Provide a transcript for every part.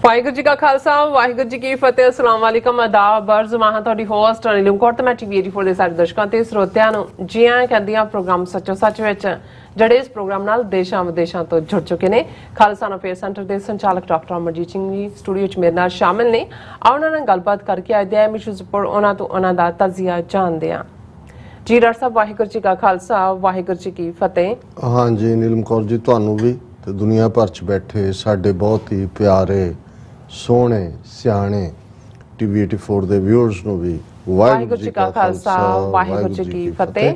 ਵਾਹਿਗੁਰੂ ਜੀ ਕਾ ਖਾਲਸਾ ਵਾਹਿਗੁਰੂ ਜੀ ਕੀ ਫਤਿਹ। अस्सलाम वालेकुम आदाब अर्ज मां ਤੁਹਾਡੀ ਹੋਸਟ ਅਨਿਲ ਕੌਰ ਤੇ ਮੈਂ ਟੀਵੀ 84 ਦੇ ਸਾਰੇ ਦਰਸ਼ਕਾਂ ਤੇ ਸਰੋਤਿਆਂ ਨੂੰ ਜੀ ਆਇਆਂ ਕਹਿੰਦੀਆਂ ਪ੍ਰੋਗਰਾਮ ਸੱਚੋ ਸੱਚ ਵਿੱਚ ਜਿਹੜੇ ਇਸ ਪ੍ਰੋਗਰਾਮ ਨਾਲ ਦੇਸ਼ਾਂ ਵਿਦੇਸ਼ਾਂ ਤੋਂ ਜੁੜ ਚੁੱਕੇ ਨੇ। ਖਾਲਸਾ ਅਫੇਅਰ ਸੈਂਟਰ ਦੇ ਸੰਚਾਲਕ ਡਾਕਟਰ ਅਮਰਜੀਤ ਸਿੰਘ ਜੀ ਸਟੂਡੀਓ 'ਚ ਮੇਰੇ ਨਾਲ ਸ਼ਾਮਿਲ ਨੇ। ਉਹਨਾਂ ਨਾਲ ਗੱਲਬਾਤ ਕਰਕੇ ਅੱਜ ਦੇ ਐਮਿਸ਼ਨਸ ਉੱਪਰ ਉਹਨਾਂ ਤੋਂ ਉਹਨਾਂ ਦਾ ਤਜ਼ੀਆ ਜਾਣਦੇ ਹਾਂ। ਜੀ ਡਾਕਟਰ ਸਾਹਿਬ ਵਾਹਿਗੁਰੂ ਜੀ ਕਾ ਖਾਲਸਾ ਵਾਹਿਗੁਰੂ ਜੀ ਕੀ ਫਤਿਹ। हाँ जी नीलम कौर जी ਤੁਹਾਨੂੰ ਵੀ ਤੇ ਦੁਨੀਆ ਭਰ 'ਚ ਬੈਠੇ ਸਾਡੇ ਬਹੁਤ ਹੀ ਪਿਆਰੇ ਸੋਹਣੇ ਸਿਆਣੇ ਟੀਵੀ 84 ਦੇ ਵਿਊਅਰਸ ਨੂੰ ਵੀ ਵਾਹਿਗੁਰੂ ਜੀ ਕਾ ਖਾਲਸਾ ਵਾਹਿਗੁਰੂ ਜੀ ਕੀ ਫਤਿਹ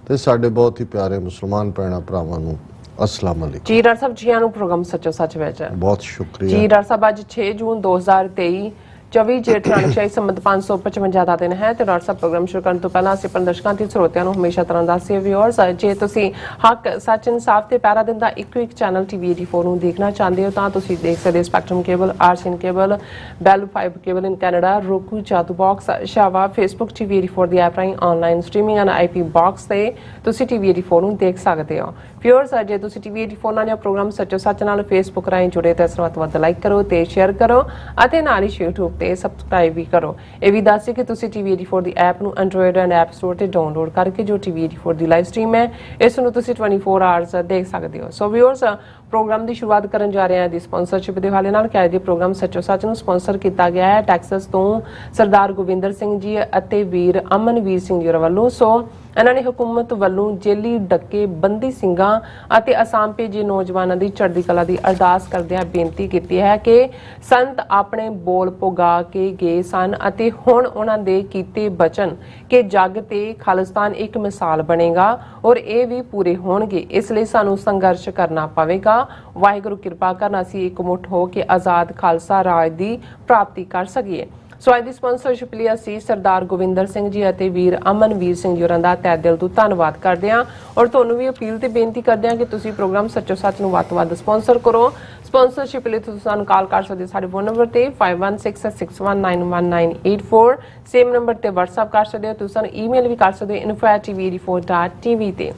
ਤੇ ਸਾਡੇ ਬਹੁਤ ਹੀ ਪਿਆਰੇ ਮੁਸਲਮਾਨ ਭੈਣਾਂ ਭਰਾਵਾਂ ਨੂੰ अस्सलाम वालेकुम। ਜੀ ਡਾਕਟਰ ਸਾਹਿਬ ਜੀ ਨੂੰ ਪ੍ਰੋਗਰਾਮ ਸੱਚੋ ਸੱਚ ਵਿੱਚ ਬਹੁਤ ਸ਼ੁਕਰੀਆ ਜੀ ਡਾਕਟਰ ਸਾਹਿਬ। ਅੱਜ 6 ਜੂਨ 2023 24 ਜੇਠ ਨਾਨਕਸ਼ਾਹੀ ਸੰਮਤ 555 ਦਾ ਦਿਨ ਹੈ ਤੇ ਡਾਕਟਰ ਸਾਹਿਬ ਪ੍ਰੋਗਰਾਮ ਸ਼ੁਰੂ ਕਰਨ ਤੋਂ ਪਹਿਲਾਂ ਅਸੀਂ ਆਪਣੇ ਦਰਸ਼ਕਾਂ ਤੇ ਸਰੋਤਿਆਂ ਨੂੰ ਹਮੇਸ਼ਾ ਤਰ੍ਹਾਂ ਦੱਸਦੇ ਵਿਊਅਰਸ ਜੇ ਤੁਸੀਂ ਹੱਕ ਸੱਚ ਇਨਸਾਫ ਤੇ ਪੈਰਾ ਦਿਨ ਦਾ ਇੱਕੋ ਇੱਕ ਚੈਨਲ ਟੀਵੀ 84 ਨੂੰ ਦੇਖਣਾ ਚਾਹੁੰਦੇ ਹੋ ਤਾਂ ਤੁਸੀਂ ਦੇਖ ਸਕਦੇ ਹੋ spectrum cable, RCN cable, Bell fibre cable in Canada, roku, Jadoo box, ਸ਼ਾਵਾ, ਫੇਸਬੁੱਕ ਟੀਵੀ 84 ਦੀ ਐਪ ਰਾਹੀਂ online streaming and IP box ਤੇ ਤੁਸੀਂ ਟੀਵੀ 84 ਨੂੰ ਦੇਖ ਸਕਦੇ ਹੋ। ਵਿਊਅਰਸ ਜੇ ਤੁਸੀਂ ਟੀਵੀ 84 ਨਾਲ ਜਾਂ ਪ੍ਰੋਗਰਾਮ ਸੱਚੋ ਸੱਚ ਨਾਲ ਫੇਸਬੁੱਕ ਰਾਹੀਂ ਜੁੜੇ ਤਾਂ ਇਸ ਨੂੰ ਵੱਧ ਲਾਈਕ ਕਰੋ ਤੇ ਸ਼ੇਅਰ ਕਰੋ ਅਤੇ ਨਾਲ ਹੀ YouTube ਤੇ ਸਬਸਕ੍ਰਾਈਬ ਵੀ ਕਰੋ। ਇਹ ਵੀ ਦੱਸੋ ਕਿ ਤੁਸੀਂ ਟੀਵੀ 84 ਦੀ ਐਪ ਨੂੰ ਐਂਡਰੋਇਡ ਐਂਡ ਐਪ ਸਟੋਰ ਤੇ ਡਾਊਨਲੋਡ ਕਰਕੇ ਜੋ ਟੀਵੀ 84 ਦੀ ਲਾਈਵ ਸਟ੍ਰੀਮ ਹੈ ਇਸ ਨੂੰ ਤੁਸੀਂ 24 ਆਵਰਸ ਦੇਖ ਸਕਦੇ ਹੋ। ਸੋ ਵਿਊਅਰਸ ਪ੍ਰੋਗਰਾਮ ਦੀ ਸ਼ੁਰੂਆਤ ਕਰਨ ਜਾ ਰਹੇ ਹਾਂ ਦੀ ਸਪਾਂਸਰਸ਼ਿਪ ਦੇ ਹਵਾਲੇ ਨਾਲ। ਕਿ ਅੱਜ ਦੇ ਪ੍ਰੋਗਰਾਮ ਸੱਚੋ ਸੱਚ ਨੂੰ ਸਪਾਂਸਰ ਕੀਤਾ ਗਿਆ ਹੈ ਟੈਕਸਸ ਤੋਂ ਸਰਦਾਰ ਗੋਬਿੰਦਰ ਸਿੰਘ ਜੀ ਅਤੇ ਵੀਰ ਅਮਨਵੀਰ ਸਿੰਘ ਜੀ ਵੱਲੋਂ। ਸੋ ਇਹਨਾਂ ਨੇ ਹੁਕੂਮਤ ਵੱਲੋਂ ਜੇਲੀ ਡੱਕੇ ਬੰਦੀ ਸਿੰਘਾਂ ਅਤੇ ਅਸਾਮ ਭੇਜੇ ਨੌਜਵਾਨਾਂ ਦੀ ਚੜ੍ਹਦੀ ਕਲਾ ਦੀ ਅਰਦਾਸ ਕਰਦਿਆਂ ਬੇਨਤੀ ਕੀਤੀ ਹੈ ਕਿ ਸੰਤ ਆਪਣੇ ਬੋਲ ਪੁਗਾ ਕੇ ਗਏ ਸਨ ਅਤੇ ਹੁਣ ਉਹਨਾਂ ਦੇ ਕੀਤੇ ਬਚਨ ਕਿ ਜੱਗ ਤੇ ਖਾਲਿਸਤਾਨ ਇੱਕ ਮਿਸਾਲ ਬਣੇਗਾ ਔਰ ਇਹ ਵੀ ਪੂਰੇ ਹੋਣਗੇ। ਇਸ ਲਈ ਸਾਨੂੰ ਸੰਘਰਸ਼ ਕਰਨਾ ਪਵੇਗਾ। ਵਾਹਿਗੁਰੂ ਕਿਰਪਾ ਕਰਨ ਅਸੀਂ ਇਕਮੁੱਠ ਹੋ ਕੇ ਆਜ਼ਾਦ ਖਾਲਸਾ ਰਾਜ ਦੀ ਪ੍ਰਾਪਤੀ ਕਰ ਸਕੀਏ। ਸੋ ਅੱਜ ਦੀ ਸਪਾਂਸਰਸ਼ਿਪ ਲਈ ਅਸੀਂ ਸਰਦਾਰ ਗੋਬਿੰਦਰ ਸਿੰਘ ਜੀ ਅਤੇ ਵੀਰ ਅਮਨਵੀਰ ਸਿੰਘ ਜੀ ਹੋਰਾਂ ਦਾ ਤਹਿ ਦਿਲ ਤੋਂ ਧੰਨਵਾਦ ਕਰਦੇ ਹਾਂ ਔਰ ਤੁਹਾਨੂੰ ਵੀ ਅਪੀਲ ਤੇ ਬੇਨਤੀ ਕਰਦੇ ਹਾਂ ਕਿ ਤੁਸੀਂ ਪ੍ਰੋਗਰਾਮ ਸੱਚੋ ਸੱਚ ਨੂੰ ਵੱਧ ਤੋਂ ਵੱਧ ਸਪਾਂਸਰ ਕਰੋ। ਸਪਾਂਸਰਸ਼ਿਪ ਲਈ ਤੁਸੀਂ ਸਾਨੂੰ ਕਾਲ ਕਰ ਸਕਦੇ ਹੋ ਸਾਡੇ ਫੋਨ ਨੰਬਰ ਤੇ 5166191984 ਸੇਮ ਨੰਬਰ ਤੇ WhatsApp ਕਰ ਸਕਦੇ ਹੋ। ਤੁਸੀਂ ਸਾਨੂੰ ਈਮੇਲ ਵੀ ਕਰ ਸਕਦੇ ਹੋ info@tv84.tv ਤੇ।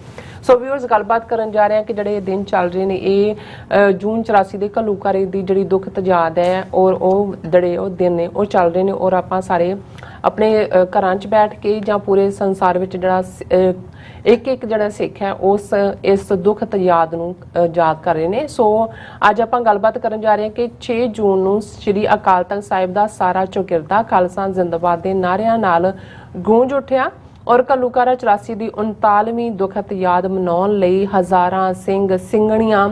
ਸੋ ਵਿਊਅਰਸ ਗੱਲਬਾਤ ਕਰਨ ਜਾ ਰਹੇ ਹਾਂ ਕਿ ਜਿਹੜੇ ਦਿਨ ਚੱਲ ਰਹੇ ਨੇ ਇਹ ਜੂਨ 84 ਦੇ ਘੱਲੂਘਾਰੇ ਦੀ ਜਿਹੜੀ ਦੁੱਖ ਤਜਾਦ ਹੈ ਔਰ ਉਹ ਜਿਹੜੇ ਉਹ ਦਿਨ ਨੇ ਉਹ ਚੱਲ ਰਹੇ ਨੇ ਔਰ ਆਪਾਂ ਸਾਰੇ ਆਪਣੇ ਘਰਾਂ 'ਚ ਬੈਠ ਕੇ ਜਾਂ ਪੂਰੇ ਸੰਸਾਰ ਵਿੱਚ ਜਿਹੜਾ ਇੱਕ ਜਿਹੜਾ ਸਿੱਖ ਹੈ ਉਸ ਇਸ ਦੁੱਖ ਤਜਾਦ ਨੂੰ ਯਾਦ ਕਰ ਰਹੇ ਨੇ। ਸੋ ਅੱਜ ਆਪਾਂ ਗੱਲਬਾਤ ਕਰਨ ਜਾ ਰਹੇ ਹਾਂ ਕਿ 6 ਜੂਨ ਨੂੰ ਸ਼੍ਰੀ ਅਕਾਲ ਤਖਤ ਸਾਹਿਬ ਦਾ ਸਾਰਾ ਚੌਗਿਰਦਾ ਖਾਲਸਾ ਜ਼ਿੰਦਾਬਾਦ ਦੇ ਨਾਅਰਿਆਂ ਨਾਲ ਗੂੰਜ ਉੱਠਿਆ ਔਰ ਘੱਲੂਘਾਰਾ 84 ਦੀ 39ਵੀਂ ਦੁਖਤ ਯਾਦ ਮਨਾਉਣ ਲਈ ਹਜ਼ਾਰਾਂ ਸਿੰਘ ਸਿੰਘਣੀਆਂ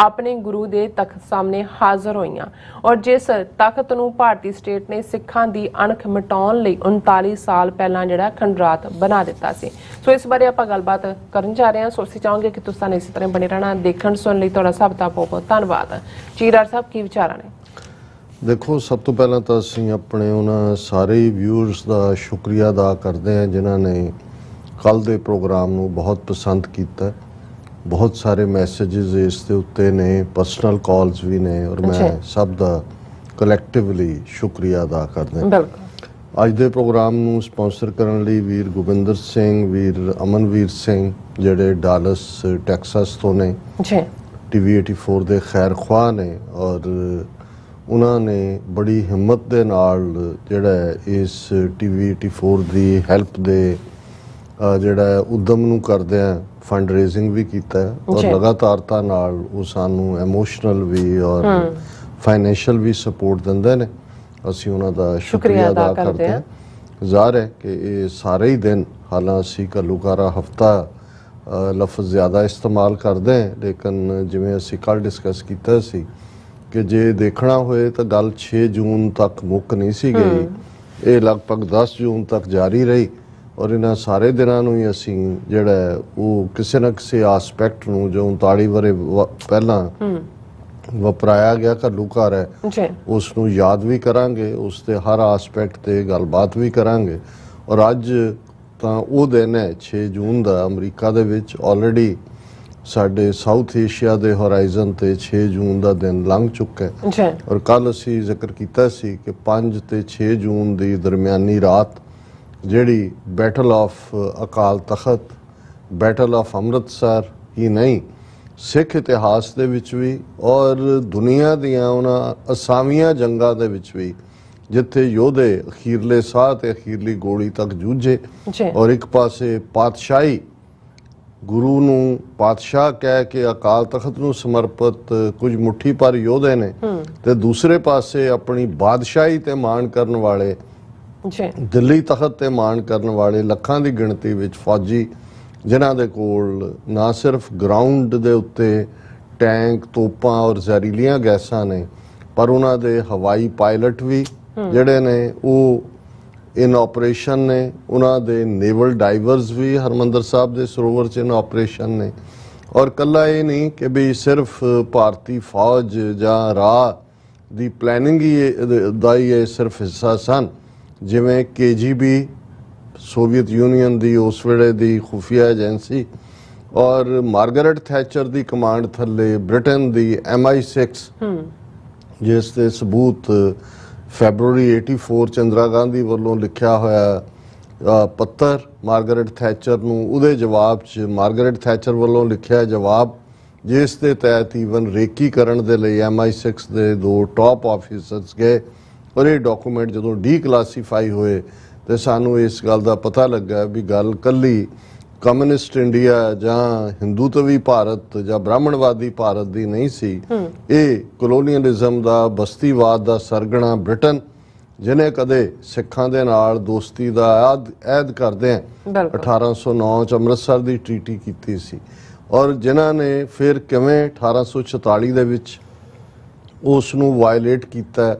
ਆਪਣੇ ਗੁਰੂ ਦੇ ਤਖਤ ਸਾਹਮਣੇ ਹਾਜ਼ਰ ਹੋਈਆਂ ਔਰ ਜਿਸ ਤਖਤ ਨੂੰ ਭਾਰਤੀ ਸਟੇਟ ਨੇ ਸਿੱਖਾਂ ਦੀ ਅਣਖ ਮਿਟਾਉਣ ਲਈ 39 ਸਾਲ ਪਹਿਲਾਂ ਜਿਹੜਾ ਖੰਡਰਾਤ ਬਣਾ ਦਿੱਤਾ ਸੀ। ਸੋ ਇਸ ਬਾਰੇ ਆਪਾਂ ਗੱਲਬਾਤ ਕਰਨ ਜਾ ਰਹੇ ਹਾਂ। ਸੋ ਅਸੀਂ ਚਾਹਾਂਗੇ ਕਿ ਤੁਸੀਂ ਇਸੇ ਤਰ੍ਹਾਂ ਬਣੇ ਰਹਿਣਾ। ਦੇਖਣ ਸੁਣਨ ਲਈ ਤੁਹਾਡਾ ਸਭ ਦਾ ਬਹੁਤ ਬਹੁਤ ਧੰਨਵਾਦ। ਜੀ ਡਾਕਟਰ ਸਾਹਿਬ ਕੀ ਵਿਚਾਰਾਂ ਨੇ? ਦੇਖੋ ਸਭ ਤੋਂ ਪਹਿਲਾਂ ਤਾਂ ਅਸੀਂ ਆਪਣੇ ਉਹਨਾਂ ਸਾਰੇ ਵਿਊਅਰਸ ਦਾ ਸ਼ੁਕਰੀਆ ਅਦਾ ਕਰਦੇ ਹਾਂ ਜਿਨ੍ਹਾਂ ਨੇ ਕੱਲ੍ਹ ਦੇ ਪ੍ਰੋਗਰਾਮ ਨੂੰ ਬਹੁਤ ਪਸੰਦ ਕੀਤਾ। ਬਹੁਤ ਸਾਰੇ ਮੈਸੇजेस ਇਸ ਦੇ ਉੱਤੇ ਨੇ, ਪਰਸਨਲ ਕਾਲਸ ਵੀ ਨੇ ਔਰ ਮੈਂ ਸਭ ਦਾ ਕਲੈਕਟਿਵਲੀ ਸ਼ੁਕਰੀਆ ਅਦਾ ਕਰਦਾ। ਬਿਲਕੁਲ ਅੱਜ ਦੇ ਪ੍ਰੋਗਰਾਮ ਨੂੰ ਸਪਾਂਸਰ ਕਰਨ ਲਈ ਵੀਰ ਗੋਬਿੰਦਰ ਸਿੰਘ, ਵੀਰ ਅਮਨਵੀਰ ਸਿੰਘ ਜਿਹੜੇ ਡਾਲਸ ਟੈਕਸਸ ਤੋਂ ਨੇ ਜੀ, ਟੀਵੀ 84 ਦੇ ਖੈਰ ਖੁਆਹ ਨੇ ਔਰ ਉਹਨਾਂ ਨੇ ਬੜੀ ਹਿੰਮਤ ਦੇ ਨਾਲ ਜਿਹੜਾ ਇਸ ਟੀਵੀ 84 ਦੀ ਹੈਲਪ ਦੇ ਜਿਹੜਾ ਉਦਮ ਨੂੰ ਕਰਦੇ ਆ ਫੰਡ ਰੇਜ਼ਿੰਗ ਵੀ ਕੀਤਾ ਔਰ ਲਗਾਤਾਰਤਾ ਨਾਲ ਉਹ ਸਾਨੂੰ ਇਮੋਸ਼ਨਲ ਵੀ ਔਰ ਫਾਈਨੈਂਸ਼ੀਅਲ ਵੀ ਸਪੋਰਟ ਦਿੰਦੇ ਨੇ। ਅਸੀਂ ਉਹਨਾਂ ਦਾ ਸ਼ੁਕਰੀਆ ਅਦਾ ਕਰਦੇ ਹਾਂ। ਜ਼ਾਹਰ ਹੈ ਕਿ ਇਹ ਸਾਰੇ ਹੀ ਦਿਨ ਹਾਲਾਂ ਅਸੀਂ ਘੱਲੂਘਾਰਾ ਹਫਤਾ ਲਫ਼ਜ਼ ਜ਼ਿਆਦਾ ਇਸਤੇਮਾਲ ਕਰਦੇ ਹਾਂ ਲੇਕਿਨ ਜਿਵੇਂ ਅਸੀਂ ਕੱਲ੍ਹ ਡਿਸਕਸ ਕੀਤਾ ਸੀ ਕਿ ਜੇ ਦੇਖਣਾ ਹੋਏ ਤਾਂ ਗੱਲ 6 ਜੂਨ ਤੱਕ ਮੁੱਕ ਨਹੀਂ ਸੀ ਗਈ, ਇਹ ਲਗਭਗ 10 ਜੂਨ ਤੱਕ ਜਾਰੀ ਰਹੀ ਔਰ ਇਹਨਾਂ ਸਾਰੇ ਦਿਨਾਂ ਨੂੰ ਹੀ ਅਸੀਂ ਜਿਹੜਾ ਉਹ ਕਿਸੇ ਨਾ ਕਿਸੇ ਆਸਪੈਕਟ ਨੂੰ ਜੋ 39 ਵਰੇ ਪਹਿਲਾਂ ਵਪਰਾਇਆ ਗਿਆ ਘੱਲੂਘਾਰਾ ਹੈ ਉਸ ਨੂੰ ਯਾਦ ਵੀ ਕਰਾਂਗੇ, ਉਸ ਦੇ ਹਰ ਆਸਪੈਕਟ ਤੇ ਗੱਲਬਾਤ ਵੀ ਕਰਾਂਗੇ। ਔਰ ਅੱਜ ਤਾਂ ਉਹ ਦਿਨ ਹੈ 6 ਜੂਨ ਦਾ। ਅਮਰੀਕਾ ਦੇ ਵਿੱਚ ਆਲਰੇਡੀ ਸਾਡੇ ਸਾਊਥ ਏਸ਼ੀਆ ਦੇ ਹੋਰਾਈਜ਼ਨ ਤੇ 6 ਜੂਨ ਦਾ ਦਿਨ ਲੰਘ ਚੁੱਕਾ ਹੈ ਔਰ ਕੱਲ ਅਸੀਂ ਜ਼ਿਕਰ ਕੀਤਾ ਸੀ ਕਿ 5 ਤੇ 6 ਜੂਨ ਦੀ ਦਰਮਿਆਨੀ ਰਾਤ ਜਿਹੜੀ battle of Akal Takht, battle of Amritsar ਹੀ ਨਹੀਂ ਸਿੱਖ ਇਤਿਹਾਸ ਦੇ ਵਿੱਚ ਵੀ ਔਰ ਦੁਨੀਆ ਦੀਆਂ ਉਹਨਾਂ ਅਸਾਮੀਆਂ ਜੰਗਾਂ ਦੇ ਵਿੱਚ ਵੀ ਜਿੱਥੇ ਯੋਧੇ ਅਖੀਰਲੇ ਸਾਹ ਤੇ ਅਖੀਰਲੀ ਗੋਲੀ ਤੱਕ ਜੂਝੇ ਜੀ ਔਰ ਇੱਕ ਪਾਸੇ ਪਾਤਸ਼ਾਹੀ ਗੁਰੂ ਨੂੰ ਪਾਤਸ਼ਾਹ ਕਹਿ ਕੇ ਅਕਾਲ ਤਖਤ ਨੂੰ ਸਮਰਪਿਤ ਕੁਝ ਮੁੱਠੀ ਭਰ ਯੋਧੇ ਨੇ ਤੇ ਦੂਸਰੇ ਪਾਸੇ ਆਪਣੀ ਬਾਦਸ਼ਾਹੀ ਤੇ ਮਾਣ ਕਰਨ ਵਾਲੇ ਜੀ ਦਿੱਲੀ ਤਖਤ ਤੇ ਮਾਣ ਕਰਨ ਵਾਲੇ ਲੱਖਾਂ ਦੀ ਗਿਣਤੀ ਵਿੱਚ ਫੌਜੀ ਜਿਨ੍ਹਾਂ ਦੇ ਕੋਲ ਨਾ ਸਿਰਫ ਗਰਾਊਂਡ ਦੇ ਉੱਤੇ ਟੈਂਕ ਤੋਪਾਂ ਔਰ ਜ਼ਹਿਰੀਲੀਆਂ ਗੈਸਾਂ ਨੇ ਪਰ ਉਹਨਾਂ ਦੇ ਹਵਾਈ ਪਾਇਲਟ ਵੀ ਜਿਹੜੇ ਨੇ ਉਹ ਇਨ ਆਪਰੇਸ਼ਨ ਨੇ, ਉਹਨਾਂ ਦੇ ਨੇਵਲ ਡਾਈਵਰਸ ਵੀ ਹਰਮੰਦਰ ਸਾਹਿਬ ਦੇ ਸਰੋਵਰ 'ਚ ਇਨ ਆਪਰੇਸ਼ਨ ਨੇ। ਔਰ ਕੱਲਾ ਇਹ ਨਹੀਂ ਕਿ ਵੀ ਸਿਰਫ ਭਾਰਤੀ ਫੌਜ ਜਾਂ ਰਾਹ ਦੀ ਪਲੈਨਿੰਗ ਹੀ ਦਾ ਹੀ ਇਹ ਸਿਰਫ ਹਿੱਸਾ ਸਨ, ਜਿਵੇਂ KGB ਸੋਵੀਅਤ ਯੂਨੀਅਨ ਦੀ ਉਸ ਵੇਲੇ ਦੀ ਖੁਫੀਆ ਏਜੰਸੀ ਔਰ ਮਾਰਗਰਟ ਥੈਚਰ ਦੀ ਕਮਾਂਡ ਥੱਲੇ ਬ੍ਰਿਟਨ ਦੀ MI6 ਜਿਸ ਦੇ ਸਬੂਤ ਫੈਬਰੂਰੀ 84 ਚ ਇੰਦਰਾ ਗਾਂਧੀ ਵੱਲੋਂ ਲਿਖਿਆ ਹੋਇਆ ਪੱਤਰ ਮਾਰਗਰਟ ਥੈਚਰ ਨੂੰ, ਉਹਦੇ ਜਵਾਬ 'ਚ ਮਾਰਗਰਟ ਥੈਚਰ ਵੱਲੋਂ ਲਿਖਿਆ ਜਵਾਬ ਜਿਸ ਦੇ ਤਹਿਤ ਈਵਨ ਰੇਕੀ ਕਰਨ ਦੇ ਲਈ MI6 ਦੇ 2 ਟਾਪ ਆਫੀਸਰਸ ਗਏ ਔਰ ਇਹ ਡਾਕੂਮੈਂਟ ਜਦੋਂ ਡੀਕਲਾਸੀਫਾਈ ਹੋਏ ਤੇ ਸਾਨੂੰ ਇਸ ਗੱਲ ਦਾ ਪਤਾ ਲੱਗਾ ਵੀ ਗੱਲ ਕੱਲੀ ਕਮਿਊਨਿਸਟ ਇੰਡੀਆ ਜਾਂ ਹਿੰਦੂਤਵੀ ਭਾਰਤ ਜਾਂ ਬ੍ਰਾਹਮਣਵਾਦੀ ਭਾਰਤ ਦੀ ਨਹੀਂ ਸੀ। ਇਹ ਕਲੋਨੀਅਲਿਜ਼ਮ ਦਾ ਬਸਤੀਵਾਦ ਦਾ ਸਰਗਣਾ ਬ੍ਰਿਟਨ ਜਿਹਨੇ ਕਦੇ ਸਿੱਖਾਂ ਦੇ ਨਾਲ ਦੋਸਤੀ ਦਾ ਐਦ ਕਰਦੇ 1809 ਚ ਅੰਮ੍ਰਿਤਸਰ ਦੀ ਟ੍ਰੀਟੀ ਕੀਤੀ ਸੀ ਔਰ ਜਿਨ੍ਹਾਂ ਨੇ ਫਿਰ ਕਿਵੇਂ 1846 ਦੇ ਵਿੱਚ ਉਸ ਨੂੰ ਵਾਇਲੇਟ ਕੀਤਾ,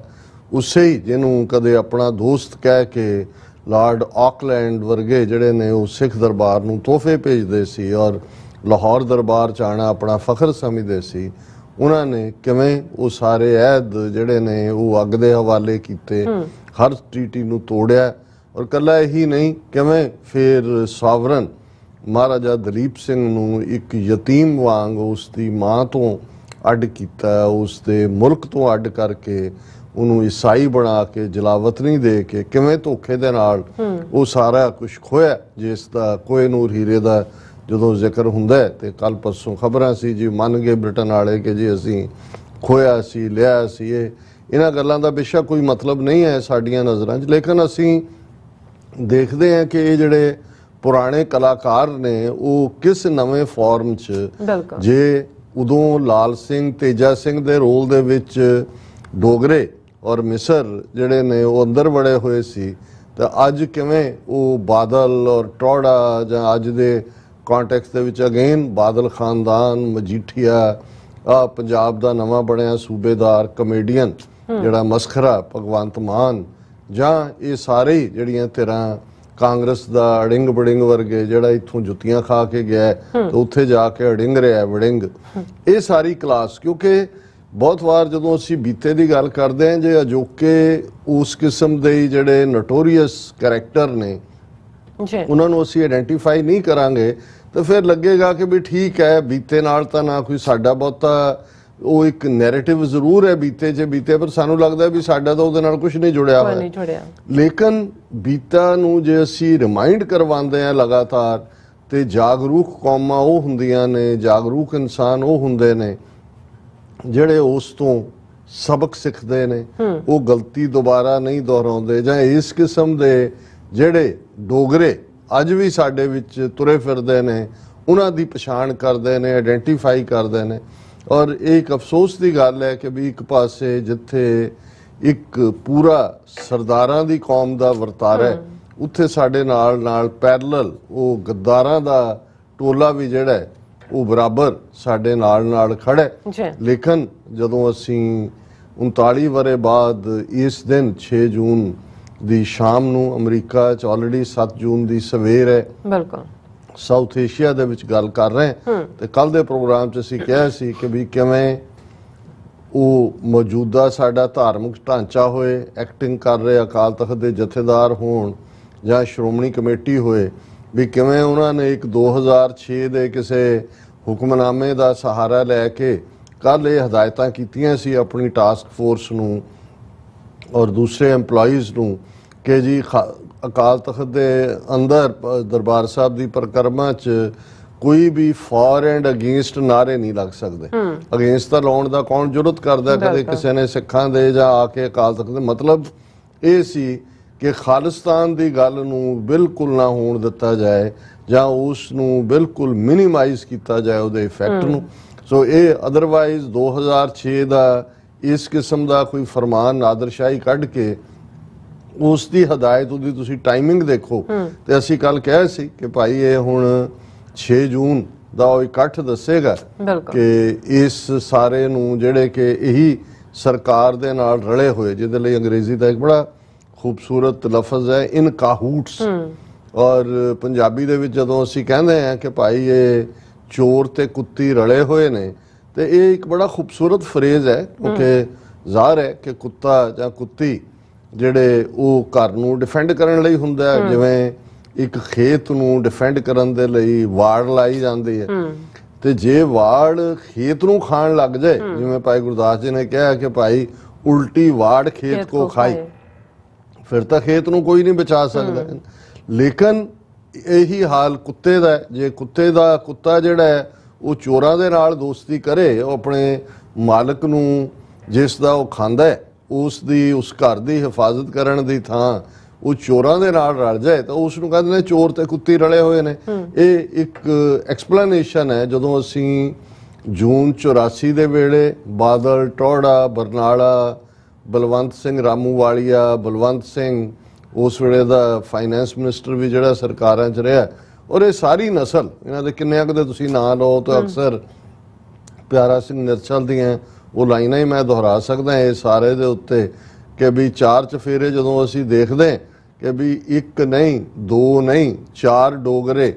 ਉਸੇ ਹੀ ਜਿਹਨੂੰ ਕਦੇ ਆਪਣਾ ਦੋਸਤ ਕਹਿ ਕੇ ਲਾਰਡ ਆਕਲੈਂਡ ਵਰਗੇ ਜਿਹੜੇ ਨੇ ਉਹ ਸਿੱਖ ਦਰਬਾਰ ਨੂੰ ਤੋਹਫੇ ਭੇਜਦੇ ਸੀ ਔਰ ਲਾਹੌਰ ਦਰਬਾਰ 'ਚ ਆਉਣਾ ਆਪਣਾ ਫਖਰ ਸਮਝਦੇ ਸੀ, ਉਹਨਾਂ ਨੇ ਕਿਵੇਂ ਉਹ ਸਾਰੇ ਅਹਿਦ ਜਿਹੜੇ ਨੇ ਉਹ ਅੱਗ ਦੇ ਹਵਾਲੇ ਕੀਤੇ, ਹਰ ਟ੍ਰੀਟੀ ਨੂੰ ਤੋੜਿਆ। ਔਰ ਕੱਲਾ ਇਹੀ ਨਹੀਂ, ਕਿਵੇਂ ਫਿਰ ਸਾਵਰਨ ਮਹਾਰਾਜਾ ਦਲੀਪ ਸਿੰਘ ਨੂੰ ਇੱਕ ਯਤੀਮ ਵਾਂਗ ਉਸ ਦੀ ਮਾਂ ਤੋਂ ਅੱਡ ਕੀਤਾ, ਉਸ ਦੇ ਮੁਲਕ ਤੋਂ ਅੱਡ ਕਰਕੇ ਉਹਨੂੰ ਈਸਾਈ ਬਣਾ ਕੇ ਜਲਾਵਤਨੀ ਦੇ ਕੇ ਕਿਵੇਂ ਧੋਖੇ ਦੇ ਨਾਲ ਉਹ ਸਾਰਾ ਕੁਝ ਖੋਇਆ, ਜਿਸ ਦਾ ਕੋਹਿਨੂਰ ਹੀਰੇ ਦਾ ਜਦੋਂ ਜ਼ਿਕਰ ਹੁੰਦਾ ਤੇ ਕੱਲ ਪਰਸੋਂ ਖਬਰਾਂ ਸੀ ਜੀ ਮੰਨ ਗਏ ਬ੍ਰਿਟਨ ਵਾਲੇ ਕਿ ਜੀ ਅਸੀਂ ਖੋਇਆ ਸੀ ਲਿਆ ਸੀ। ਇਹਨਾਂ ਗੱਲਾਂ ਦਾ ਬੇਸ਼ੱਕ ਕੋਈ ਮਤਲਬ ਨਹੀਂ ਹੈ ਸਾਡੀਆਂ ਨਜ਼ਰਾਂ 'ਚ, ਲੇਕਿਨ ਅਸੀਂ ਦੇਖਦੇ ਹਾਂ ਕਿ ਇਹ ਜਿਹੜੇ ਪੁਰਾਣੇ ਕਲਾਕਾਰ ਨੇ ਉਹ ਕਿਸ ਨਵੇਂ ਫਾਰਮ 'ਚ, ਜੇ ਉਦੋਂ ਲਾਲ ਸਿੰਘ ਤੇਜਾ ਸਿੰਘ ਦੇ ਰੋਲ ਦੇ ਵਿੱਚ ਡੋਗਰੇ ਔਰ ਮਿਸਰ ਜਿਹੜੇ ਨੇ ਉਹ ਅੰਦਰ ਵੜੇ ਹੋਏ ਸੀ, ਤਾਂ ਅੱਜ ਕਿਵੇਂ ਉਹ ਬਾਦਲ ਔਰ ਟੌੜਾ ਜਾਂ ਅੱਜ ਦੇ ਕੰਟੈਕਸਟ ਦੇ ਵਿੱਚ ਅਗੇਨ ਬਾਦਲ ਖਾਨਦਾਨ, ਮਜੀਠੀਆ, ਪੰਜਾਬ ਦਾ ਨਵਾਂ ਬਣਿਆ ਸੂਬੇਦਾਰ ਕਮੇਡੀਅਨ ਜਿਹੜਾ ਮਸਖਰਾ ਭਗਵੰਤ ਮਾਨ, ਜਾਂ ਇਹ ਸਾਰੇ ਜਿਹੜੀਆਂ ਧਿਰਾਂ ਕਾਂਗਰਸ ਦਾ ਅੜਿੰਗ ਬੜਿੰਗ ਵਰਗੇ ਜਿਹੜਾ ਇੱਥੋਂ ਜੁੱਤੀਆਂ ਖਾ ਕੇ ਗਿਆ ਤੇ ਉੱਥੇ ਜਾ ਕੇ ਅੜਿੰਗ ਰਿਹਾ ਵੜਿੰਗ, ਇਹ ਸਾਰੀ ਕਲਾਸ। ਕਿਉਂਕਿ ਬਹੁਤ ਵਾਰ ਜਦੋਂ ਅਸੀਂ ਬੀਤੇ ਦੀ ਗੱਲ ਕਰਦੇ ਹਾਂ, ਜੇ ਅਜੋਕੇ ਉਸ ਕਿਸਮ ਦੇ ਜਿਹੜੇ ਨੋਟੋਰੀਅਸ ਕਰੈਕਟਰ ਨੇ ਉਹਨਾਂ ਨੂੰ ਅਸੀਂ ਆਇਡੈਂਟੀਫਾਈ ਨਹੀਂ ਕਰਾਂਗੇ ਤਾਂ ਫਿਰ ਲੱਗੇਗਾ ਕਿ ਵੀ ਠੀਕ ਹੈ ਬੀਤੇ ਨਾਲ ਤਾਂ ਨਾ ਕੋਈ ਸਾਡਾ ਬਹੁਤਾ, ਉਹ ਇੱਕ ਨੈਰੇਟਿਵ ਜ਼ਰੂਰ ਹੈ ਬੀਤੇ 'ਚ ਬੀਤੇ, ਪਰ ਸਾਨੂੰ ਲੱਗਦਾ ਵੀ ਸਾਡਾ ਤਾਂ ਉਹਦੇ ਨਾਲ ਕੁਝ ਨਹੀਂ ਜੁੜਿਆ ਹੋਇਆ। ਲੇਕਿਨ ਬੀਤਾ ਨੂੰ ਜੇ ਅਸੀਂ ਰਿਮਾਈਂਡ ਕਰਵਾਉਂਦੇ ਹਾਂ ਲਗਾਤਾਰ, ਤੇ ਜਾਗਰੂਕ ਕੌਮਾਂ ਉਹ ਹੁੰਦੀਆਂ ਨੇ, ਜਾਗਰੂਕ ਇਨਸਾਨ ਉਹ ਹੁੰਦੇ ਨੇ ਜਿਹੜੇ ਉਸ ਤੋਂ ਸਬਕ ਸਿੱਖਦੇ ਨੇ, ਉਹ ਗਲਤੀ ਦੁਬਾਰਾ ਨਹੀਂ ਦੁਹਰਾਉਂਦੇ। ਜਾਂ ਇਸ ਕਿਸਮ ਦੇ ਜਿਹੜੇ ਡੋਗਰੇ ਅੱਜ ਵੀ ਸਾਡੇ ਵਿੱਚ ਤੁਰੇ ਫਿਰਦੇ ਨੇ ਉਹਨਾਂ ਦੀ ਪਛਾਣ ਕਰਦੇ ਨੇ, ਆਇਡੈਂਟੀਫਾਈ ਕਰਦੇ ਨੇ। ਔਰ ਇਹ ਇੱਕ ਅਫਸੋਸ ਦੀ ਗੱਲ ਹੈ ਕਿ ਵੀ ਇੱਕ ਪਾਸੇ ਜਿੱਥੇ ਇੱਕ ਪੂਰਾ ਸਰਦਾਰਾਂ ਦੀ ਕੌਮ ਦਾ ਵਰਤਾਰਾ ਹੈ, ਉੱਥੇ ਸਾਡੇ ਨਾਲ ਨਾਲ ਪੈਰਲਲ ਉਹ ਗੱਦਾਰਾਂ ਦਾ ਟੋਲਾ ਵੀ ਜਿਹੜਾ ਹੈ ਉਹ ਬਰਾਬਰ ਸਾਡੇ ਨਾਲ ਨਾਲ ਖੜਾ ਹੈ। ਲੇਕਿਨ ਜਦੋਂ ਅਸੀਂ 39 ਵਰੇ ਬਾਅਦ ਇਸ ਦਿਨ 6 ਜੂਨ ਦੀ ਸ਼ਾਮ ਨੂੰ ਅਮਰੀਕਾ 'ਚ ਆਲਰੇਡੀ 7 ਜੂਨ ਦੀ ਸਵੇਰ ਹੈ, ਬਿਲਕੁਲ ਸਾਊਥ ਏਸ਼ੀਆ ਦੇ ਵਿੱਚ ਗੱਲ ਕਰ ਰਹੇ ਹਾਂ, ਤੇ ਕੱਲ ਦੇ ਪ੍ਰੋਗਰਾਮ 'ਚ ਅਸੀਂ ਕਿਹਾ ਸੀ ਕਿ ਵੀ ਕਿਵੇਂ ਉਹ ਮੌਜੂਦਾ ਸਾਡਾ ਧਾਰਮਿਕ ਢਾਂਚਾ ਹੋਏ, ਐਕਟਿੰਗ ਕਰ ਰਹੇ ਅਕਾਲ ਤਖਤ ਦੇ ਜਥੇਦਾਰ ਹੋਣ ਜਾਂ ਸ਼੍ਰੋਮਣੀ ਕਮੇਟੀ ਹੋਏ, ਵੀ ਕਿਵੇਂ ਉਹਨਾਂ ਨੇ ਇੱਕ 2006 ਦੇ ਕਿਸੇ ਹੁਕਮਨਾਮੇ ਦਾ ਸਹਾਰਾ ਲੈ ਕੇ ਕੱਲ ਇਹ ਹਦਾਇਤਾਂ ਕੀਤੀਆਂ ਸੀ ਆਪਣੀ ਟਾਸਕ ਫੋਰਸ ਨੂੰ ਔਰ ਦੂਸਰੇ EMPLOYEES ਨੂੰ ਕਿ ਜੀ ਅਕਾਲ ਤਖਤ ਦੇ ਅੰਦਰ ਦਰਬਾਰ ਸਾਹਿਬ ਦੀ ਪਰਿਕਰਮਾ 'ਚ ਕੋਈ ਵੀ ਫॉर ਐਂਡ ਅਗੇਂਸਟ ਨਾਰੇ ਨਹੀਂ ਲੱਗ ਸਕਦੇ। ਅਗੇਂਸਟ ਤਾਂ ਲਾਉਣ ਦਾ ਕੌਣ ਜੁਰਤ ਕਰਦਾ? ਕਦੇ ਕਿਸੇ ਨੇ ਸਿੱਖਾਂ ਦੇ ਜਾਂ ਆ ਕੇ ਅਕਾਲ ਤਖਤ ਦੇ। ਮਤਲਬ ਇਹ ਸੀ ਕਿ ਖਾਲਿਸਤਾਨ ਦੀ ਗੱਲ ਨੂੰ ਬਿਲਕੁਲ ਨਾ ਹੋਣ ਦਿੱਤਾ ਜਾਏ ਜਾਂ ਉਸ ਨੂੰ ਬਿਲਕੁਲ ਮਿਨੀਮਾਈਜ਼ ਕੀਤਾ ਜਾਏ ਉਹਦੇ ਇਫੈਕਟ ਨੂੰ। ਸੋ ਇਹ ਅਦਰਵਾਈਜ਼ 2006 ਦਾ ਇਸ ਕਿਸਮ ਦਾ ਕੋਈ ਫਰਮਾਨ ਨਾਦਰਸ਼ਾਹੀ ਕੱਢ ਕੇ ਉਸ ਦੀ ਹਦਾਇਤ ਉਹਦੀ ਤੁਸੀਂ ਟਾਈਮਿੰਗ ਦੇਖੋ। ਤੇ ਅਸੀਂ ਕੱਲ ਕਿਹਾ ਸੀ ਕਿ ਭਾਈ ਇਹ ਹੁਣ 6 ਜੂਨ ਦਾ ਉਹ ਇਕੱਠ ਦੱਸੇਗਾ ਕਿ ਇਸ ਸਾਰੇ ਨੂੰ ਜਿਹੜੇ ਕਿ ਇਹੀ ਸਰਕਾਰ ਦੇ ਨਾਲ ਰਲੇ ਹੋਏ, ਜਿਹਦੇ ਲਈ ਅੰਗਰੇਜ਼ੀ ਦਾ ਇੱਕ ਬੜਾ ਖੂਬਸੂਰਤ ਲਫ਼ਜ਼ ਹੈ ਇਨ ਕਾਹੂਟਸ, ਔਰ ਪੰਜਾਬੀ ਦੇ ਵਿੱਚ ਜਦੋਂ ਅਸੀਂ ਕਹਿੰਦੇ ਹਾਂ ਕਿ ਭਾਈ ਇਹ ਚੋਰ ਤੇ ਕੁੱਤੀ ਰਲੇ ਹੋਏ ਨੇ, ਤੇ ਇਹ ਇੱਕ ਬੜਾ ਖੂਬਸੂਰਤ ਫਰੇਜ਼ ਹੈ ਕਿਉਂਕਿ ਜ਼ਾਹਰ ਹੈ ਕਿ ਕੁੱਤਾ ਜਾਂ ਕੁੱਤੀ ਜਿਹੜੇ ਉਹ ਘਰ ਨੂੰ ਡਿਫੈਂਡ ਕਰਨ ਲਈ ਹੁੰਦਾ ਹੈ। ਜਿਵੇਂ ਇੱਕ ਖੇਤ ਨੂੰ ਡਿਫੈਂਡ ਕਰਨ ਦੇ ਲਈ ਵਾੜ ਲਾਈ ਜਾਂਦੀ ਹੈ, ਤੇ ਜੇ ਵਾੜ ਖੇਤ ਨੂੰ ਖਾਣ ਲੱਗ ਜਾਏ, ਜਿਵੇਂ ਭਾਈ ਗੁਰਦਾਸ ਜੀ ਨੇ ਕਿਹਾ ਕਿ ਭਾਈ ਉਲਟੀ ਵਾੜ ਖੇਤ ਕੋ ਖਾਈ, ਫਿਰ ਤਾਂ ਖੇਤ ਨੂੰ ਕੋਈ ਨਹੀਂ ਬਚਾ ਸਕਦਾ। ਲੇਕਿਨ ਇਹੀ ਹਾਲ ਕੁੱਤੇ ਦਾ ਹੈ। ਜੇ ਕੁੱਤਾ ਜਿਹੜਾ ਹੈ ਉਹ ਚੋਰਾਂ ਦੇ ਨਾਲ ਦੋਸਤੀ ਕਰੇ, ਉਹ ਆਪਣੇ ਮਾਲਕ ਨੂੰ ਜਿਸ ਦਾ ਉਹ ਖਾਂਦਾ ਹੈ ਉਸ ਘਰ ਦੀ ਹਿਫਾਜ਼ਤ ਕਰਨ ਦੀ ਥਾਂ ਉਹ ਚੋਰਾਂ ਦੇ ਨਾਲ ਰਲ ਜਾਏ, ਤਾਂ ਉਸ ਨੂੰ ਕਹਿੰਦੇ ਨੇ ਚੋਰ ਤੇ ਕੁੱਤੀ ਰਲੇ ਹੋਏ ਨੇ। ਇਹ ਇੱਕ ਐਕਸਪਲੇਨੇਸ਼ਨ ਹੈ। ਜਦੋਂ ਅਸੀਂ ਜੂਨ 84 ਦੇ ਵੇਲੇ ਬਾਦਲ, ਟੌੜਾ, ਬਰਨਾਲਾ, ਬਲਵੰਤ ਸਿੰਘ ਰਾਮੂਵਾਲੀਆ, ਬਲਵੰਤ ਸਿੰਘ ਉਸ ਵੇਲੇ ਦਾ ਫਾਈਨੈਂਸ ਮਿਨਿਸਟਰ ਵੀ ਜਿਹੜਾ ਸਰਕਾਰਾਂ 'ਚ ਰਿਹਾ, ਔਰ ਇਹ ਸਾਰੀ ਨਸਲ, ਇਹਨਾਂ ਦੇ ਕਿੰਨੇ ਕੁ ਦੇ ਤੁਸੀਂ ਨਾਂ ਲਓ ਤਾਂ ਅਕਸਰ ਪਿਆਰਾ ਸਿੰਘ ਨਿਰਚਲ ਦੀਆਂ ਉਹ ਲਾਈਨਾਂ ਹੀ ਮੈਂ ਦੁਹਰਾ ਸਕਦਾ ਇਹ ਸਾਰੇ ਦੇ ਉੱਤੇ ਕਿ ਵੀ 4 ਚਫੇਰੇ ਜਦੋਂ ਅਸੀਂ ਦੇਖਦੇ ਕਿ ਵੀ 1 ਨਹੀਂ 2 ਨਹੀਂ 4 ਡੋਗਰੇ,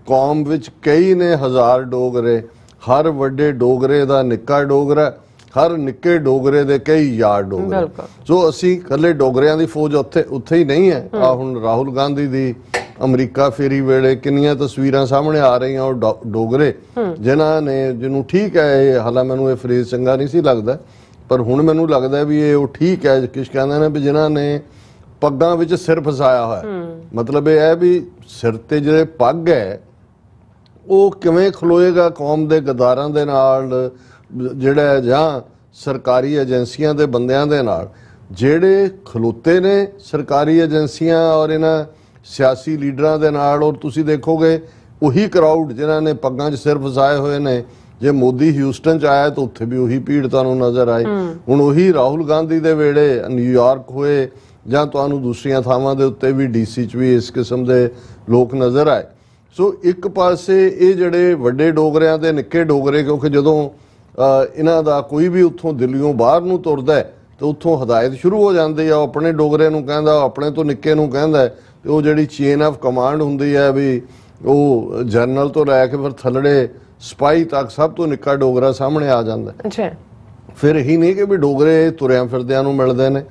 ਕੌਮ ਵਿੱਚ ਕਈ ਨੇ ਹਜ਼ਾਰ ਡੋਗਰੇ, ਹਰ ਵੱਡੇ ਡੋਗਰੇ ਦਾ ਨਿੱਕਾ ਡੋਗਰਾ, ਹਰ ਨਿੱਕੇ ਡੋਗਰੇ ਦੇ ਕਈ ਯਾਰ ਡੋਗਰੇ। ਸੋ ਅਸੀਂ ਇਕੱਲੇ ਡੋਗਰਿਆਂ ਦੀ ਫੌਜ ਉੱਥੇ ਹੀ ਨਹੀਂ ਹੈ। ਆ ਹੁਣ ਰਾਹੁਲ ਗਾਂਧੀ ਦੀ ਅਮਰੀਕਾ ਫੇਰੀ ਵੇਲੇ ਕਿੰਨੀਆਂ ਤਸਵੀਰਾਂ ਸਾਹਮਣੇ ਆ ਰਹੀਆਂ ਉਹ ਡੋਗਰੇ ਜਿਨ੍ਹਾਂ ਨੇ, ਜਿਹਨੂੰ ਠੀਕ ਹੈ ਇਹ, ਹਾਲਾਂ ਮੈਨੂੰ ਇਹ ਫਰੇਜ਼ ਚੰਗਾ ਨਹੀਂ ਸੀ ਲੱਗਦਾ, ਪਰ ਹੁਣ ਮੈਨੂੰ ਲੱਗਦਾ ਵੀ ਇਹ ਉਹ ਠੀਕ ਹੈ ਕਿਸ ਕਹਿੰਦੇ ਨੇ ਵੀ ਜਿਨ੍ਹਾਂ ਨੇ ਪੱਗਾਂ ਵਿੱਚ ਸਿਰ ਫਸਾਇਆ ਹੋਇਆ। ਮਤਲਬ ਇਹ ਹੈ ਵੀ ਸਿਰ ਤੇ ਜਿਹੜੇ ਪੱਗ ਹੈ ਉਹ ਕਿਵੇਂ ਖਲੋਏਗਾ ਕੌਮ ਦੇ ਗਦਾਰਾਂ ਦੇ ਨਾਲ, ਜਿਹੜਾ ਜਾਂ ਸਰਕਾਰੀ ਏਜੰਸੀਆਂ ਦੇ ਬੰਦਿਆਂ ਦੇ ਨਾਲ ਜਿਹੜੇ ਖਲੋਤੇ ਨੇ ਸਰਕਾਰੀ ਏਜੰਸੀਆਂ ਔਰ ਇਹਨਾਂ ਸਿਆਸੀ ਲੀਡਰਾਂ ਦੇ ਨਾਲ। ਔਰ ਤੁਸੀਂ ਦੇਖੋਗੇ ਉਹੀ ਕਰਾਊਡ ਜਿਨ੍ਹਾਂ ਨੇ ਪੱਗਾਂ 'ਚ ਸਿਰ ਫਸਾਏ ਹੋਏ ਨੇ, ਜੇ ਮੋਦੀ ਹਿਊਸਟਨ 'ਚ ਆਇਆ ਤਾਂ ਉੱਥੇ ਵੀ ਉਹੀ ਭੀੜ ਤੁਹਾਨੂੰ ਨਜ਼ਰ ਆਈ। ਹੁਣ ਉਹੀ ਰਾਹੁਲ ਗਾਂਧੀ ਦੇ ਵੇਲੇ ਨਿਊਯਾਰਕ ਹੋਏ ਜਾਂ ਤੁਹਾਨੂੰ ਦੂਸਰੀਆਂ ਥਾਵਾਂ ਦੇ ਉੱਤੇ ਵੀ DC 'ਚ ਵੀ ਇਸ ਕਿਸਮ ਦੇ ਲੋਕ ਨਜ਼ਰ ਆਏ। ਸੋ ਇੱਕ ਪਾਸੇ ਇਹ ਜਿਹੜੇ ਵੱਡੇ ਡੋਗਰਿਆਂ ਦੇ ਨਿੱਕੇ ਡੋਗਰੇ, ਕਿਉਂਕਿ ਜਦੋਂ ਇਹਨਾਂ ਦਾ ਕੋਈ ਵੀ ਉੱਥੋਂ ਦਿੱਲੀੋਂ ਬਾਹਰ ਨੂੰ ਤੁਰਦਾ ਹੈ ਤੇ ਉੱਥੋਂ ਹਦਾਇਤ ਸ਼ੁਰੂ ਹੋ ਜਾਂਦੀ ਆ, ਉਹ ਆਪਣੇ ਡੋਗਰੇ ਨੂੰ ਕਹਿੰਦਾ, ਆਪਣੇ ਤੋਂ ਨਿੱਕੇ ਨੂੰ ਕਹਿੰਦਾ, ਤੇ ਉਹ ਜਿਹੜੀ ਚੇਨ ਆਫ ਕਮਾਂਡ ਹੁੰਦੀ ਹੈ ਵੀ ਉਹ ਜਨਰਲ ਤੋਂ ਲੈ ਕੇ ਫਿਰ ਥੱਲੜੇ ਸਪਾਈ ਤੱਕ ਸਭ ਤੋਂ ਨਿੱਕਾ ਡੋਗਰਾ ਸਾਹਮਣੇ ਆ ਜਾਂਦਾ। ਫਿਰ ਇਹੀ ਨਹੀਂ ਕਿ ਵੀ ਡੋਗਰੇ ਤੁਰਿਆਂ ਫਿਰਦਿਆਂ ਨੂੰ ਮਿਲਦੇ ਨੇ,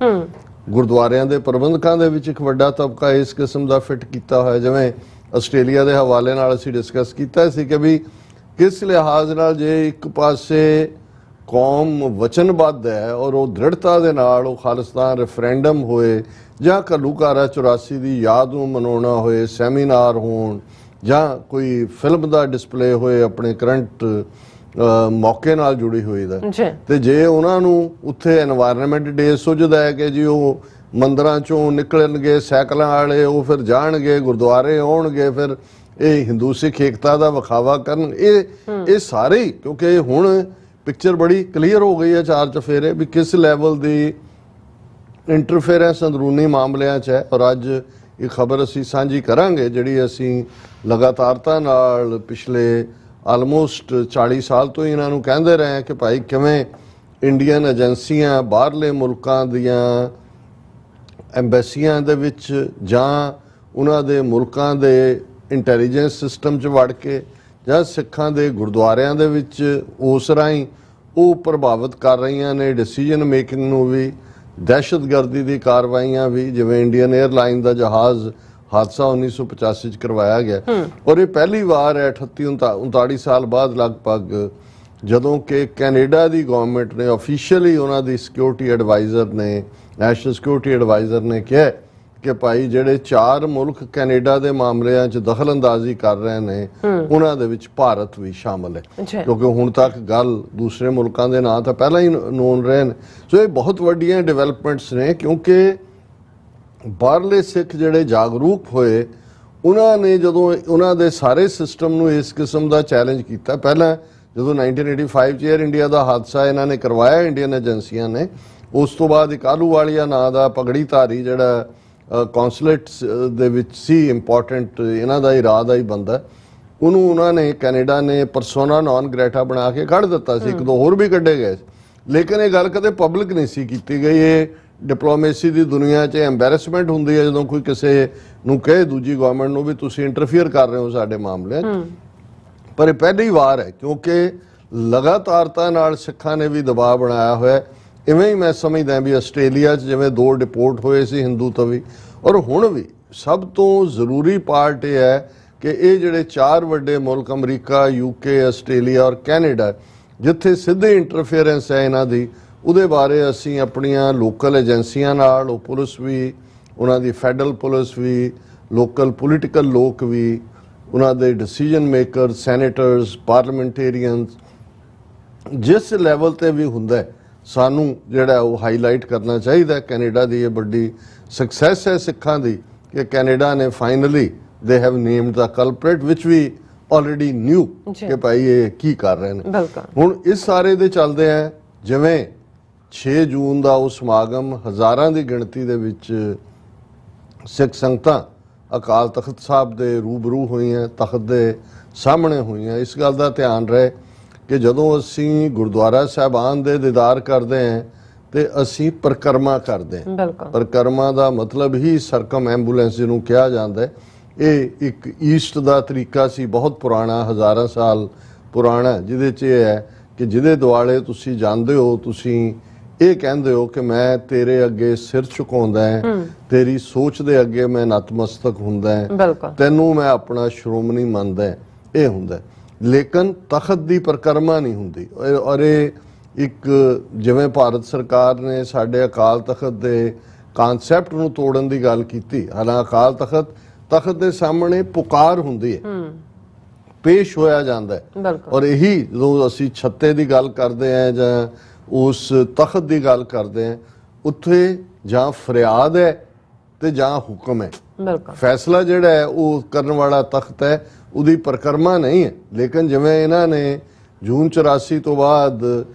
ਗੁਰਦੁਆਰਿਆਂ ਦੇ ਪ੍ਰਬੰਧਕਾਂ ਦੇ ਵਿੱਚ ਇੱਕ ਵੱਡਾ ਤਬਕਾ ਇਸ ਕਿਸਮ ਦਾ ਫਿੱਟ ਕੀਤਾ ਹੋਇਆ। ਜਿਵੇਂ ਆਸਟ੍ਰੇਲੀਆ ਦੇ ਹਵਾਲੇ ਨਾਲ ਅਸੀਂ ਡਿਸਕਸ ਕੀਤਾ ਸੀ ਕਿ ਵੀ ਕਿਸ ਲਿਹਾਜ਼ ਨਾਲ ਜੇ ਇੱਕ ਪਾਸੇ ਕੌਮ ਵਚਨਬੱਧ ਹੈ ਔਰ ਉਹ ਦ੍ਰਿੜਤਾ ਦੇ ਨਾਲ ਉਹ ਖਾਲਿਸਤਾਨ ਰੈਫਰੈਂਡਮ ਹੋਏ ਜਾਂ ਘੱਲੂਘਾਰਾ 84 ਦੀ ਯਾਦ ਨੂੰ ਮਨਾਉਣਾ ਹੋਏ, ਸੈਮੀਨਾਰ ਹੋਣ ਜਾਂ ਕੋਈ ਫਿਲਮ ਦਾ ਡਿਸਪਲੇ ਹੋਏ ਆਪਣੇ ਕਰੰਟ ਮੌਕੇ ਨਾਲ ਜੁੜੀ ਹੋਈ ਦਾ, ਤੇ ਜੇ ਉਹਨਾਂ ਨੂੰ ਉੱਥੇ এনवायरमेंट ਡੇ ਸੁਝਦਾ ਹੈ ਕਿ ਜੀ ਉਹ ਮੰਦਰਾਂ ਚੋਂ ਨਿਕਲਣਗੇ ਸਾਈਕਲਾਂ ਵਾਲੇ, ਉਹ ਫਿਰ ਜਾਣਗੇ ਗੁਰਦੁਆਰੇ ਆਉਣਗੇ, ਫਿਰ ਇਹ ਹਿੰਦੂ ਸਿੱਖ ਏਕਤਾ ਦਾ ਵਿਖਾਵਾ ਕਰਨ, ਇਹ ਸਾਰੇ ਕਿਉਂਕਿ ਹੁਣ ਪਿਕਚਰ ਬੜੀ ਕਲੀਅਰ ਹੋ ਗਈ ਹੈ 4 ਚਫੇਰੇ ਵੀ ਕਿਸ ਲੈਵਲ ਦੀ ਇੰਟਰਫੇਰੈਂਸ ਅੰਦਰੂਨੀ ਮਾਮਲਿਆਂ 'ਚ ਹੈ। ਔਰ ਅੱਜ ਇਹ ਖਬਰ ਅਸੀਂ ਸਾਂਝੀ ਕਰਾਂਗੇ ਜਿਹੜੀ ਅਸੀਂ ਲਗਾਤਾਰਤਾ ਨਾਲ ਪਿਛਲੇ ਆਲਮੋਸਟ 40 ਸਾਲ ਤੋਂ ਇਹਨਾਂ ਨੂੰ ਕਹਿੰਦੇ ਰਹੇ ਹਾਂ ਕਿ ਭਾਈ ਕਿਵੇਂ ਇੰਡੀਅਨ ਏਜੰਸੀਆਂ ਬਾਹਰਲੇ ਮੁਲਕਾਂ ਦੀਆਂ ਐਮਬੈਸੀਆਂ ਦੇ ਵਿੱਚ ਜਾਂ ਉਹਨਾਂ ਦੇ ਮੁਲਕਾਂ ਦੇ ਇੰਟੈਲੀਜੈਂਸ ਸਿਸਟਮ 'ਚ ਵੜ ਕੇ ਜਾਂ ਸਿੱਖਾਂ ਦੇ ਗੁਰਦੁਆਰਿਆਂ ਦੇ ਵਿੱਚ ਉਸ ਰਾਹੀਂ ਉਹ ਪ੍ਰਭਾਵਿਤ ਕਰ ਰਹੀਆਂ ਨੇ ਡਿਸੀਜਨ ਮੇਕਿੰਗ ਨੂੰ ਵੀ, ਦਹਿਸ਼ਤਗਰਦੀ ਦੀ ਕਾਰਵਾਈਆਂ ਵੀ, ਜਿਵੇਂ ਇੰਡੀਅਨ 에ਅਰਲਾਈਨ ਦਾ ਜਹਾਜ਼ ਹਾਦਸਾ 1985 'ਚ ਕਰਵਾਇਆ ਗਿਆ। ਔਰ ਇਹ ਪਹਿਲੀ ਵਾਰ ਹੈ 38-39 ਸਾਲ ਬਾਅਦ ਲਗਭਗ ਜਦੋਂ ਕਿ ਕੈਨੇਡਾ ਦੀ ਗਵਰਨਮੈਂਟ ਨੇ ਆਫੀਸ਼ੀਅਲੀ ਉਹਨਾਂ ਦੀ ਸਿਕਿਉਰਿਟੀ ਐਡਵਾਈਜ਼ਰ ਨੇ, ਨੈਸ਼ਨਲ ਸਿਕਿਉਰਿਟੀ ਐਡਵਾਈਜ਼ਰ ਨੇ ਕਿਹਾ ਕਿ ਭਾਈ ਜਿਹੜੇ 4 ਮੁਲਕ ਕੈਨੇਡਾ ਦੇ ਮਾਮਲਿਆਂ 'ਚ ਦਖਲਅੰਦਾਜ਼ੀ ਕਰ ਰਹੇ ਨੇ ਉਹਨਾਂ ਦੇ ਵਿੱਚ ਭਾਰਤ ਵੀ ਸ਼ਾਮਲ ਹੈ, ਕਿਉਂਕਿ ਹੁਣ ਤੱਕ ਗੱਲ ਦੂਸਰੇ ਮੁਲਕਾਂ ਦੇ ਨਾਂ ਤਾਂ ਪਹਿਲਾਂ ਹੀ ਨੋਨ ਰਹੇ ਨੇ। ਸੋ ਇਹ ਬਹੁਤ ਵੱਡੀਆਂ ਡਿਵੈਲਪਮੈਂਟਸ ਨੇ, ਕਿਉਂਕਿ ਬਾਹਰਲੇ ਸਿੱਖ ਜਿਹੜੇ ਜਾਗਰੂਕ ਹੋਏ ਉਹਨਾਂ ਨੇ ਜਦੋਂ ਉਹਨਾਂ ਦੇ ਸਾਰੇ ਸਿਸਟਮ ਨੂੰ ਇਸ ਕਿਸਮ ਦਾ ਚੈਲੰਜ ਕੀਤਾ। ਪਹਿਲਾਂ ਜਦੋਂ 1985 'ਚ ਏਅਰ ਇੰਡੀਆ ਦਾ ਹਾਦਸਾ ਇਹਨਾਂ ਨੇ ਕਰਵਾਇਆ ਇੰਡੀਅਨ ਏਜੰਸੀਆਂ ਨੇ, ਉਸ ਤੋਂ ਬਾਅਦ ਇੱਕ ਆਹਲੂਵਾਲੀਆ ਨਾਂ ਦਾ ਪਗੜੀਧਾਰੀ ਜਿਹੜਾ ਕੌਂਸੂਲੇਟ ਦੇ ਵਿੱਚ ਸੀ ਇੰਪੋਰਟੈਂਟ, ਇਹਨਾਂ ਦਾ ਇਰਾਦਾ ਹੀ ਬੰਦਾ, ਉਹਨੂੰ ਉਹਨਾਂ ਨੇ ਕੈਨੇਡਾ ਨੇ ਪਰਸੋਨਾ ਨੌਨ ਗ੍ਰੈਟਾ ਬਣਾ ਕੇ ਕੱਢ ਦਿੱਤਾ ਸੀ। 1-2 ਹੋਰ ਵੀ ਕੱਢੇ ਗਏ, ਲੇਕਿਨ ਇਹ ਗੱਲ ਕਦੇ ਪਬਲਿਕ ਨਹੀਂ ਸੀ ਕੀਤੀ ਗਈ। ਇਹ ਡਿਪਲੋਮੇਸੀ ਦੀ ਦੁਨੀਆ 'ਚ ਐਂਬੈਰਸਮੈਂਟ ਹੁੰਦੀ ਹੈ ਜਦੋਂ ਕੋਈ ਕਿਸੇ ਨੂੰ ਕਹੇ ਦੂਜੀ ਗਵਰਨਮੈਂਟ ਨੂੰ ਵੀ ਤੁਸੀਂ ਇੰਟਰਫੀਅਰ ਕਰ ਰਹੇ ਹੋ ਸਾਡੇ ਮਾਮਲਿਆਂ 'ਚ। ਪਰ ਇਹ ਪਹਿਲੀ ਵਾਰ ਹੈ, ਕਿਉਂਕਿ ਲਗਾਤਾਰਤਾ ਨਾਲ ਸਿੱਖਾਂ ਨੇ ਵੀ ਦਬਾਅ ਬਣਾਇਆ ਹੋਇਆ। ਇਵੇਂ ਹੀ ਮੈਂ ਸਮਝਦਾ ਵੀ ਆਸਟ੍ਰੇਲੀਆ 'ਚ ਜਿਵੇਂ 2 ਡਿਪੋਰਟ ਹੋਏ ਸੀ ਹਿੰਦੂ ਤਵੀ, ਔਰ ਹੁਣ ਵੀ ਸਭ ਤੋਂ ਜ਼ਰੂਰੀ ਪਾਰਟ ਇਹ ਹੈ ਕਿ ਇਹ ਜਿਹੜੇ 4 ਵੱਡੇ ਮੁਲਕ ਅਮਰੀਕਾ, UK, ਆਸਟ੍ਰੇਲੀਆ ਔਰ ਕੈਨੇਡਾ, ਜਿੱਥੇ ਸਿੱਧੀ ਇੰਟਰਫੇਰੈਂਸ ਹੈ ਇਹਨਾਂ ਦੀ, ਉਹਦੇ ਬਾਰੇ ਅਸੀਂ ਆਪਣੀਆਂ ਲੋਕਲ ਏਜੰਸੀਆਂ ਨਾਲ, ਉਹ ਪੁਲਿਸ ਵੀ, ਉਹਨਾਂ ਦੀ ਫੈਡਰਲ ਪੁਲਿਸ ਵੀ, ਲੋਕਲ ਪੋਲੀਟੀਕਲ ਲੋਕ ਵੀ, ਉਹਨਾਂ ਦੇ ਡਿਸੀਜਨ ਮੇਕਰ, ਸੈਨੇਟਰਸ, ਪਾਰਲੀਮੈਂਟੇਰੀਅਨਸ, ਜਿਸ ਲੈਵਲ ਤੇ ਵੀ ਹੁੰਦਾ ਸਾਨੂੰ ਜਿਹੜਾ ਉਹ ਹਾਈਲਾਈਟ ਕਰਨਾ ਚਾਹੀਦਾ। ਕੈਨੇਡਾ ਦੀ ਇਹ ਵੱਡੀ ਸਕਸੈਸ ਹੈ ਸਿੱਖਾਂ ਦੀ ਕਿ ਕੈਨੇਡਾ ਨੇ finally they have named the culprit ਵਿਚ ਵੀ ਆਲਰੇਡੀ ਨਿਊ ਕਿ ਭਾਈ ਇਹ ਕੀ ਕਰ ਰਹੇ ਨੇ। ਹੁਣ ਇਸ ਸਾਰੇ ਦੇ ਚੱਲਦੇ ਆ, ਜਿਵੇਂ 6 ਜੂਨ ਦਾ ਉਹ ਸਮਾਗਮ ਹਜ਼ਾਰਾਂ ਦੀ ਗਿਣਤੀ ਦੇ ਵਿੱਚ ਸਿੱਖ ਸੰਗਤਾਂ ਅਕਾਲ ਤਖਤ ਸਾਹਿਬ ਦੇ ਰੂਬਰੂ ਹੋਈਆਂ, ਤਖਤ ਦੇ ਸਾਹਮਣੇ ਹੋਈਆਂ। ਇਸ ਗੱਲ ਦਾ ਧਿਆਨ ਰਹੇ ਕਿ ਜਦੋਂ ਅਸੀਂ ਗੁਰਦੁਆਰਾ ਸਾਹਿਬਾਨ ਦੇ ਦੀਦਾਰ ਕਰਦੇ ਹਾਂ ਤੇ ਅਸੀਂ ਪਰਿਕਰਮਾ ਕਰਦੇ ਹਾਂ। ਪਰਿਕਰਮਾ ਦਾ ਮਤਲਬ ਹੀ ਸਰਕਮ ਐਂਬੂਲੈਂਸ ਜਿਹਨੂੰ ਕਿਹਾ ਜਾਂਦਾ ਹੈ। ਇਹ ਇੱਕ ਈਸਟ ਦਾ ਤਰੀਕਾ ਸੀ, ਬਹੁਤ ਪੁਰਾਣਾ, ਹਜ਼ਾਰਾਂ ਸਾਲ ਪੁਰਾਣਾ, ਜਿਹਦੇ 'ਚ ਇਹ ਹੈ ਕਿ ਜਿਹਦੇ ਦੁਆਲੇ ਤੁਸੀਂ ਜਾਂਦੇ ਹੋ, ਤੁਸੀਂ ਇਹ ਕਹਿੰਦੇ ਹੋ ਕਿ ਮੈਂ ਤੇਰੇ ਅੱਗੇ ਸਿਰ ਝੁਕਾਉਂਦਾ ਹੈ, ਤੇਰੀ ਸੋਚ ਦੇ ਅੱਗੇ ਮੈਂ ਨਤਮਸਤਕ ਹੁੰਦਾ ਹੈ, ਤੈਨੂੰ ਮੈਂ ਆਪਣਾ ਸ਼੍ਰੋਮਣੀ ਮੰਨਦਾ, ਇਹ ਹੁੰਦਾ। ਲੇਕਿਨ ਤਖਤ ਦੀ ਪਰਿਕਰਮਾ ਨਹੀਂ ਹੁੰਦੀ। ਔਰ ਇਹ ਇੱਕ ਜਿਵੇਂ ਭਾਰਤ ਸਰਕਾਰ ਨੇ ਸਾਡੇ ਅਕਾਲ ਤਖਤ ਦੇ ਕਾਨਸੈਪਟ ਨੂੰ ਤੋੜਨ ਦੀ ਗੱਲ ਕੀਤੀ, ਹਾਲਾਂਕਿ ਅਕਾਲ ਤਖਤ ਦੇ ਸਾਹਮਣੇ ਪੁਕਾਰ ਹੁੰਦੀ ਹੈ, ਪੇਸ਼ ਹੋਇਆ ਜਾਂਦਾ ਹੈ। ਔਰ ਇਹੀ ਜਦੋਂ ਅਸੀਂ ਛੱਤੇ ਦੀ ਗੱਲ ਕਰਦੇ ਹਾਂ ਜਾਂ ਉਸ ਤਖਤ ਦੀ ਗੱਲ ਕਰਦੇ ਹਾਂ, ਉੱਥੇ ਜਾਂ ਫਰਿਆਦ ਹੈ ਤੇ ਜਾਂ ਹੁਕਮ ਹੈ। ਫੈਸਲਾ ਜਿਹੜਾ ਹੈ ਉਹ ਕਰਨ ਵਾਲਾ ਤਖਤ ਹੈ, ਉਹਦੀ ਪਰਿਕਰਮਾ ਨਹੀਂ ਹੈ। ਲੇਕਿਨ ਜਿਵੇਂ ਇਹਨਾਂ ਨੇ ਜੂਨ 84 ਤੋਂ ਬਾਅਦ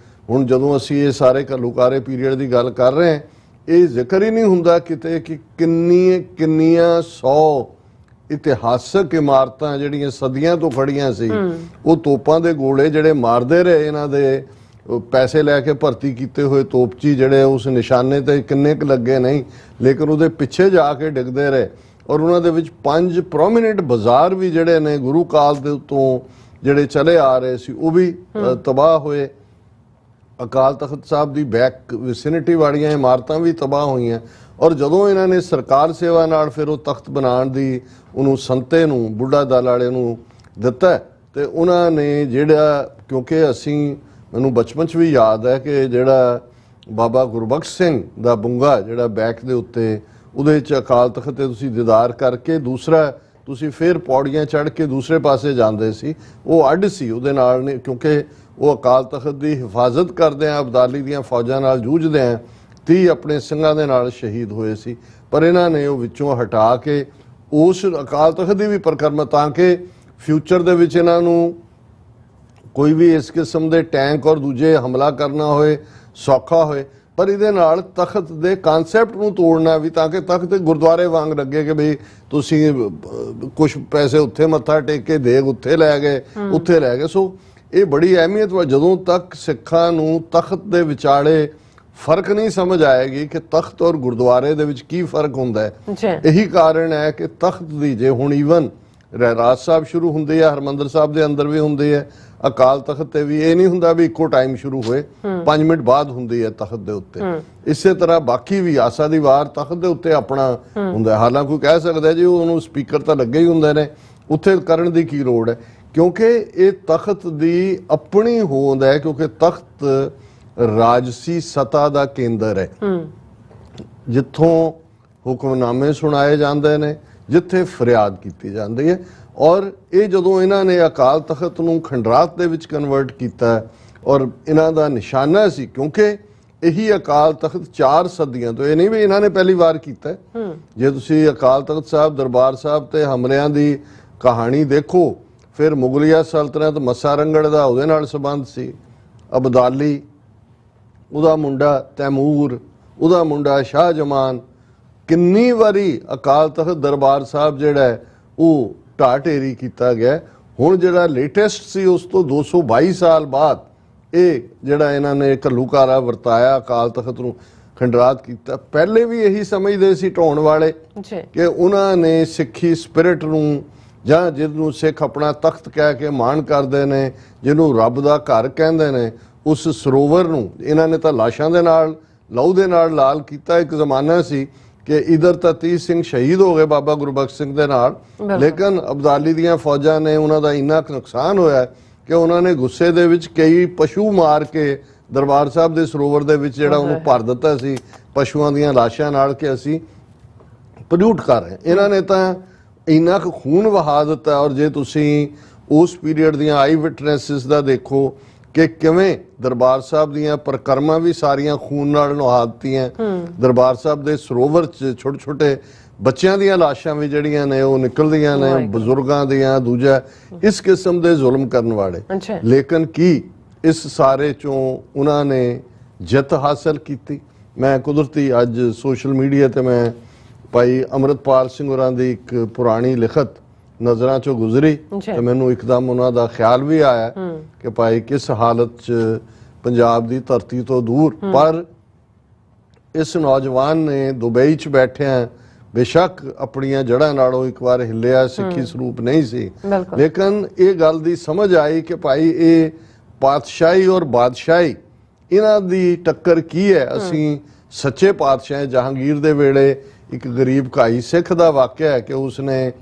ਹੁਣ ਜਦੋਂ ਅਸੀਂ ਇਹ ਸਾਰੇ ਘੱਲੂਕਾਰੇ ਪੀਰੀਅਡ ਦੀ ਗੱਲ ਕਰ ਰਹੇ ਹਾਂ, ਇਹ ਜ਼ਿਕਰ ਹੀ ਨਹੀਂ ਹੁੰਦਾ ਕਿਤੇ ਕਿ ਕਿੰਨੀਆਂ 100 ਇਤਿਹਾਸਕ ਇਮਾਰਤਾਂ ਜਿਹੜੀਆਂ ਸਦੀਆਂ ਤੋਂ ਖੜੀਆਂ ਸੀ, ਉਹ ਤੋਪਾਂ ਦੇ ਗੋਲੇ ਜਿਹੜੇ ਮਾਰਦੇ ਰਹੇ, ਇਹਨਾਂ ਦੇ ਪੈਸੇ ਲੈ ਕੇ ਭਰਤੀ ਕੀਤੇ ਹੋਏ ਤੋਪਚੀ ਜਿਹੜੇ ਉਸ ਨਿਸ਼ਾਨੇ ਤੇ ਕਿੰਨੇ ਕੁ ਲੱਗੇ ਨਹੀਂ, ਲੇਕਿਨ ਉਹਦੇ ਪਿੱਛੇ ਜਾ ਕੇ ਡਿੱਗਦੇ ਰਹੇ। ਔਰ ਉਹਨਾਂ ਦੇ ਵਿੱਚ 5 ਪ੍ਰੋਮੀਨੈਂਟ ਬਾਜ਼ਾਰ ਵੀ ਜਿਹੜੇ ਨੇ ਗੁਰੂ ਕਾਲ ਦੇ ਉੱਤੋਂ ਜਿਹੜੇ ਚਲੇ ਆ ਰਹੇ ਸੀ, ਉਹ ਵੀ ਤਬਾਹ ਹੋਏ। ਅਕਾਲ ਤਖਤ ਸਾਹਿਬ ਦੀ ਬੈਕ ਵਿਸਿਨਿਟੀ ਵਾਲੀਆਂ ਇਮਾਰਤਾਂ ਵੀ ਤਬਾਹ ਹੋਈਆਂ। ਔਰ ਜਦੋਂ ਇਹਨਾਂ ਨੇ ਸਰਕਾਰ ਸੇਵਾ ਨਾਲ ਫਿਰ ਉਹ ਤਖਤ ਬਣਾਉਣ ਦੀ ਉਹਨੂੰ ਸੰਤੇ ਨੂੰ, ਬੁੱਢਾ ਦਲ ਵਾਲੇ ਨੂੰ ਦਿੱਤਾ, ਤੇ ਉਹਨਾਂ ਨੇ ਜਿਹੜਾ, ਕਿਉਂਕਿ ਮੈਨੂੰ ਬਚਪਨ 'ਚ ਵੀ ਯਾਦ ਹੈ ਕਿ ਜਿਹੜਾ ਬਾਬਾ ਗੁਰਬਖਸ਼ ਸਿੰਘ ਦਾ ਬੁੰਗਾ ਜਿਹੜਾ ਬੈਕ ਦੇ ਉੱਤੇ, ਉਹਦੇ 'ਚ ਅਕਾਲ ਤਖਤ ਤੇ ਤੁਸੀਂ ਦੀਦਾਰ ਕਰਕੇ ਦੂਸਰਾ ਤੁਸੀਂ ਫਿਰ ਪੌੜੀਆਂ ਚੜ੍ਹ ਕੇ ਦੂਸਰੇ ਪਾਸੇ ਜਾਂਦੇ ਸੀ, ਉਹ ਅੱਡ ਸੀ ਉਹਦੇ ਨਾਲ ਨੇ, ਕਿਉਂਕਿ ਉਹ ਅਕਾਲ ਤਖਤ ਦੀ ਹਿਫਾਜ਼ਤ ਕਰਦੇ ਆ, ਅਬਦਾਲੀ ਦੀਆਂ ਫੌਜਾਂ ਨਾਲ ਜੂਝਦੇ ਆ। 30 ਆਪਣੇ ਸਿੰਘਾਂ ਦੇ ਨਾਲ ਸ਼ਹੀਦ ਹੋਏ ਸੀ, ਪਰ ਇਹਨਾਂ ਨੇ ਉਹ ਵਿੱਚੋਂ ਹਟਾ ਕੇ ਉਸ ਅਕਾਲ ਤਖਤ ਦੀ ਵੀ ਪਰਿਕਰਮਾ, ਤਾਂ ਕਿ ਫਿਊਚਰ ਦੇ ਵਿੱਚ ਇਹਨਾਂ ਨੂੰ ਕੋਈ ਵੀ ਇਸ ਕਿਸਮ ਦੇ ਟੈਂਕ ਔਰ ਦੂਜੇ ਹਮਲਾ ਕਰਨਾ ਹੋਏ ਸੌਖਾ ਹੋਏ। ਪਰ ਇਹਦੇ ਨਾਲ ਤਖਤ ਦੇ ਕਾਨਸੈਪਟ ਨੂੰ ਤੋੜਨਾ ਵੀ, ਤਾਂ ਕਿ ਤਖਤ ਗੁਰਦੁਆਰੇ ਵਾਂਗ ਲੱਗੇ ਕਿ ਬਈ ਤੁਸੀਂ ਕੁਝ ਪੈਸੇ ਉੱਥੇ ਮੱਥਾ ਟੇਕ ਕੇ ਦੇਗ ਉੱਥੇ ਲੈ ਗਏ, ਉੱਥੇ ਲੈ ਗਏ। ਸੋ ਇਹ ਬੜੀ ਅਹਿਮੀਅਤ ਵਾ। ਜਦੋਂ ਤੱਕ ਸਿੱਖਾਂ ਨੂੰ ਤਖਤ ਦੇ ਵਿਚਾਲੇ ਫਰਕ ਨਹੀਂ ਸਮਝ ਆਏਗੀ ਕਿ ਤਖਤ ਔਰ ਗੁਰਦੁਆਰੇ ਦੇ ਵਿੱਚ ਕੀ ਫਰਕ ਹੁੰਦਾ ਹੈ, ਇਹੀ ਕਾਰਨ ਹੈ ਕਿ ਤਖਤ ਦੀ ਜੇ ਹੁਣ ਈਵਨ ਰਹਿਰਾਸ ਸਾਹਿਬ ਸ਼ੁਰੂ ਹੁੰਦੇ ਆ, ਹਰਮੰਦਰ ਸਾਹਿਬ ਦੇ ਅੰਦਰ ਵੀ ਹੁੰਦੇ ਆ, ਅਕਾਲ ਤਖਤ ਤੇ ਵੀ ਇਹ ਨਹੀਂ ਹੁੰਦਾ ਵੀ ਇੱਕੋ ਟਾਈਮ ਸ਼ੁਰੂ ਹੋਏ, 5 ਮਿੰਟ ਬਾਅਦ ਹੁੰਦੀ ਹੈ ਤਖਤ ਦੇ ਉੱਤੇ। ਇਸੇ ਤਰ੍ਹਾਂ ਬਾਕੀ ਵੀ ਆਸਾ ਦੀ ਵਾਰ ਤਖਤ ਦੇ ਉੱਤੇ ਆਪਣਾ ਹੁੰਦਾ। ਹਾਲਾਂਕਿ ਕੋਈ ਕਹਿ ਸਕਦਾ ਜੀ ਉਹਨੂੰ ਸਪੀਕਰ ਤਾਂ ਲੱਗੇ ਹੀ ਹੁੰਦੇ ਨੇ, ਉੱਥੇ ਕਰਨ ਦੀ ਕੀ ਲੋੜ ਹੈ, ਕਿਉਂਕਿ ਇਹ ਤਖਤ ਦੀ ਆਪਣੀ ਹੋਂਦ ਹੈ, ਕਿਉਂਕਿ ਤਖਤ ਰਾਜਸੀ ਸਤਾ ਦਾ ਕੇਂਦਰ ਹੈ, ਜਿੱਥੋਂ ਹੁਕਮਨਾਮੇ ਸੁਣਾਏ ਜਾਂਦੇ ਨੇ, ਜਿੱਥੇ ਫਰਿਆਦ ਕੀਤੀ ਜਾਂਦੀ ਹੈ। ਔਰ ਇਹ ਜਦੋਂ ਇਹਨਾਂ ਨੇ ਅਕਾਲ ਤਖਤ ਨੂੰ ਖੰਡਰਾਤ ਦੇ ਵਿੱਚ ਕਨਵਰਟ ਕੀਤਾ ਔਰ ਇਹਨਾਂ ਦਾ ਨਿਸ਼ਾਨਾ ਸੀ, ਕਿਉਂਕਿ ਇਹੀ ਅਕਾਲ ਤਖਤ 4 ਸਦੀਆਂ ਤੋਂ, ਇਹ ਨਹੀਂ ਵੀ ਇਹਨਾਂ ਨੇ ਪਹਿਲੀ ਵਾਰ ਕੀਤਾ। ਜੇ ਤੁਸੀਂ ਅਕਾਲ ਤਖਤ ਸਾਹਿਬ ਦਰਬਾਰ ਸਾਹਿਬ ਤੇ ਹਮਲਿਆਂ ਦੀ ਕਹਾਣੀ ਦੇਖੋ, ਫਿਰ ਮੁਗਲਿਆ ਸਲਤਨਤ, ਮੱਸਾ ਰੰਗੜ ਦਾ ਉਹਦੇ ਨਾਲ ਸੰਬੰਧ ਸੀ, ਅਬਦਾਲੀ, ਉਹਦਾ ਮੁੰਡਾ ਤੈਮੂਰ, ਉਹਦਾ ਮੁੰਡਾ ਸ਼ਾਹ ਜਮਾਨ, ਕਿੰਨੀ ਵਾਰੀ ਅਕਾਲ ਤਖਤ ਦਰਬਾਰ ਸਾਹਿਬ ਜਿਹੜਾ ਉਹ ਢਾਹ ਢੇਰੀ ਕੀਤਾ ਗਿਆ। ਹੁਣ ਜਿਹੜਾ ਲੇਟੈਸਟ ਸੀ ਉਸ ਤੋਂ 222 ਸਾਲ ਬਾਅਦ ਇਹ ਜਿਹੜਾ ਇਹਨਾਂ ਨੇ ਘੱਲੂਘਾਰਾ ਵਰਤਾਇਆ, ਅਕਾਲ ਤਖਤ ਨੂੰ ਖੰਡਰਾਤ ਕੀਤਾ। ਪਹਿਲੇ ਵੀ ਇਹੀ ਸਮਝਦੇ ਸੀ ਢਾਉਣ ਵਾਲੇ ਕਿ ਉਹਨਾਂ ਨੇ ਸਿੱਖੀ ਸਪਿਰਿਟ ਨੂੰ, ਜਾਂ ਜਿਹਨੂੰ ਸਿੱਖ ਆਪਣਾ ਤਖਤ ਕਹਿ ਕੇ ਮਾਣ ਕਰਦੇ ਨੇ, ਜਿਹਨੂੰ ਰੱਬ ਦਾ ਘਰ ਕਹਿੰਦੇ ਨੇ, ਉਸ ਸਰੋਵਰ ਨੂੰ ਇਹਨਾਂ ਨੇ ਤਾਂ ਲਾਸ਼ਾਂ ਦੇ ਨਾਲ, ਲਹੂ ਦੇ ਨਾਲ ਲਾਲ ਕੀਤਾ। ਇੱਕ ਜ਼ਮਾਨਾ ਸੀ ਕਿ ਇਧਰ ਤਾਂ 30 ਸਿੰਘ ਸ਼ਹੀਦ ਹੋ ਗਏ ਬਾਬਾ ਗੁਰਬਖਸ਼ ਸਿੰਘ ਦੇ ਨਾਲ, ਲੇਕਿਨ ਅਬਦਾਲੀ ਦੀਆਂ ਫੌਜਾਂ ਨੇ ਉਹਨਾਂ ਦਾ ਇੰਨਾ ਕੁ ਨੁਕਸਾਨ ਹੋਇਆ ਕਿ ਉਹਨਾਂ ਨੇ ਗੁੱਸੇ ਦੇ ਵਿੱਚ ਕਈ ਪਸ਼ੂ ਮਾਰ ਕੇ ਦਰਬਾਰ ਸਾਹਿਬ ਦੇ ਸਰੋਵਰ ਦੇ ਵਿੱਚ ਜਿਹੜਾ ਉਹਨੂੰ ਭਰ ਦਿੱਤਾ ਸੀ ਪਸ਼ੂਆਂ ਦੀਆਂ ਲਾਸ਼ਾਂ ਨਾਲ, ਕਿ ਅਸੀਂ ਪੋਲਿਊਟ ਕਰ ਰਹੇ। ਇਹਨਾਂ ਨੇ ਤਾਂ ਇੰਨਾ ਕੁ ਖੂਨ ਵਹਾ ਦਿੱਤਾ। ਔਰ ਜੇ ਤੁਸੀਂ ਉਸ ਪੀਰੀਅਡ ਦੀਆਂ ਆਈ ਵਿਟਨੈਸਿਸ ਦਾ ਦੇਖੋ ਕਿ ਕਿਵੇਂ ਦਰਬਾਰ ਸਾਹਿਬ ਦੀਆਂ ਪਰਿਕਰਮਾ ਵੀ ਸਾਰੀਆਂ ਖੂਨ ਨਾਲ ਨੁਹਾ ਦਿੱਤੀਆਂ। ਦਰਬਾਰ ਸਾਹਿਬ ਦੇ ਸਰੋਵਰ 'ਚ ਛੋਟੇ ਛੋਟੇ ਬੱਚਿਆਂ ਦੀਆਂ ਲਾਸ਼ਾਂ ਵੀ ਜਿਹੜੀਆਂ ਨੇ ਉਹ ਨਿਕਲਦੀਆਂ ਨੇ, ਬਜ਼ੁਰਗਾਂ ਦੀਆਂ, ਦੂਜਾ ਇਸ ਕਿਸਮ ਦੇ ਜ਼ੁਲਮ ਕਰਨ ਵਾਲੇ। ਲੇਕਿਨ ਕੀ ਇਸ ਸਾਰੇ ਚੋਂ ਉਹਨਾਂ ਨੇ ਜਿੱਤ ਹਾਸਲ ਕੀਤੀ? ਮੈਂ ਕੁਦਰਤੀ ਅੱਜ ਸੋਸ਼ਲ ਮੀਡੀਆ ਤੇ ਮੈਂ ਭਾਈ ਅੰਮ੍ਰਿਤਪਾਲ ਸਿੰਘ ਹੋਰਾਂ ਦੀ ਇੱਕ ਪੁਰਾਣੀ ਲਿਖਤ ਨਜ਼ਰਾਂ ਚੋਂ ਗੁਜ਼ਰੀ ਤੇ ਮੈਨੂੰ ਇੱਕਦਮ ਉਹਨਾਂ ਦਾ ਖਿਆਲ ਵੀ ਆਇਆ ਕਿ ਭਾਈ ਕਿਸ ਹਾਲਤ 'ਚ ਪੰਜਾਬ ਦੀ ਧਰਤੀ ਤੋਂ ਦੂਰ, ਪਰ ਇਸ ਨੌਜਵਾਨ ਨੇ ਦੁਬਈ 'ਚ ਬੈਠਿਆਂ ਬੇਸ਼ੱਕ ਆਪਣੀਆਂ ਜੜ੍ਹਾਂ ਨਾਲੋਂ ਇੱਕ ਵਾਰ ਹਿੱਲਿਆ, ਸਿੱਖੀ ਸਰੂਪ ਨਹੀਂ ਸੀ, ਲੇਕਿਨ ਇਹ ਗੱਲ ਦੀ ਸਮਝ ਆਈ ਕਿ ਭਾਈ ਇਹ ਪਾਤਸ਼ਾਹੀ ਔਰ ਬਾਦਸ਼ਾਹੀ, ਇਹਨਾਂ ਦੀ ਟੱਕਰ ਕੀ ਹੈ। ਅਸੀਂ ਸੱਚੇ ਪਾਤਸ਼ਾਹ ਜਹਾਂਗੀਰ ਦੇ ਵੇਲੇ ਇੱਕ ਗਰੀਬ ਘਾਈ ਸਿੱਖ ਦਾ ਵਾਕਿਆ ਹੈ ਕਿ ਉਸਨੇ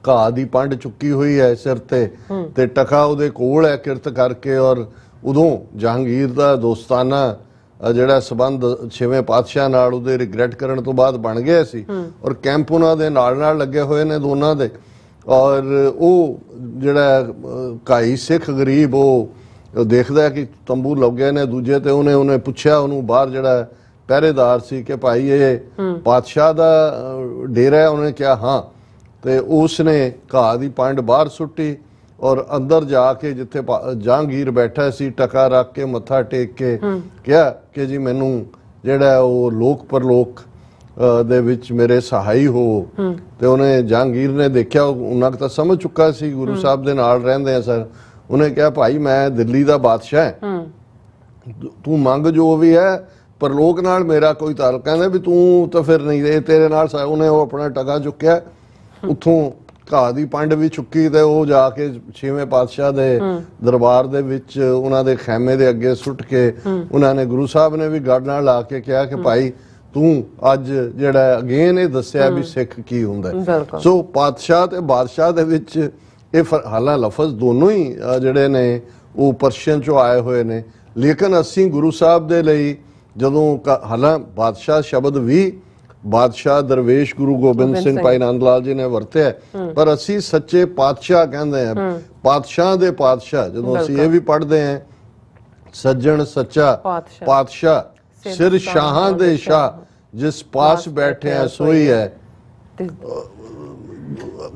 ਘਾਹ ਦੀ ਪੰਡ ਚੁੱਕੀ ਹੋਈ ਹੈ ਸਿਰ ਤੇ ਟਕਾ ਉਹਦੇ ਕੋਲ ਹੈ ਕਿਰਤ ਕਰਕੇ। ਔਰ ਉਦੋਂ ਜਹਾਂਗੀਰ ਦਾ ਦੋਸਤਾਨਾ ਜਿਹੜਾ ਸਬੰਧ 6ਵੇਂ ਪਾਤਸ਼ਾਹ ਨਾਲ ਉਹਦੇ ਰਿਗਰੈਟ ਕਰਨ ਤੋਂ ਬਾਅਦ ਬਣ ਗਿਆ ਸੀ, ਔਰ ਕੈਂਪ ਉਹਨਾਂ ਦੇ ਨਾਲ ਲੱਗੇ ਹੋਏ ਨੇ ਦੋਨਾਂ ਦੇ। ਔਰ ਉਹ ਜਿਹੜਾ ਘਾਈ ਸਿੱਖ ਗਰੀਬ ਉਹ ਦੇਖਦਾ ਕਿ ਤੰਬੂ ਲੱਗੇ ਨੇ ਦੂਜੇ ਤੇ, ਉਹਨੇ ਪੁੱਛਿਆ ਉਹਨੂੰ ਬਾਹਰ ਜਿਹੜਾ ਪਹਿਰੇਦਾਰ ਸੀ ਕਿ ਭਾਈ ਇਹ ਪਾਤਸ਼ਾਹ ਦਾ ਡੇਰਾ ਹੈ? ਉਹਨੇ ਕਿਹਾ ਹਾਂ। ਤੇ ਉਸਨੇ ਘਾਹ ਦੀ ਪੰਡ ਬਾਹਰ ਸੁੱਟੀ ਔਰ ਅੰਦਰ ਜਾ ਕੇ ਜਿੱਥੇ ਜਹਾਂਗੀਰ ਬੈਠਾ ਸੀ ਟਕਾ ਰੱਖ ਕੇ ਮੱਥਾ ਟੇਕ ਕੇ ਕਿਹਾ ਕਿ ਜੀ ਮੈਨੂੰ ਜਿਹੜਾ ਉਹ ਲੋਕ ਪਰਲੋਕ ਦੇ ਵਿੱਚ ਮੇਰੇ ਸਹਾਈ ਹੋ। ਤੇ ਉਹਨੇ ਜਹਾਂਗੀਰ ਨੇ ਦੇਖਿਆ, ਉਹਨਾਂ ਤਾਂ ਸਮਝ ਚੁੱਕਾ ਸੀ ਗੁਰੂ ਸਾਹਿਬ ਦੇ ਨਾਲ ਰਹਿੰਦੇ ਆ ਸਰ। ਉਹਨੇ ਕਿਹਾ ਭਾਈ ਮੈਂ ਦਿੱਲੀ ਦਾ ਬਾਦਸ਼ਾਹ, ਤੂੰ ਮੰਗ ਜੋ ਵੀ ਹੈ, ਪਰਲੋਕ ਨਾਲ ਮੇਰਾ ਕੋਈ ਤਾਲੁਕ। ਕਹਿੰਦੇ ਵੀ ਤੂੰ ਤਾਂ ਫਿਰ ਨਹੀਂ, ਇਹ ਤੇਰੇ ਨਾਲ। ਉਹਨੇ ਉਹ ਆਪਣਾ ਟਕਾ ਚੁੱਕਿਆ, ਉੱਥੋਂ ਘਾਹ ਦੀ ਪੰਡ ਵੀ ਚੁੱਕੀ ਤੇ ਉਹ ਜਾ ਕੇ 6ਵੇਂ ਪਾਤਸ਼ਾਹ ਦੇ ਦਰਬਾਰ ਦੇ ਵਿੱਚ ਉਹਨਾਂ ਦੇ ਖੈਮੇ ਦੇ ਅੱਗੇ ਸੁੱਟ ਕੇ ਉਹਨਾਂ ਨੇ, ਗੁਰੂ ਸਾਹਿਬ ਨੇ ਵੀ ਗੜ ਨਾਲ ਲਾ ਕੇ ਕਿਹਾ ਕਿ ਭਾਈ ਤੂੰ ਅੱਜ ਜਿਹੜਾ ਅਗੇਨ ਇਹ ਦੱਸਿਆ ਵੀ ਸਿੱਖ ਕੀ ਹੁੰਦਾ। ਸੋ ਪਾਤਸ਼ਾਹ ਤੇ ਬਾਦਸ਼ਾਹ ਦੇ ਵਿੱਚ ਇਹ ਹਾਲਾਂ ਲਫ਼ਜ਼ ਦੋਨੋਂ ਹੀ ਜਿਹੜੇ ਨੇ ਉਹ ਪਰਸ਼ੀਅਨ ਚੋਂ ਆਏ ਹੋਏ ਨੇ, ਲੇਕਿਨ ਅਸੀਂ ਗੁਰੂ ਸਾਹਿਬ ਦੇ ਲਈ ਜਦੋਂ ਹਾਲਾਂ ਬਾਦਸ਼ਾਹ ਸ਼ਬਦ ਵੀ ਬਾਦਸ਼ਾਹ ਦਰਵੇਸ਼ ਗੁਰੂ ਗੋਬਿੰਦ ਸਿੰਘ ਭਾਈ ਨੰਦ ਲਾਲ ਜੀ ਨੇ ਵਰਤਿਆ, ਪਰ ਅਸੀਂ ਸੱਚੇ ਪਾਤਸ਼ਾਹ ਕਹਿੰਦੇ ਆ, ਪਾਤਸ਼ਾਹ ਦੇ ਪਾਤਸ਼ਾਹ। ਜਦੋਂ ਅਸੀਂ ਇਹ ਵੀ ਪੜ੍ਹਦੇ ਆ, ਸੱਜਣ ਸੱਚਾ ਪਾਤਸ਼ਾਹ ਸਿਰ ਸ਼ਾਹਾਂ ਦੇ ਸ਼ਾਹ, ਜਿਸ ਪਾਸ ਬੈਠਿਆ ਸੋਈ ਹੈ,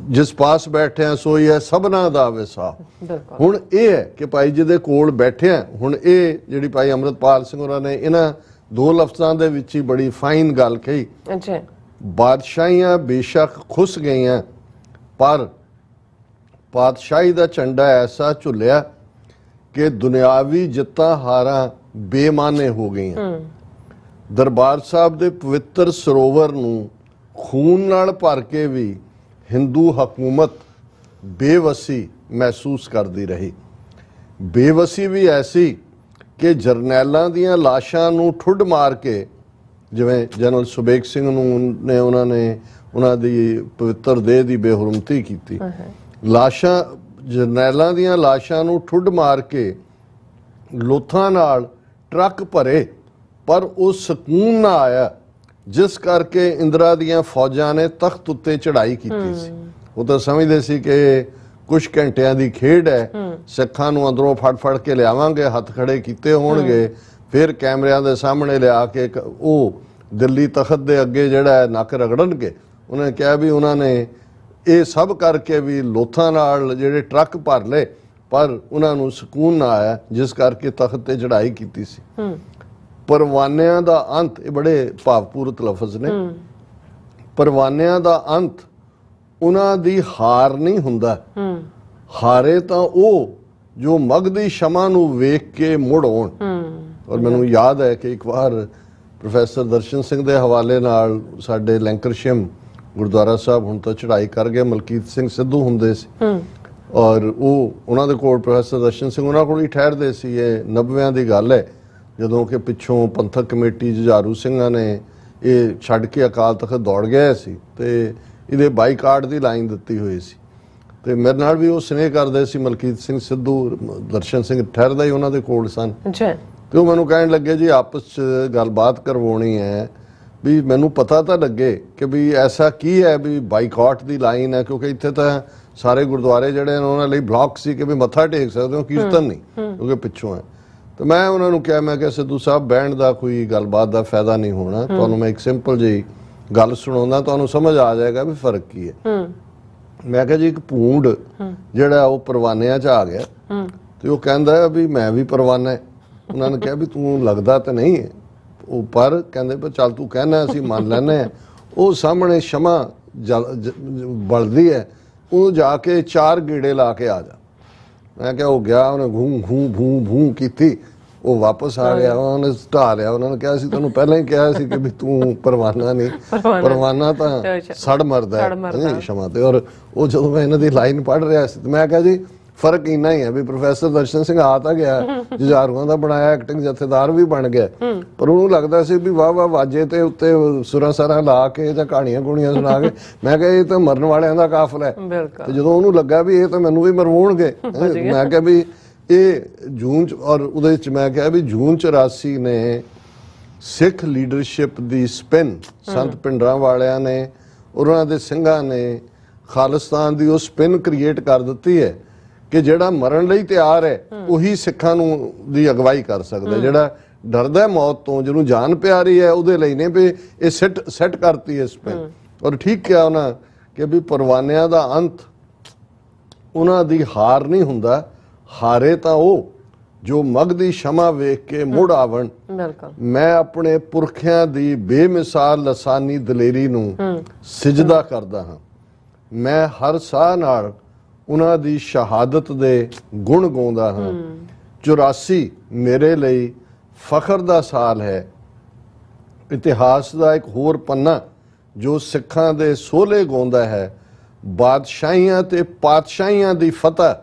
ਜਿਸ ਪਾਸ ਬੈਠਿਆ ਸੋਈ ਹੈ ਸਭਨਾ ਦਾ ਵਿਸਾ। ਹੁਣ ਇਹ ਹੈ ਕਿ ਭਾਈ ਜਿਹਦੇ ਕੋਲ ਬੈਠਿਆ, ਹੁਣ ਇਹ ਜਿਹੜੀ ਭਾਈ ਅੰਮ੍ਰਿਤਪਾਲ ਸਿੰਘ ਹੋਰਾਂ ਨੇ ਇਹਨਾਂ ਦੋ ਲਫ਼ਜ਼ਾਂ ਦੇ ਵਿੱਚ ਹੀ ਬੜੀ ਫਾਈਨ ਗੱਲ ਕਹੀ। ਬਾਦਸ਼ਾਹੀਆਂ ਬੇਸ਼ੱਕ ਖੁੱਸ ਗਈਆਂ, ਪਰ ਪਾਤਸ਼ਾਹੀ ਦਾ ਝੰਡਾ ਐਸਾ ਝੁੱਲਿਆ ਕਿ ਦੁਨਿਆਵੀ ਜਿੱਤਾਂ ਹਾਰਾਂ ਬੇਮਾਨੇ ਹੋ ਗਈਆਂ। ਦਰਬਾਰ ਸਾਹਿਬ ਦੇ ਪਵਿੱਤਰ ਸਰੋਵਰ ਨੂੰ ਖੂਨ ਨਾਲ ਭਰ ਕੇ ਵੀ ਹਿੰਦੂ ਹਕੂਮਤ ਬੇਵਸੀ ਮਹਿਸੂਸ ਕਰਦੀ ਰਹੀ। ਬੇਵਸੀ ਵੀ ਐਸੀ ਕਿ ਜਰਨੈਲਾਂ ਦੀਆਂ ਲਾਸ਼ਾਂ ਨੂੰ ਠੁੱਡ ਮਾਰ ਕੇ, ਜਿਵੇਂ ਜਨਰਲ ਸੁਬੇਗ ਸਿੰਘ ਨੂੰ ਨੇ ਉਹਨਾਂ ਦੀ ਪਵਿੱਤਰ ਦੇਹ ਦੀ ਬੇਹੁਰਮਤੀ ਕੀਤੀ, ਲਾਸ਼ਾਂ ਜਰਨੈਲਾਂ ਦੀਆਂ ਲਾਸ਼ਾਂ ਨੂੰ ਠੁੱਡ ਮਾਰ ਕੇ ਲੋਥਾਂ ਨਾਲ ਟਰੱਕ ਭਰੇ, ਪਰ ਉਹ ਸਕੂਨ ਨਾ ਆਇਆ ਜਿਸ ਕਰਕੇ ਇੰਦਰਾ ਦੀਆਂ ਫੌਜਾਂ ਨੇ ਤਖਤ ਉੱਤੇ ਚੜ੍ਹਾਈ ਕੀਤੀ ਸੀ। ਉਹ ਤਾਂ ਸਮਝਦੇ ਸੀ ਕਿ ਕੁਝ ਘੰਟਿਆਂ ਦੀ ਖੇਡ ਹੈ, ਸਿੱਖਾਂ ਨੂੰ ਅੰਦਰੋਂ ਫੜ ਕੇ ਲਿਆਵਾਂਗੇ, ਹੱਥ ਖੜੇ ਕੀਤੇ ਹੋਣਗੇ, ਫਿਰ ਕੈਮਰਿਆਂ ਦੇ ਸਾਹਮਣੇ ਲਿਆ ਕੇ ਉਹ ਦਿੱਲੀ ਤਖਤ ਦੇ ਅੱਗੇ ਜਿਹੜਾ ਨੱਕ ਰਗੜਨਗੇ। ਉਹਨਾਂ ਨੇ ਕਿਹਾ ਵੀ ਉਹਨਾਂ ਨੇ ਇਹ ਸਭ ਕਰਕੇ ਵੀ ਲੋਥਾਂ ਨਾਲ ਜਿਹੜੇ ਟਰੱਕ ਭਰ ਲਏ, ਪਰ ਉਹਨਾਂ ਨੂੰ ਸਕੂਨ ਨਾ ਆਇਆ, ਜਿਸ ਕਰਕੇ ਤਖਤ ਤੇ ਚੜ੍ਹਾਈ ਕੀਤੀ ਸੀ। ਪਰਵਾਨਿਆਂ ਦਾ ਅੰਤ, ਇਹ ਬੜੇ ਭਾਵਪੂਰਤ ਲਫ਼ਜ਼ ਨੇ, ਪਰਵਾਨਿਆਂ ਦਾ ਅੰਤ ਉਹਨਾਂ ਦੀ ਹਾਰ ਨਹੀਂ ਹੁੰਦਾ, ਹਾਰੇ ਤਾਂ ਉਹ ਜੋ ਮਗਦੀ ਸ਼ਮਾ ਨੂੰ ਵੇਖ ਕੇ ਮੁੜ ਆਉਣ। ਔਰ ਮੈਨੂੰ ਯਾਦ ਹੈ ਕਿ ਇੱਕ ਵਾਰ ਪ੍ਰੋਫੈਸਰ ਦਰਸ਼ਨ ਸਿੰਘ ਦੇ ਹਵਾਲੇ ਨਾਲ ਸਾਡੇ ਲੈਂਕਰਸ਼ਿਮ ਗੁਰਦੁਆਰਾ ਸਾਹਿਬ ਹੁਣ ਤਾਂ ਚੜ੍ਹਾਈ ਕਰ ਗਏ, ਮਲਕੀਤ ਸਿੰਘ ਸਿੱਧੂ ਹੁੰਦੇ ਸੀ, ਔਰ ਉਹਨਾਂ ਦੇ ਕੋਲ ਪ੍ਰੋਫੈਸਰ ਦਰਸ਼ਨ ਸਿੰਘ ਉਹਨਾਂ ਕੋਲ ਹੀ ਠਹਿਰਦੇ ਸੀ। ਇਹ 90ਵਿਆਂ ਦੀ ਗੱਲ ਹੈ, ਜਦੋਂ ਕਿ ਪਿੱਛੋਂ ਪੰਥਕ ਕਮੇਟੀ ਜੁਝਾਰੂ ਸਿੰਘਾਂ ਨੇ ਇਹ ਛੱਡ ਕੇ ਅਕਾਲ ਤਖਤ ਦੌੜ ਗਏ ਸੀ ਤੇ ਇਹਦੇ ਬਾਈਕਾਟ ਦੀ ਲਾਈਨ ਦਿੱਤੀ ਹੋਈ ਸੀ। ਤੇ ਮੇਰੇ ਨਾਲ ਵੀ ਉਹ ਸਨੇਹ ਕਰਦੇ ਸੀ, ਮਲਕੀਤ ਸਿੰਘ ਸਿੱਧੂ, ਦਰਸ਼ਨ ਸਿੰਘ ਠਹਿਰਦਾ ਹੀ ਉਹਨਾਂ ਦੇ ਕੋਲ ਸਨ। ਤੇ ਉਹ ਮੈਨੂੰ ਕਹਿਣ ਲੱਗੇ ਜੀ ਆਪਸ 'ਚ ਗੱਲਬਾਤ ਕਰਵਾਉਣੀ ਹੈ, ਵੀ ਮੈਨੂੰ ਪਤਾ ਤਾਂ ਲੱਗੇ ਕਿ ਵੀ ਐਸਾ ਕੀ ਹੈ ਵੀ ਬਾਈਕਾਟ ਦੀ ਲਾਈਨ ਹੈ, ਕਿਉਂਕਿ ਇੱਥੇ ਤਾਂ ਸਾਰੇ ਗੁਰਦੁਆਰੇ ਜਿਹੜੇ ਨੇ ਉਹਨਾਂ ਲਈ ਬਲੌਕ ਸੀ ਕਿ ਵੀ ਮੱਥਾ ਟੇਕ ਸਕਦੇ ਹੋ, ਕੀਰਤਨ ਨਹੀਂ, ਕਿਉਂਕਿ ਪਿੱਛੋਂ ਹੈ। ਤੇ ਮੈਂ ਉਹਨਾਂ ਨੂੰ ਕਿਹਾ, ਮੈਂ ਕਿਹਾ ਸਿੱਧੂ ਸਾਹਿਬ ਬਹਿਣ ਦਾ ਕੋਈ ਗੱਲਬਾਤ ਦਾ ਫਾਇਦਾ ਨਹੀਂ ਹੋਣਾ, ਤੁਹਾਨੂੰ ਮੈਂ ਇੱਕ ਸਿੰਪਲ ਜਿਹੀ ਗੱਲ ਸੁਣਾਉਂਦਾ, ਤੁਹਾਨੂੰ ਸਮਝ ਆ ਜਾਏਗਾ ਵੀ ਫਰਕ ਕੀ ਹੈ। ਮੈਂ ਕਿਹਾ ਜੀ ਇੱਕ ਭੂੰਡ ਜਿਹੜਾ ਉਹ ਪਰਵਾਨਿਆਂ 'ਚ ਆ ਗਿਆ, ਤੇ ਉਹ ਕਹਿੰਦਾ ਵੀ ਮੈਂ ਵੀ ਪਰਵਾਨਾ ਹੈ। ਉਹਨਾਂ ਨੇ ਕਿਹਾ ਵੀ ਤੂੰ ਲੱਗਦਾ ਤਾਂ ਨਹੀਂ ਹੈ ਉਹ, ਪਰ ਕਹਿੰਦੇ ਪਰ ਚੱਲ ਤੂੰ ਕਹਿਣਾ ਅਸੀਂ ਮੰਨ ਲੈਂਦੇ ਹਾਂ। ਉਹ ਸਾਹਮਣੇ ਸ਼ਮਾ ਬਲਦੀ ਹੈ, ਉਹ ਜਾ ਕੇ 4 ਗੇੜੇ ਲਾ ਕੇ ਆ ਜਾ। ਮੈਂ ਕਿਹਾ ਉਹ ਗਿਆ, ਉਹਨੇ ਘੂੰ ਘੂੰ ਭੂੰ ਭੂੰ ਕੀਤੀ, ਉਹ ਵਾਪਸ ਆ ਗਿਆ, ਉਹਨੇ ਢਾ ਲਿਆ। ਉਹਨਾਂ ਨੇ ਕਿਹਾ ਸੀ ਤੈਨੂੰ ਪਹਿਲਾਂ ਹੀ ਕਿਹਾ ਸੀ ਕਿ ਵੀ ਤੂੰ ਪਰਵਾਨਾ ਨਹੀਂ, ਪਰਵਾਨਾ ਤਾਂ ਸੜ ਮਰਦਾ ਹੈ ਸ਼ਮਾ ਤੇ। ਔਰ ਉਹ ਜਦੋਂ ਮੈਂ ਇਹਨਾਂ ਦੀ ਲਾਈਨ ਪੜ੍ਹ ਰਿਹਾ ਸੀ ਤੇ ਮੈਂ ਕਿਹਾ ਜੀ ਫਰਕ ਇੰਨਾ ਹੀ ਹੈ ਵੀ ਪ੍ਰੋਫੈਸਰ ਦਰਸ਼ਨ ਸਿੰਘ ਆ ਤਾਂ ਗਿਆ, ਜੁਝਾਰੂਆਂ ਦਾ ਬਣਾਇਆ ਐਕਟਿੰਗ ਜਥੇਦਾਰ ਵੀ ਬਣ ਗਿਆ, ਪਰ ਉਹਨੂੰ ਲੱਗਦਾ ਸੀ ਵੀ ਵਾਹ ਵਾਹ ਵਾਜੇ ਤੇ ਉੱਤੇ ਸੁਰਾਂ ਸਾਰਾਂ ਲਾ ਕੇ ਜਾਂ ਕਹਾਣੀਆਂ ਗੁਣੀਆਂ ਸੁਣਾ ਕੇ। ਮੈਂ ਕਿਹਾ ਇਹ ਤਾਂ ਮਰਨ ਵਾਲਿਆਂ ਦਾ ਕਾਫਲਾ ਹੈ। ਤੇ ਜਦੋਂ ਉਹਨੂੰ ਲੱਗਾ ਵੀ ਇਹ ਤਾਂ ਮੈਨੂੰ ਵੀ ਮਰਵਾਉਣਗੇ, ਮੈਂ ਕਿਹਾ ਵੀ ਇਹ ਜੂਨ 'ਚ, ਔਰ ਉਹਦੇ 'ਚ ਮੈਂ ਕਿਹਾ ਵੀ ਜੂਨ 84 ਨੇ ਸਿੱਖ ਲੀਡਰਸ਼ਿਪ ਦੀ ਸਪਿਨ ਸੰਤ ਪਿੰਡਰਾਂ ਵਾਲਿਆਂ ਨੇ, ਉਹਨਾਂ ਦੇ ਸਿੰਘਾਂ ਨੇ ਖਾਲਿਸਤਾਨ ਦੀ ਉਹ ਸਪਿਨ ਕ੍ਰੀਏਟ ਕਰ ਦਿੱਤੀ ਹੈ ਕਿ ਜਿਹੜਾ ਮਰਨ ਲਈ ਤਿਆਰ ਹੈ ਉਹੀ ਸਿੱਖਾਂ ਨੂੰ ਦੀ ਅਗਵਾਈ ਕਰ ਸਕਦਾ। ਜਿਹੜਾ ਡਰਦਾ ਮੌਤ ਤੋਂ, ਜਿਹਨੂੰ ਜਾਨ ਪਿਆਰੀ ਹੈ, ਉਹਦੇ ਲਈ ਨੇ ਵੀ ਇਹ ਸੈੱਟ ਕਰਤੀ ਹੈ ਸਪਿਨ। ਔਰ ਠੀਕ ਕਿਹਾ ਉਹਨਾਂ ਕਿ ਵੀ ਪਰਵਾਨਿਆਂ ਦਾ ਅੰਤ ਉਹਨਾਂ ਦੀ ਹਾਰ ਨਹੀਂ ਹੁੰਦਾ, ਹਾਰੇ ਤਾਂ ਉਹ ਜੋ ਮਗਦੀ ਸ਼ਮਾ ਵੇਖ ਕੇ ਮੁੜ ਆਵਣ। ਮੈਂ ਆਪਣੇ ਪੁਰਖਿਆਂ ਦੀ ਬੇਮਿਸਾਲ ਲਸਾਨੀ ਦਲੇਰੀ ਨੂੰ ਸਿਜਦਾ ਕਰਦਾ ਹਾਂ। ਮੈਂ ਹਰ ਸਾਹ ਨਾਲ ਉਹਨਾਂ ਦੀ ਸ਼ਹਾਦਤ ਦੇ ਗੁਣ ਗਾਉਂਦਾ ਹਾਂ। 84 ਮੇਰੇ ਲਈ ਫਖਰ ਦਾ ਸਾਲ ਹੈ, ਇਤਿਹਾਸ ਦਾ ਇੱਕ ਹੋਰ ਪੰਨਾ ਜੋ ਸਿੱਖਾਂ ਦੇ ਸੋਹਲੇ ਗਾਉਂਦਾ ਹੈ। ਬਾਦਸ਼ਾਹੀਆਂ ਤੇ ਪਾਤਸ਼ਾਹੀਆਂ ਦੀ ਫਤਿਹ,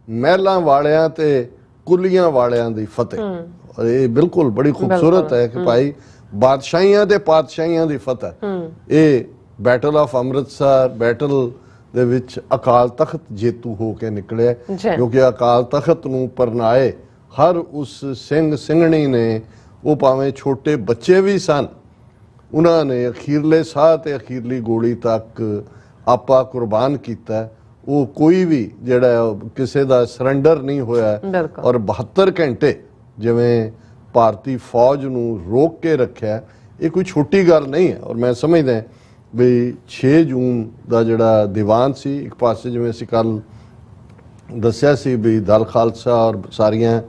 ਮਹਿਲਾਂ ਵਾਲਿਆਂ ਤੇ ਕੁਲੀਆਂ ਵਾਲਿਆਂ ਦੀ ਫਤਿਹ। ਇਹ ਬਿਲਕੁਲ ਬੜੀ ਖੂਬਸੂਰਤ ਹੈ ਕਿ ਭਾਈ ਬਾਦਸ਼ਾਹੀਆਂ ਤੇ ਪਾਤਸ਼ਾਹੀਆਂ ਦੀ ਫਤਿਹ। ਇਹ ਬੈਟਲ ਆਫ ਅੰਮ੍ਰਿਤਸਰ, ਬੈਟਲ ਦੇ ਵਿੱਚ ਅਕਾਲ ਤਖਤ ਜੇਤੂ ਹੋ ਕੇ ਨਿਕਲਿਆ, ਕਿਉਂਕਿ ਅਕਾਲ ਤਖਤ ਨੂੰ ਪਰਨਾਏ ਹਰ ਉਸ ਸਿੰਘ ਸਿੰਘਣੀ ਨੇ, ਉਹ ਭਾਵੇਂ ਛੋਟੇ ਬੱਚੇ ਵੀ ਸਨ, ਉਹਨਾਂ ਨੇ ਅਖੀਰਲੇ ਸਾਹ ਤੇ ਅਖੀਰਲੀ ਗੋਲੀ ਤੱਕ ਆਪਾ ਕੁਰਬਾਨ ਕੀਤਾ। ਉਹ ਕੋਈ ਵੀ ਜਿਹੜਾ ਕਿਸੇ ਦਾ ਸਰੈਂਡਰ ਨਹੀਂ ਹੋਇਆ। ਔਰ 72 ਘੰਟੇ ਜਿਵੇਂ ਭਾਰਤੀ ਫੌਜ ਨੂੰ ਰੋਕ ਕੇ ਰੱਖਿਆ, ਇਹ ਕੋਈ ਛੋਟੀ ਗੱਲ ਨਹੀਂ ਹੈ। ਔਰ ਮੈਂ ਸਮਝਦਾ ਵੀ 6 ਜੂਨ ਦਾ ਜਿਹੜਾ ਦੀਵਾਨ ਸੀ, ਇੱਕ ਪਾਸੇ ਜਿਵੇਂ ਅਸੀਂ ਕੱਲ ਦੱਸਿਆ ਸੀ ਵੀ ਦਲ ਖਾਲਸਾ ਔਰ ਸਾਰੀਆਂ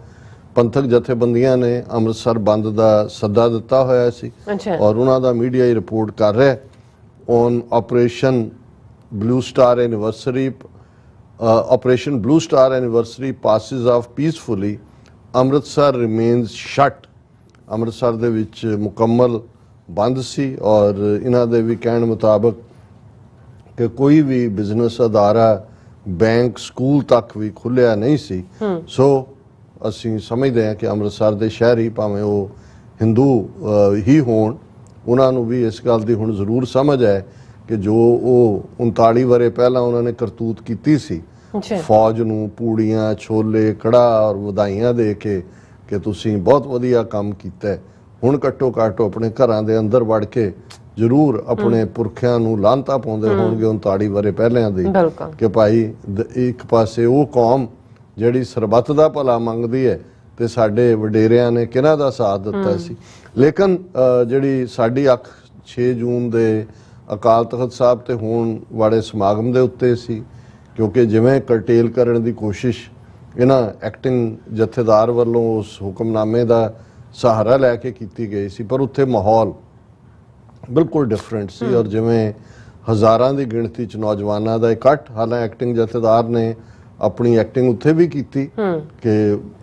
ਪੰਥਕ ਜਥੇਬੰਦੀਆਂ ਨੇ ਅੰਮ੍ਰਿਤਸਰ ਬੰਦ ਦਾ ਸੱਦਾ ਦਿੱਤਾ ਹੋਇਆ ਸੀ, ਔਰ ਉਹਨਾਂ ਦਾ ਮੀਡੀਆ ਹੀ ਰਿਪੋਰਟ ਕਰ ਰਿਹਾ on operation Blue Star anniversary, Operation Blue Star anniversary passes off peacefully. Amritsar remains shut. Amritsar ਦੇ ਵਿੱਚ ਮੁਕੰਮਲ ਬੰਦ ਸੀ, ਔਰ ਇਹਨਾਂ ਦੇ ਵੀ ਕਹਿਣ ਮੁਤਾਬਕ ਕਿ ਕੋਈ ਵੀ ਬਿਜ਼ਨਸ ਅਦਾਰਾ, ਬੈਂਕ, ਸਕੂਲ ਤੱਕ ਵੀ ਖੁੱਲਿਆ ਨਹੀਂ ਸੀ। ਸੋ ਅਸੀਂ ਸਮਝਦੇ ਹਾਂ ਕਿ ਅੰਮ੍ਰਿਤਸਰ ਦੇ ਸ਼ਹਿਰੀ, ਭਾਵੇਂ ਉਹ ਹਿੰਦੂ ਹੀ ਹੋਣ, ਉਹਨਾਂ ਨੂੰ ਵੀ ਇਸ ਗੱਲ ਦੀ ਹੁਣ ਜ਼ਰੂਰ ਸਮਝ ਹੈ ਕਿ ਜੋ ਉਹ 39 ਵਰੇ ਪਹਿਲਾਂ ਉਹਨਾਂ ਨੇ ਕਰਤੂਤ ਕੀਤੀ ਸੀ, ਫੌਜ ਨੂੰ ਪੂੜੀਆਂ, ਛੋਲੇ, ਕੜਾਹ ਔਰ ਵਧਾਈਆਂ ਦੇ ਕੇ ਕਿ ਤੁਸੀਂ ਬਹੁਤ ਵਧੀਆ ਕੰਮ ਕੀਤਾ, ਹੁਣ ਘੱਟੋ ਘੱਟ ਆਪਣੇ ਘਰਾਂ ਦੇ ਅੰਦਰ ਵੜ ਕੇ ਜ਼ਰੂਰ ਆਪਣੇ ਪੁਰਖਿਆਂ ਨੂੰ ਲਾਂਤਾ ਪਾਉਂਦੇ ਹੋਣਗੇ 39 ਵਰੇ ਪਹਿਲਿਆਂ ਦੀ ਕਿ ਭਾਈ ਇੱਕ ਪਾਸੇ ਉਹ ਕੌਮ ਜਿਹੜੀ ਸਰਬੱਤ ਦਾ ਭਲਾ ਮੰਗਦੀ ਹੈ ਤੇ ਸਾਡੇ ਵਡੇਰਿਆਂ ਨੇ ਕਿਹਨਾਂ ਦਾ ਸਾਥ ਦਿੱਤਾ ਸੀ। ਲੇਕਿਨ ਜਿਹੜੀ ਸਾਡੀ ਅੱਖ 6 ਜੂਨ ਦੇ ਅਕਾਲ ਤਖਤ ਸਾਹਿਬ ਤੇ ਹੋਣ ਵਾਲੇ ਸਮਾਗਮ ਦੇ ਉੱਤੇ ਸੀ, ਕਿਉਂਕਿ ਜਿਵੇਂ ਕਰਟੇਲ ਕਰਨ ਦੀ ਕੋਸ਼ਿਸ਼ ਇਹਨਾਂ ਐਕਟਿੰਗ ਜਥੇਦਾਰ ਵੱਲੋਂ ਉਸ ਹੁਕਮਨਾਮੇ ਦਾ ਸਹਾਰਾ ਲੈ ਕੇ ਕੀਤੀ ਗਈ ਸੀ, ਪਰ ਉੱਥੇ ਮਾਹੌਲ ਬਿਲਕੁਲ ਡਿਫਰੈਂਟ ਸੀ। ਔਰ ਜਿਵੇਂ ਹਜ਼ਾਰਾਂ ਦੀ ਗਿਣਤੀ ਚ ਨੌਜਵਾਨਾਂ ਦਾ ਇਕੱਠ, ਹਾਲਾਂਕਿ ਐਕਟਿੰਗ ਜਥੇਦਾਰ ਨੇ ਆਪਣੀ ਐਕਟਿੰਗ ਉੱਥੇ ਵੀ ਕੀਤੀ ਕਿ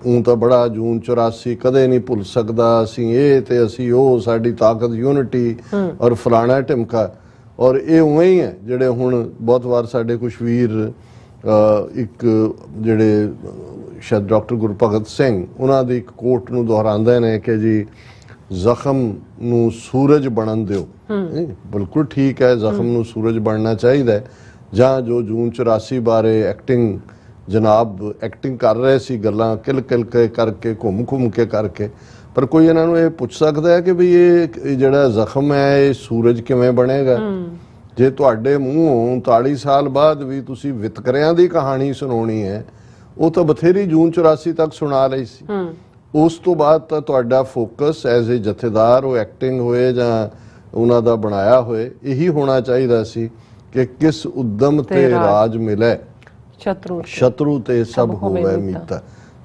ਉਹ ਤਾਂ ਬੜਾ ਜੂਨ 84 ਕਦੇ ਨਹੀਂ ਭੁੱਲ ਸਕਦਾ, ਅਸੀਂ ਇਹ ਤੇ ਅਸੀਂ ਉਹ, ਸਾਡੀ ਤਾਕਤ ਯੂਨਿਟੀ ਔਰ ਫਲਾਣਾ ਢਿਮਕਾ। ਔਰ ਇਹ ਉਵੇਂ ਹੀ ਹੈ ਜਿਹੜੇ ਹੁਣ ਬਹੁਤ ਵਾਰ ਸਾਡੇ ਕੁਛ ਵੀਰ ਇੱਕ ਜਿਹੜੇ ਸ਼ਾਇਦ ਡਾਕਟਰ ਗੁਰਭਗਤ ਸਿੰਘ ਉਹਨਾਂ ਦੀ ਇੱਕ ਕੋਟ ਨੂੰ ਦੁਹਰਾਉਂਦੇ ਨੇ ਕਿ ਜੀ ਜ਼ਖਮ ਨੂੰ ਸੂਰਜ ਬਣਨ ਦਿਓ। ਬਿਲਕੁਲ ਠੀਕ ਹੈ, ਜ਼ਖਮ ਨੂੰ ਸੂਰਜ ਬਣਨਾ ਚਾਹੀਦਾ ਹੈ। ਜਾਂ ਜੋ ਜੂਨ 84 ਬਾਰੇ ਐਕਟਿੰਗ ਜਨਾਬ ਐਕਟਿੰਗ ਕਰ ਰਹੇ ਸੀ, ਗੱਲਾਂ ਕਿਲ ਕਿਲ ਕੇ ਕਰਕੇ, ਘੁੰਮ ਘੁੰਮ ਕੇ ਕਰਕੇ, ਪਰ ਕੋਈ ਇਹਨਾਂ ਨੂੰ ਇਹ ਪੁੱਛ ਸਕਦਾ ਹੈ ਕਿ ਵੀ ਇਹ ਜਿਹੜਾ ਜ਼ਖਮ ਹੈ ਇਹ ਸੂਰਜ ਕਿਵੇਂ ਬਣੇਗਾ? ਜੇ ਤੁਹਾਡੇ ਮੂੰਹੋਂ 39 ਸਾਲ ਬਾਅਦ ਵੀ ਤੁਸੀਂ ਵਿਤਕਰਿਆਂ ਦੀ ਕਹਾਣੀ ਸੁਣਾਉਣੀ ਹੈ, ਉਹ ਤਾਂ ਬਥੇਰੀ ਜੂਨ 84 ਤੱਕ ਸੁਣਾ ਲਈ ਸੀ। ਉਸ ਤੋਂ ਬਾਅਦ ਤਾਂ ਤੁਹਾਡਾ ਫੋਕਸ ਐਜ਼ ਏ ਜਥੇਦਾਰ ਉਹ ਐਕਟਿੰਗ ਹੋਏ ਜਾਂ ਉਹਨਾਂ ਦਾ ਬਣਾਇਆ ਹੋਏ, ਇਹੀ ਹੋਣਾ ਚਾਹੀਦਾ ਸੀ ਕਿ ਕਿਸ ਉਦਮ ਤੇ ਰਾਜ ਮਿਲੇ, ਸ਼ਤਰੂ ਤੇ ਸਭ ਹੋਵੇ ਮੀਤਾ।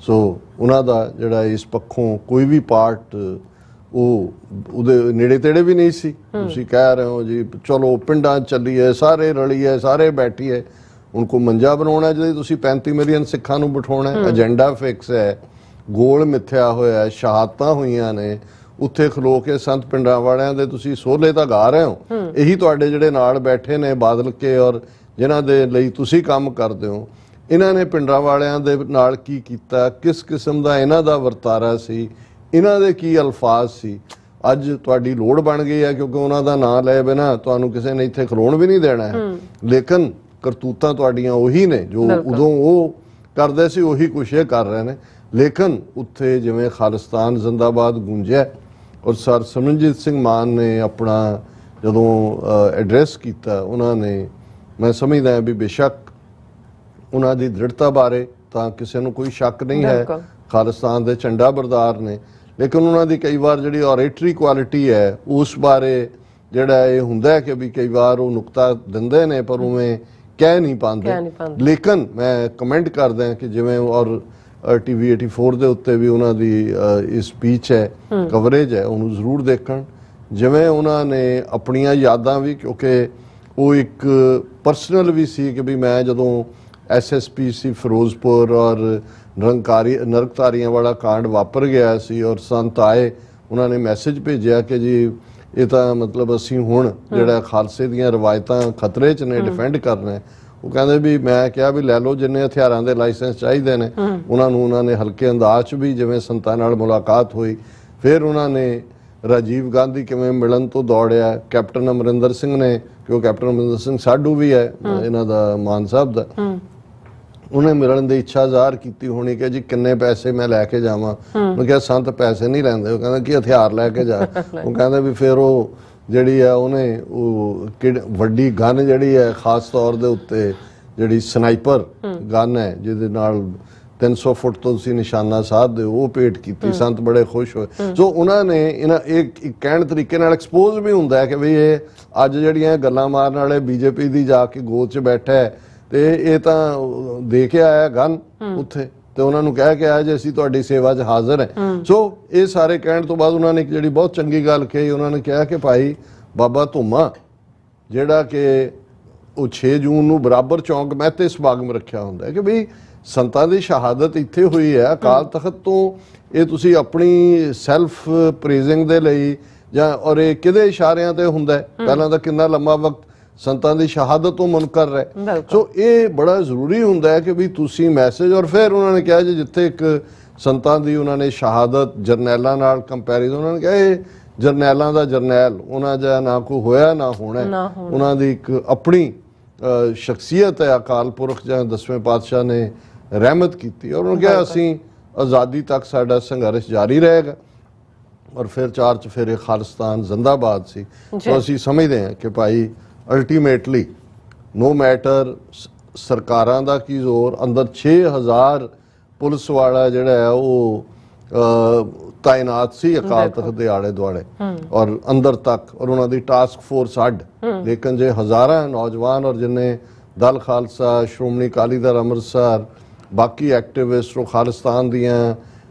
ਸੋ ਉਹਨਾਂ ਦਾ ਜਿਹੜਾ ਇਸ ਪੱਖੋਂ ਕੋਈ ਵੀ ਪਾਰਟ ਉਹ ਉਹਦੇ ਨੇੜੇ ਤੇੜੇ ਵੀ ਨਹੀਂ ਸੀ। ਤੁਸੀਂ ਕਹਿ ਰਹੇ ਹੋ ਜੀ ਚਲੋ ਪਿੰਡਾਂ ਚੱਲੀਏ, ਸਾਰੇ ਰਲੀਏ, ਸਾਰੇ ਬੈਠੀਏ, ਹੁਣ ਕੋ ਮੰਜਾ ਬਣਾਉਣਾ ਜਿਹਦੇ ਤੁਸੀਂ 35 ਮਿਲੀਅਨ ਸਿੱਖਾਂ ਨੂੰ ਬਿਠਾਉਣਾ, ਏਜੰਡਾ ਫਿਕਸ ਹੈ, ਗੋਲ ਮਿੱਥਿਆ ਹੋਇਆ, ਸ਼ਹਾਦਤਾਂ ਹੋਈਆਂ ਨੇ, ਉੱਥੇ ਖਲੋ ਕੇ ਸੰਤ ਪਿੰਡਾਂ ਵਾਲਿਆਂ ਦੇ ਤੁਸੀਂ ਸੋਹਲੇ ਤਾਂ ਗਾ ਰਹੇ ਹੋ। ਇਹੀ ਤੁਹਾਡੇ ਜਿਹੜੇ ਨਾਲ ਬੈਠੇ ਨੇ ਬਾਦਲ ਕੇ ਔਰ ਜਿਨ੍ਹਾਂ ਦੇ ਲਈ ਤੁਸੀਂ ਕੰਮ ਕਰਦੇ ਹੋ, ਇਹਨਾਂ ਨੇ ਪਿੰਡਾਂ ਵਾਲਿਆਂ ਦੇ ਨਾਲ ਕੀ ਕੀਤਾ, ਕਿਸ ਕਿਸਮ ਦਾ ਇਹਨਾਂ ਦਾ ਵਰਤਾਰਾ ਸੀ, ਇਹਨਾਂ ਦੇ ਕੀ ਅਲਫਾਜ਼ ਸੀ। ਅੱਜ ਤੁਹਾਡੀ ਲੋੜ ਬਣ ਗਈ ਹੈ ਕਿਉਂਕਿ ਉਹਨਾਂ ਦਾ ਨਾਂ ਲਏ ਬਿਨਾਂ ਤੁਹਾਨੂੰ ਕਿਸੇ ਨੇ ਇੱਥੇ ਖਲੋਣ ਵੀ ਨਹੀਂ ਦੇਣਾ ਹੈ। ਲੇਕਿਨ ਕਰਤੂਤਾਂ ਤੁਹਾਡੀਆਂ ਉਹੀ ਨੇ ਜੋ ਉਦੋਂ ਉਹ ਕਰਦੇ ਸੀ, ਉਹੀ ਕੁਛ ਇਹ ਕਰ ਰਹੇ ਨੇ। ਲੇਕਿਨ ਉੱਥੇ ਜਿਵੇਂ ਖਾਲਿਸਤਾਨ ਜ਼ਿੰਦਾਬਾਦ ਗੂੰਜਿਆ ਔਰ ਸਰ ਸਿਮਰਨਜੀਤ ਸਿੰਘ ਮਾਨ ਨੇ ਆਪਣਾ ਜਦੋਂ ਐਡਰੈਸ ਕੀਤਾ, ਉਹਨਾਂ ਨੇ, ਮੈਂ ਸਮਝਦਾ ਵੀ ਬੇਸ਼ੱਕ ਉਹਨਾਂ ਦੀ ਦ੍ਰਿੜਤਾ ਬਾਰੇ ਤਾਂ ਕਿਸੇ ਨੂੰ ਕੋਈ ਸ਼ੱਕ ਨਹੀਂ ਹੈ, ਖਾਲਿਸਤਾਨ ਦੇ ਝੰਡਾ ਬਰਦਾਰ ਨੇ, ਲੇਕਿਨ ਉਹਨਾਂ ਦੀ ਕਈ ਵਾਰ ਜਿਹੜੀ ਔਰੇਟਰੀ ਕੁਆਲਿਟੀ ਹੈ ਉਸ ਬਾਰੇ ਜਿਹੜਾ ਇਹ ਹੁੰਦਾ ਹੈ ਕਿ ਵੀ ਕਈ ਵਾਰ ਉਹ ਨੁਕਤਾ ਦਿੰਦੇ ਨੇ ਪਰ ਉਵੇਂ ਕਹਿ ਨਹੀਂ ਪਾਉਂਦੇ। ਲੇਕਿਨ ਮੈਂ ਕਮੈਂਟ ਕਰਦਾ ਕਿ ਜਿਵੇਂ ਔਰ TV 84 ਦੇ ਉੱਤੇ ਵੀ ਉਹਨਾਂ ਦੀ ਇਹ ਸਪੀਚ ਹੈ, ਕਵਰੇਜ ਹੈ, ਉਹਨੂੰ ਜ਼ਰੂਰ ਦੇਖਣ। ਜਿਵੇਂ ਉਹਨਾਂ ਨੇ ਆਪਣੀਆਂ ਯਾਦਾਂ ਵੀ, ਕਿਉਂਕਿ ਉਹ ਇੱਕ ਪਰਸਨਲ ਵੀ ਸੀ ਕਿ ਵੀ ਮੈਂ ਜਦੋਂ SSPC ਫਿਰੋਜ਼ਪੁਰ ਔਰ ਨਰਕਤਾਰੀਆਂ ਵਾਲਾ ਕਾਂਡ ਵਾਪਰ ਗਿਆ ਸੀ ਔਰ ਸੰਤ ਆਏ, ਉਹਨਾਂ ਨੇ ਮੈਸੇਜ ਭੇਜਿਆ ਕਿ ਜੀ ਇਹ ਤਾਂ ਮਤਲਬ ਅਸੀਂ ਹੁਣ ਜਿਹੜਾ ਖਾਲਸੇ ਦੀਆਂ ਰਵਾਇਤਾਂ ਖਤਰੇ 'ਚ ਨੇ, ਡਿਫੈਂਡ ਕਰਨਾ ਹੈ। ਉਹ ਕਹਿੰਦੇ ਵੀ ਮੈਂ ਕਿਹਾ ਵੀ ਲੈ ਲਓ ਜਿੰਨੇ ਹਥਿਆਰਾਂ ਦੇ ਲਾਇਸੈਂਸ ਚਾਹੀਦੇ ਨੇ ਉਹਨਾਂ ਨੇ ਹਲਕੇ ਅੰਦਾਜ਼ 'ਚ ਵੀ ਜਿਵੇਂ ਸੰਤਾਂ ਨਾਲ ਮੁਲਾਕਾਤ ਹੋਈ। ਫਿਰ ਉਹਨਾਂ ਨੇ ਰਾਜੀਵ ਗਾਂਧੀ ਕਿਵੇਂ ਮਿਲਣ ਤੋਂ ਦੌੜਿਆ, ਕੈਪਟਨ ਅਮਰਿੰਦਰ ਸਿੰਘ ਨੇ, ਕਿਉਂ ਕੈਪਟਨ ਅਮਰਿੰਦਰ ਸਿੰਘ ਸਾਡੂ ਵੀ ਹੈ ਇਹਨਾਂ ਦਾ, ਮਾਨ ਸਾਹਿਬ ਦਾ, ਉਹਨੇ ਮਿਲਣ ਦੀ ਇੱਛਾ ਜ਼ਾਹਰ ਕੀਤੀ ਹੋਣੀ ਕਿ ਜੀ ਕਿੰਨੇ ਪੈਸੇ ਮੈਂ ਲੈ ਕੇ ਜਾਵਾਂ। ਮੈਂ ਕਿਹਾ ਸੰਤ ਪੈਸੇ ਨਹੀਂ ਲੈਂਦੇ, ਉਹ ਕਹਿੰਦਾ ਕਿ ਹਥਿਆਰ ਲੈ ਕੇ ਜਾ। ਉਹ ਕਹਿੰਦਾ ਵੀ ਫਿਰ ਉਹ ਜਿਹੜੀ ਹੈ ਉਹਨੇ ਉਹ ਵੱਡੀ ਗਨ ਜਿਹੜੀ ਹੈ ਖਾਸ ਤੌਰ ਦੇ ਉੱਤੇ ਜਿਹੜੀ ਸਨਾਈਪਰ ਗਨ ਹੈ ਜਿਹਦੇ ਨਾਲ 300 ਫੁੱਟ ਤੋਂ ਤੁਸੀਂ ਨਿਸ਼ਾਨਾ ਸਾਧਦੇ ਹੋ, ਉਹ ਭੇਟ ਕੀਤੀ। ਸੰਤ ਬੜੇ ਖੁਸ਼ ਹੋਏ। ਸੋ ਉਹਨਾਂ ਨੇ ਇਹਨਾਂ ਇੱਕ ਕਹਿਣ ਤਰੀਕੇ ਨਾਲ ਐਕਸਪੋਜ਼ ਵੀ ਹੁੰਦਾ ਹੈ ਕਿ ਵੀ ਇਹ ਅੱਜ ਜਿਹੜੀਆਂ ਗੱਲਾਂ ਮਾਰਨ ਵਾਲੇ BJP ਦੀ ਜਾ ਕੇ ਗੋਦ 'ਚ ਬੈਠਾ ਹੈ ਤੇ ਇਹ ਤਾਂ ਦੇ ਕੇ ਆਇਆ ਗਨ ਉੱਥੇ ਤੇ ਉਹਨਾਂ ਨੂੰ ਕਹਿ ਕੇ ਆਇਆ ਜੇ ਅਸੀਂ ਤੁਹਾਡੀ ਸੇਵਾ 'ਚ ਹਾਜ਼ਰ ਹੈ। ਸੋ ਇਹ ਸਾਰੇ ਕਹਿਣ ਤੋਂ ਬਾਅਦ ਉਹਨਾਂ ਨੇ ਇੱਕ ਜਿਹੜੀ ਬਹੁਤ ਚੰਗੀ ਗੱਲ ਕਹੀ, ਉਹਨਾਂ ਨੇ ਕਿਹਾ ਕਿ ਭਾਈ ਬਾਬਾ ਧੁੰਮਾ ਜਿਹੜਾ ਕਿ ਉਹ 6 ਜੂਨ ਨੂੰ ਬਰਾਬਰ ਚੌਂਕ ਮਹਿਤੇ ਸਮਾਗਮ ਰੱਖਿਆ ਹੁੰਦਾ ਹੈ ਕਿ ਬਈ ਸੰਤਾਂ ਦੀ ਸ਼ਹਾਦਤ ਇੱਥੇ ਹੋਈ ਹੈ ਅਕਾਲ ਤਖਤ ਤੋਂ। ਇਹ ਤੁਸੀਂ ਆਪਣੀ ਸੈਲਫ ਪ੍ਰੇਜ਼ਿੰਗ ਦੇ ਲਈ ਜਾਂ ਔਰ ਇਹ ਕਿਹਦੇ ਇਸ਼ਾਰਿਆਂ ਤੇ ਹੁੰਦਾ, ਪਹਿਲਾਂ ਤਾਂ ਕਿੰਨਾ ਲੰਮਾ ਵਕਤ ਸੰਤਾਂ ਦੀ ਸ਼ਹਾਦਤ ਤੋਂ ਮੁਨਕਰ ਰਹੇ। ਸੋ ਇਹ ਬੜਾ ਜ਼ਰੂਰੀ ਹੁੰਦਾ ਹੈ ਕਿ ਵੀ ਤੁਸੀਂ ਮੈਸੇਜ। ਔਰ ਫਿਰ ਉਹਨਾਂ ਨੇ ਕਿਹਾ ਜੀ ਜਿੱਥੇ ਇੱਕ ਸੰਤਾਂ ਦੀ ਉਹਨਾਂ ਨੇ ਸ਼ਹਾਦਤ ਜਰਨੈਲਾਂ ਨਾਲ ਕੰਪੈਰੀਜ਼ਨ, ਉਹਨਾਂ ਨੇ ਕਿਹਾ ਇਹ ਜਰਨੈਲਾਂ ਦਾ ਜਰਨੈਲ ਉਹਨਾਂ ਜਿਹਾ ਨਾ ਕੋਈ ਹੋਇਆ ਨਾ ਹੋਣਾ। ਉਹਨਾਂ ਦੀ ਇੱਕ ਆਪਣੀ ਸ਼ਖਸੀਅਤ ਹੈ, ਅਕਾਲ ਪੁਰਖ ਜਾਂ 10ਵੇਂ ਪਾਤਸ਼ਾਹ ਨੇ ਰਹਿਮਤ ਕੀਤੀ। ਔਰ ਉਹਨਾਂ ਕਿਹਾ ਅਸੀਂ ਆਜ਼ਾਦੀ ਤੱਕ ਸਾਡਾ ਸੰਘਰਸ਼ ਜਾਰੀ ਰਹੇਗਾ। ਔਰ ਫਿਰ 4 ਚੁਫੇਰੇ ਖਾਲਿਸਤਾਨ ਜ਼ਿੰਦਾਬਾਦ ਸੀ। ਸੋ ਅਸੀਂ ਸਮਝਦੇ ਹਾਂ ਕਿ ਭਾਈ ਅਲਟੀਮੇਟਲੀ ਨੋ ਮੈਟਰ ਸਰਕਾਰਾਂ ਦਾ ਕੀ ਜ਼ੋਰ, ਅੰਦਰ 6000 ਪੁਲਿਸ ਵਾਲਾ ਜਿਹੜਾ ਹੈ ਉਹ ਤਾਇਨਾਤ ਸੀ ਅਕਾਲ ਤਖਤ ਦੇ ਆਲੇ ਦੁਆਲੇ ਔਰ ਅੰਦਰ ਤੱਕ, ਔਰ ਉਹਨਾਂ ਦੀ ਟਾਸਕ ਫੋਰਸ ਅੱਡ। ਲੇਕਿਨ ਜੇ ਹਜ਼ਾਰਾਂ ਨੌਜਵਾਨ ਔਰ ਜਿੰਨੇ ਦਲ ਖਾਲਸਾ, ਸ਼੍ਰੋਮਣੀ ਅਕਾਲੀ ਦਲ ਅੰਮ੍ਰਿਤਸਰ, ਬਾਕੀ ਐਕਟਿਵਿਸਟ ਉਹ ਖਾਲਿਸਤਾਨ ਦੀਆਂ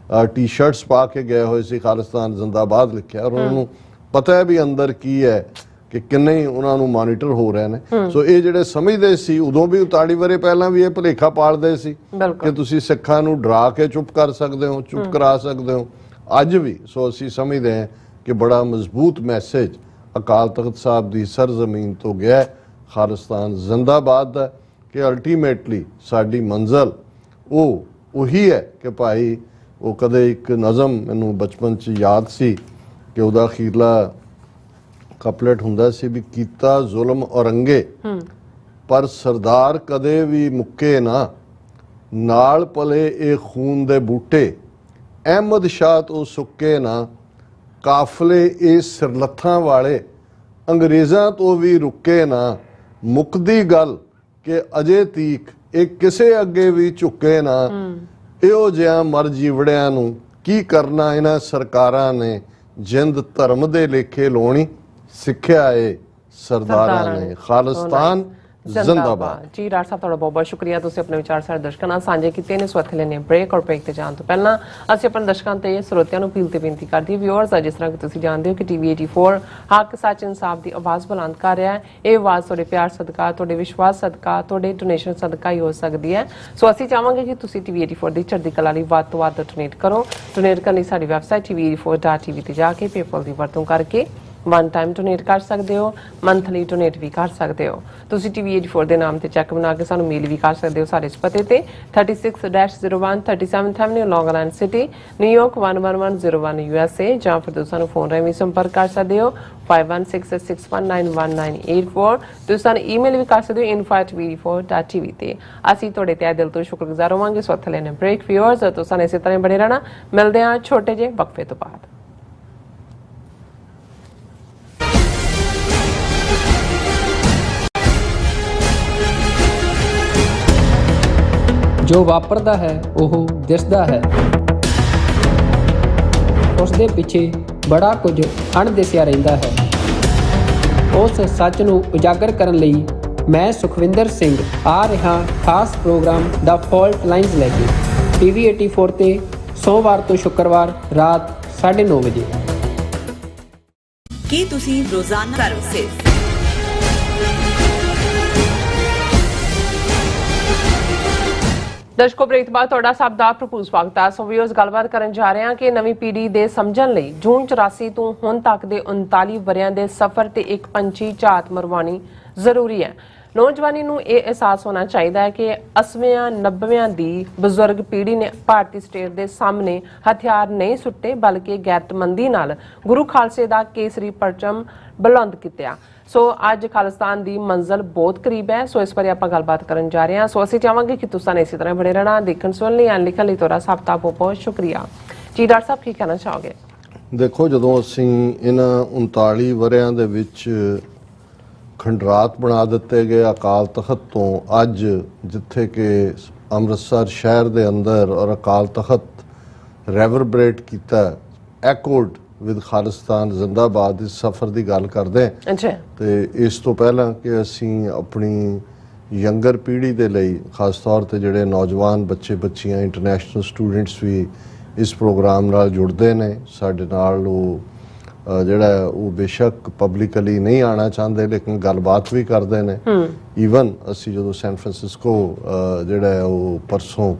ਟੀ-ਸ਼ਰਟਸ ਪਾ ਕੇ ਗਏ ਹੋਏ ਸੀ, ਖਾਲਿਸਤਾਨ ਜ਼ਿੰਦਾਬਾਦ ਲਿਖਿਆ, ਔਰ ਉਹਨਾਂ ਨੂੰ ਪਤਾ ਹੈ ਵੀ ਅੰਦਰ ਕੀ ਹੈ, ਕਿ ਕਿੰਨੇ ਉਹਨਾਂ ਨੂੰ ਮੋਨੀਟਰ ਹੋ ਰਹੇ ਨੇ। ਸੋ ਇਹ ਜਿਹੜੇ ਸਮਝਦੇ ਸੀ ਉਦੋਂ ਵੀ 39 ਵਰੇ ਪਹਿਲਾਂ ਵੀ ਇਹ ਭੁਲੇਖਾ ਪਾਲਦੇ ਸੀ ਕਿ ਤੁਸੀਂ ਸਿੱਖਾਂ ਨੂੰ ਡਰਾ ਕੇ ਚੁੱਪ ਕਰ ਸਕਦੇ ਹੋ, ਚੁੱਪ ਕਰਾ ਸਕਦੇ ਹੋ, ਅੱਜ ਵੀ। ਸੋ ਅਸੀਂ ਸਮਝਦੇ ਹਾਂ ਕਿ ਬੜਾ ਮਜ਼ਬੂਤ ਮੈਸੇਜ ਅਕਾਲ ਤਖਤ ਸਾਹਿਬ ਦੀ ਸਰਜ਼ਮੀਨ ਤੋਂ ਗਿਆ ਖਾਲਿਸਤਾਨ ਜ਼ਿੰਦਾਬਾਦ ਦਾ, ਕਿ ਅਲਟੀਮੇਟਲੀ ਸਾਡੀ ਮੰਜ਼ਿਲ ਉਹ ਉਹੀ ਹੈ ਕਿ ਭਾਈ ਉਹ ਕਦੇ ਇੱਕ ਨਜ਼ਮ ਮੈਨੂੰ ਬਚਪਨ 'ਚ ਯਾਦ ਸੀ ਕਿ ਉਹਦਾ ਅਖੀਰਲਾ ਕਪਲੇਟ ਹੁੰਦਾ ਸੀ ਵੀ ਕੀਤਾ ਜ਼ੁਲਮ ਔਰੰਗੇ ਪਰ ਸਰਦਾਰ ਕਦੇ ਵੀ ਮੁੱਕੇ ਨਾ, ਨਾਲ ਪਲੇ ਇਹ ਖੂਨ ਦੇ ਬੂਟੇ ਅਹਿਮਦ ਸ਼ਾਹ ਤੋਂ ਸੁੱਕੇ ਨਾ, ਕਾਫਲੇ ਇਹ ਸਿਰਲੱਥਾਂ ਵਾਲੇ ਅੰਗਰੇਜ਼ਾਂ ਤੋਂ ਵੀ ਰੁਕੇ ਨਾ, ਮੁੱਕਦੀ ਗੱਲ ਕਿ ਅਜੇ ਤੀਕ ਇਹ ਕਿਸੇ ਅੱਗੇ ਵੀ ਝੁਕੇ ਨਾ, ਇਹੋ ਜਿਹਾ ਮਰ ਜੀਵੜਿਆਂ ਨੂੰ ਕੀ ਕਰਨਾ ਇਹਨਾਂ ਸਰਕਾਰਾਂ ਨੇ, ਜਿੰਦ ਧਰਮ ਦੇ ਲੇਖੇ ਲਾਉਣੀ ਸਿੱਖਿਆ ਏ ਸਰਦਾਰਾਂ ਨੇ। ਖਾਲਿਸਤਾਨ ਜ਼ਿੰਦਾਬਾਦ। ਜੀ ਡਾਕਟਰ ਸਾਹਿਬ, ਤੁਹਾਡਾ ਬਹੁਤ ਬਹੁਤ ਸ਼ੁਕਰੀਆ, ਤੁਸੀਂ ਆਪਣੇ ਵਿਚਾਰ ਸਾਡੇ ਦਰਸ਼ਕਾਂ ਨਾਲ ਸਾਂਝੇ ਕੀਤੇ ਨੇ। ਇਸ ਵਕਤ ਲੈਣੇ ਬ੍ਰੇਕ, ਔਰ ਬ੍ਰੇਕ ਤੇ ਜਾਣ ਤੋਂ ਪਹਿਲਾਂ ਅਸੀਂ ਆਪਣੇ ਦਰਸ਼ਕਾਂ ਤੇ ਸਰੋਤਿਆਂ ਨੂੰ ਅਪੀਲ ਤੇ ਬੇਨਤੀ ਕਰਦੇ ਹਾਂ, ਵਿਊਅਰਸ, ਜਿਸ ਤਰ੍ਹਾਂ ਕਿ ਤੁਸੀਂ ਜਾਣਦੇ ਹੋ ਕਿ TV 84 ਹੱਕ, ਸੱਚ, ਇਨਸਾਫ ਦੀ ਆਵਾਜ਼ ਬੁਲੰਦ ਕਰ ਰਿਹਾ ਹੈ। ਇਹ ਆਵਾਜ਼ ਤੁਹਾਡੇ ਪਿਆਰ ਸਦਕਾ, ਤੁਹਾਡੇ ਵਿਸ਼ਵਾਸ ਸਦਕਾ, ਤੁਹਾਡੇ ਡੋਨੇਸ਼ਨ ਸਦਕਾ ਹੀ ਹੋ ਸਕਦੀ ਹੈ। ਸੋ ਅਸੀਂ ਚਾਹਾਂਗੇ ਕਿ ਤੁਸੀਂ TV 84 ਦੀ ਚੜ੍ਹਦੀ ਕਲਾ ਲਈ ਵੱਧ ਤੋਂ ਵੱਧ ਡੋਨੇਟ ਕਰੋ। ਡੋਨੇਟ ਕਰਨ ਲਈ ਸਾਡੀ ਵੈਬਸਾਈਟ tv84.tv ਤੇ ਜਾ ਕੇ ਪੇਪਲ ਦੀ ਵਰਤੋਂ ਕਰਕੇ वन टाइम डोनेट कर सकते हो, मंथली डोनेट भी कर सकते हो। तुसी TV 84 के नाम से चैक बना के सानू मेल भी कर सकते हो सारे इस पते ते 36-01 37th Avenue, long island city, New York 11101 USA, ਜਾਂ ਫਿਰ ਤੁਸੀਂ ਸਾਨੂੰ ਫੋਨ ਰਾਹੀਂ ਵੀ ਸੰਪਰਕ ਕਰ ਸਕਦੇ ਹੋ 5166191984। ਤੁਸੀਂ ਸਾਨੂੰ ਈਮੇਲ ਵੀ ਕਰ ਸਕਦੇ ਹੋ info@tv84.tv ਤੇ। ਅਸੀਂ ਤੁਹਾਡੇ ਤੇ ਦਿਲ ਤੋਂ ਸ਼ੁਕਰਗੁਜ਼ਾਰ ਹੋਵਾਂਗੇ। ਸੋ ਇੱਥੇ ਲੈਣੇ ਬ੍ਰੇਕ। ਵਿਊਅਰਸ, ਤੁਸੀਂ ਇਸੇ ਤਰ੍ਹਾਂ ਬਣੇ ਰਹਿਣਾ। ਮਿਲਦੇ ਹਾਂ ਛੋਟੇ ਜਿਹੇ ਵਕਫੇ ਤੋਂ ਬਾਅਦ। ਜੋ ਵਾਪਰਦਾ ਹੈ ਉਹ ਦਿਸਦਾ ਹੈ, ਉਸ ਦੇ ਪਿੱਛੇ ਬੜਾ ਕੁਝ ਅਣਦਿਸਿਆ ਰਹਿੰਦਾ ਹੈ। ਉਸ ਸੱਚ ਨੂੰ ਉਜਾਗਰ ਕਰਨ ਲਈ ਮੈਂ ਸੁਖਵਿੰਦਰ ਸਿੰਘ ਆ ਰਿਹਾ ਖਾਸ ਪ੍ਰੋਗਰਾਮ ਦਾ ਫਾਲਟ ਲਾਈਨਸ ਲੈ ਕੇ TV 84 ਤੇ ਸੋਮਵਾਰ ਤੋਂ ਸ਼ੁੱਕਰਵਾਰ ਰਾਤ 9:30 ਵਜੇ। ਕੀ ਤੁਸੀਂ ਰੋਜ਼ਾਨਾ ਸਰਵਿਸ ਦਰਸ਼ਕੋ, ਬ੍ਰੇਕ ਬਾਅਦ ਤੁਹਾਡਾ ਸਭ ਦਾ ਭਰਪੂਰ ਸਵਾਗਤ ਹੈ। ਸੋ ਵੀਅਰਸ, ਗੱਲਬਾਤ ਕਰਨ ਜਾ ਰਹੇ ਹਾਂ ਕਿ ਨਵੀਂ ਪੀੜ੍ਹੀ ਦੇ ਸਮਝਣ ਲਈ ਜੂਨ 84 ਤੋਂ ਹੁਣ ਤੱਕ ਦੇ 39 ਵਰਿਆਂ ਦੇ ਸਫ਼ਰ ਤੇ ਇੱਕ ਪੰਛੀ ਝਾਤ ਮਰਵਾਉਣੀ ਜ਼ਰੂਰੀ ਹੈ। ਨੌਜਵਾਨੀ ਨੂੰ ਇਹ ਅਹਿਸਾਸ ਹੋਣਾ ਚਾਹੀਦਾ ਹੈ ਕਿ 80ਵਿਆਂ 90ਵਿਆਂ ਦੀ ਬਜ਼ੁਰਗ ਪੀੜ੍ਹੀ ਨੇ ਭਾਰਤੀ ਸਟੇਟ ਦੇ ਸਾਹਮਣੇ ਹਥਿਆਰ ਨਹੀਂ ਸੁੱਟੇ, ਬਲਕਿ ਗੈਰਤਮੰਦੀ ਨਾਲ ਗੁਰੂ ਖਾਲਸੇ ਦਾ ਕੇਸਰੀ ਪਰਚਮ ਬੁਲੰਦ ਕੀਤਾ। ਸੋ ਅੱਜ ਖਾਲਿਸਤਾਨ ਦੀ ਮੰਜ਼ਿਲ ਬਹੁਤ ਕਰੀਬ ਹੈ। ਸੋ ਇਸ ਬਾਰੇ ਆਪਾਂ ਗੱਲਬਾਤ ਕਰਨ ਜਾ ਰਹੇ ਹਾਂ। ਸੋ ਅਸੀਂ ਚਾਹਾਂਗੇ ਕਿ ਤੁਸੀਂ ਇਸੇ ਤਰ੍ਹਾਂ ਬਣੇ ਰਹਿਣਾ। ਦੇਖਣ ਸੁਣਨ ਲਈ ਐਨ ਲਿਖਣ ਲਈ ਤੁਹਾਡਾ ਸਭ ਦਾ ਬਹੁਤ ਬਹੁਤ ਸ਼ੁਕਰੀਆ। ਜੀ ਡਾਕਟਰ ਸਾਹਿਬ, ਕੀ ਕਹਿਣਾ ਚਾਹੋਗੇ? ਦੇਖੋ, ਜਦੋਂ ਅਸੀਂ ਇਹਨਾਂ 39 ਵਰਿਆਂ ਦੇ ਵਿੱਚ ਖੰਡਰਾਤ ਬਣਾ ਦਿੱਤੇ ਗਏ ਅਕਾਲ ਤਖਤ ਤੋਂ, ਅੱਜ ਜਿੱਥੇ ਕਿ ਅੰਮ੍ਰਿਤਸਰ ਸ਼ਹਿਰ ਦੇ ਅੰਦਰ ਔਰ ਅਕਾਲ ਤਖਤ ਰੈਵਰਬਰੇਟ ਕੀਤਾ, ਐਕੋਡ ਵਿਦ ਖਾਲਿਸਤਾਨ ਜ਼ਿੰਦਾਬਾਦ, ਇਸ ਸਫ਼ਰ ਦੀ ਗੱਲ ਕਰਦੇ ਹਾਂ। ਅੱਛਾ। ਤੇ ਇਸ ਤੋਂ ਪਹਿਲਾਂ ਕਿ ਅਸੀਂ ਆਪਣੀ ਯੰਗਰ ਪੀੜ੍ਹੀ ਦੇ ਲਈ, ਖਾਸ ਤੌਰ ਤੇ ਜਿਹੜੇ ਨੌਜਵਾਨ ਬੱਚੇ ਬੱਚੀਆਂ, ਇੰਟਰਨੈਸ਼ਨਲ ਸਟੂਡੈਂਟਸ ਵੀ ਇਸ ਪ੍ਰੋਗਰਾਮ ਨਾਲ ਜੁੜਦੇ ਨੇ ਸਾਡੇ ਨਾਲ। ਉਹ ਜਿਹੜਾ ਉਹ ਬੇਸ਼ੱਕ ਪਬਲਿਕਲੀ ਨਹੀਂ ਆਉਣਾ ਚਾਹੁੰਦੇ, ਲੇਕਿਨ ਗੱਲਬਾਤ ਵੀ ਕਰਦੇ ਨੇ। ਈਵਨ ਅਸੀਂ ਜਦੋਂ ਸੈਨ ਫਰਾਂਸਿਸਕੋ ਜਿਹੜਾ ਉਹ ਪਰਸੋਂ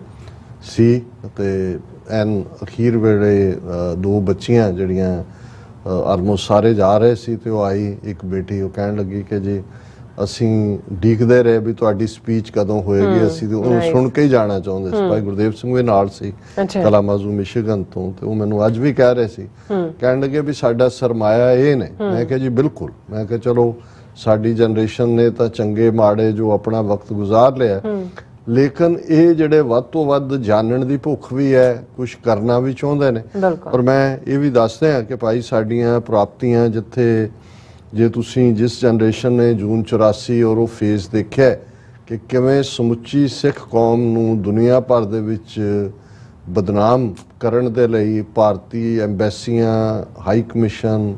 ਸੀ, ਤੇ ਐਨ ਅਖੀਰ ਵੇਲੇ 2 ਬੱਚੀਆਂ ਜਿਹੜੀਆਂ ਆਲਮੋਸਟ ਸਾਰੇ ਜਾ ਰਹੇ ਸੀ, ਤੇ ਉਹ ਆਈ ਇੱਕ ਬੇਟੀ, ਉਹ ਕਹਿਣ ਲੱਗੀ ਕਿ ਜੀ ਅਸੀਂ ਡੀਕਦੇ ਰਹੇ ਵੀ ਤੁਹਾਡੀ ਸਪੀਚ ਕਦੋਂ ਹੋਏਗੀ, ਅਸੀਂ ਉਹਨੂੰ ਸੁਣ ਕੇ ਹੀ ਜਾਣਾ ਚਾਹੁੰਦੇ ਸੀ। ਭਾਈ ਗੁਰਦੇਵ ਸਿੰਘ ਵੀ ਨਾਲ ਸੀ, ਕਲਾਮਾਜ਼ੂ ਮਿਸ਼ੀਗਨ ਤੋਂ, ਤੇ ਉਹ ਮੈਨੂੰ ਅੱਜ ਵੀ ਕਹਿ ਰਹੇ ਸੀ, ਕਹਿਣ ਲੱਗੇ ਵੀ ਸਾਡਾ ਸਰਮਾਇਆ ਇਹ ਨੇ। ਮੈਂ ਕਿਹਾ ਜੀ ਬਿਲਕੁਲ। ਮੈਂ ਕਿਹਾ ਚਲੋ ਸਾਡੀ ਜਨਰੇਸ਼ਨ ਨੇ ਤਾਂ ਚੰਗੇ ਮਾੜੇ ਜੋ ਆਪਣਾ ਵਕਤ ਗੁਜ਼ਾਰ ਲਿਆ, ਲੇਕਿਨ ਇਹ ਜਿਹੜੇ ਵੱਧ ਤੋਂ ਵੱਧ ਜਾਣਨ ਦੀ ਭੁੱਖ ਵੀ ਹੈ, ਕੁਝ ਕਰਨਾ ਵੀ ਚਾਹੁੰਦੇ ਨੇ। ਬਿਲਕੁਲ। ਔਰ ਮੈਂ ਇਹ ਵੀ ਦੱਸਦੇ ਹਾਂ ਕਿ ਭਾਈ ਸਾਡੀਆਂ ਪ੍ਰਾਪਤੀਆਂ ਜਿੱਥੇ ਜੇ ਤੁਸੀਂ ਜਿਸ ਜਨਰੇਸ਼ਨ ਨੇ ਜੂਨ 84 ਔਰ ਉਹ ਫੇਜ਼ ਦੇਖਿਆ ਕਿ ਕਿਵੇਂ ਸਮੁੱਚੀ ਸਿੱਖ ਕੌਮ ਨੂੰ ਦੁਨੀਆ ਭਰ ਦੇ ਵਿੱਚ ਬਦਨਾਮ ਕਰਨ ਦੇ ਲਈ ਭਾਰਤੀ ਐਮਬੈਸੀਆਂ, ਹਾਈ ਕਮਿਸ਼ਨ,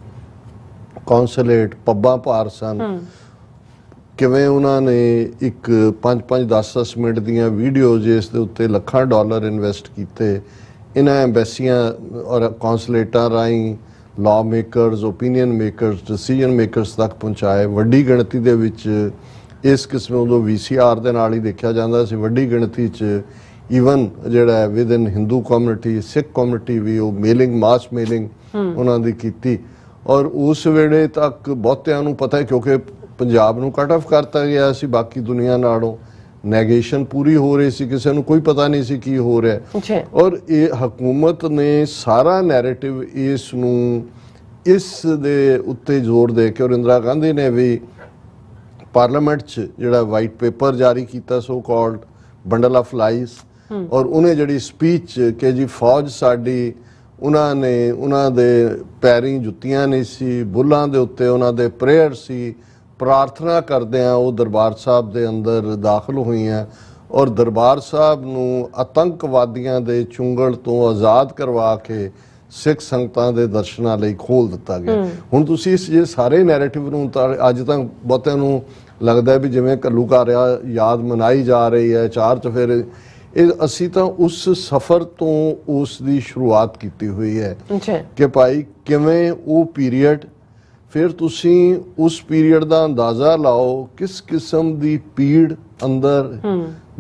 ਕੌਂਸੂਲੇਟ, ਪੱਬਾਂ ਭਾਰ ਸਨ, ਕਿਵੇਂ ਉਹਨਾਂ ਨੇ ਇੱਕ 5-5 10-10 ਮਿੰਟ ਦੀਆਂ ਵੀਡੀਓਜ਼ ਇਸ ਦੇ ਉੱਤੇ ਲੱਖਾਂ ਡਾਲਰ ਇਨਵੈਸਟ ਕੀਤੇ ਇਹਨਾਂ ਐਮਬੈਸੀਆਂ ਔਰ ਕੌਂਸੂਲੇਟਾਂ ਰਾਹੀਂ law makers, opinion makers, decision makers ਤੱਕ ਪਹੁੰਚਾਏ। ਵੱਡੀ ਗਿਣਤੀ ਦੇ ਵਿੱਚ ਇਸ ਕਿਸਮ ਉਦੋਂ VCR ਦੇ ਨਾਲ ਹੀ ਦੇਖਿਆ ਜਾਂਦਾ ਸੀ, ਵੱਡੀ ਗਿਣਤੀ 'ਚ ਈਵਨ ਜਿਹੜਾ within Hindu community, Sikh community ਵੀ ਉਹ ਮੇਲਿੰਗ, ਮਾਸ ਮੇਲਿੰਗ ਉਹਨਾਂ ਦੀ ਕੀਤੀ। ਔਰ ਉਸ ਵੇਲੇ ਤੱਕ ਬਹੁਤਿਆਂ ਨੂੰ ਪਤਾ ਹੈ ਕਿਉਂਕਿ ਪੰਜਾਬ ਨੂੰ ਕੱਟ ਆਫ ਕਰਤਾ ਗਿਆ ਸੀ ਬਾਕੀ ਦੁਨੀਆ ਨਾਲੋਂ, ਨੈਗੇਸ਼ਨ ਪੂਰੀ ਹੋ ਰਹੀ ਸੀ, ਕਿਸੇ ਨੂੰ ਕੋਈ ਪਤਾ ਨਹੀਂ ਸੀ ਕੀ ਹੋ ਰਿਹਾ। ਔਰ ਇਹ ਹਕੂਮਤ ਨੇ ਸਾਰਾ ਨੈਰੇਟਿਵ ਇਸ ਨੂੰ ਇਸ ਦੇ ਉੱਤੇ ਜ਼ੋਰ ਦੇ ਕੇ, ਔਰ ਇੰਦਰਾ ਗਾਂਧੀ ਨੇ ਵੀ ਪਾਰਲੀਮੈਂਟ 'ਚ ਜਿਹੜਾ ਵਾਈਟ ਪੇਪਰ ਜਾਰੀ ਕੀਤਾ, so called bundle of lies, ਔਰ ਉਹਨੇ ਜਿਹੜੀ ਸਪੀਚ ਕਿ ਜੀ ਫੌਜ ਸਾਡੀ, ਉਹਨਾਂ ਦੇ ਪੈਰੀਂ ਜੁੱਤੀਆਂ ਨਹੀਂ ਸੀ, ਬੁੱਲਾਂ ਦੇ ਉੱਤੇ ਉਹਨਾਂ ਦੇ ਪ੍ਰੇਅਰ ਸੀ, ਪ੍ਰਾਰਥਨਾ ਕਰਦਿਆਂ ਉਹ ਦਰਬਾਰ ਸਾਹਿਬ ਦੇ ਅੰਦਰ ਦਾਖਲ ਹੋਈਆਂ ਔਰ ਦਰਬਾਰ ਸਾਹਿਬ ਨੂੰ ਆਤੰਕਵਾਦੀਆਂ ਦੇ ਚੁੰਗਲ ਤੋਂ ਆਜ਼ਾਦ ਕਰਵਾ ਕੇ ਸਿੱਖ ਸੰਗਤਾਂ ਦੇ ਦਰਸ਼ਨਾਂ ਲਈ ਖੋਲ੍ਹ ਦਿੱਤਾ ਗਿਆ। ਹੁਣ ਤੁਸੀਂ ਇਸ ਜੇ ਸਾਰੇ ਨੈਰੇਟਿਵ ਨੂੰ ਤਾਂ ਅੱਜ ਤੱਕ ਬਹੁਤਿਆਂ ਨੂੰ ਲੱਗਦਾ ਵੀ ਜਿਵੇਂ ਘੱਲੂਘਾਰਾ ਯਾਦ ਮਨਾਈ ਜਾ ਰਹੀ ਹੈ, ਚਾਰ ਚੁਫੇਰੇ, ਇਹ ਅਸੀਂ ਤਾਂ ਉਸ ਸਫ਼ਰ ਤੋਂ ਉਸ ਦੀ ਸ਼ੁਰੂਆਤ ਕੀਤੀ ਹੋਈ ਹੈ ਕਿ ਭਾਈ ਕਿਵੇਂ ਉਹ ਪੀਰੀਅਡ, ਫਿਰ ਤੁਸੀਂ ਉਸ ਪੀਰੀਅਡ ਦਾ ਅੰਦਾਜ਼ਾ ਲਾਓ ਕਿਸ ਕਿਸਮ ਦੀ ਪੀੜ ਅੰਦਰ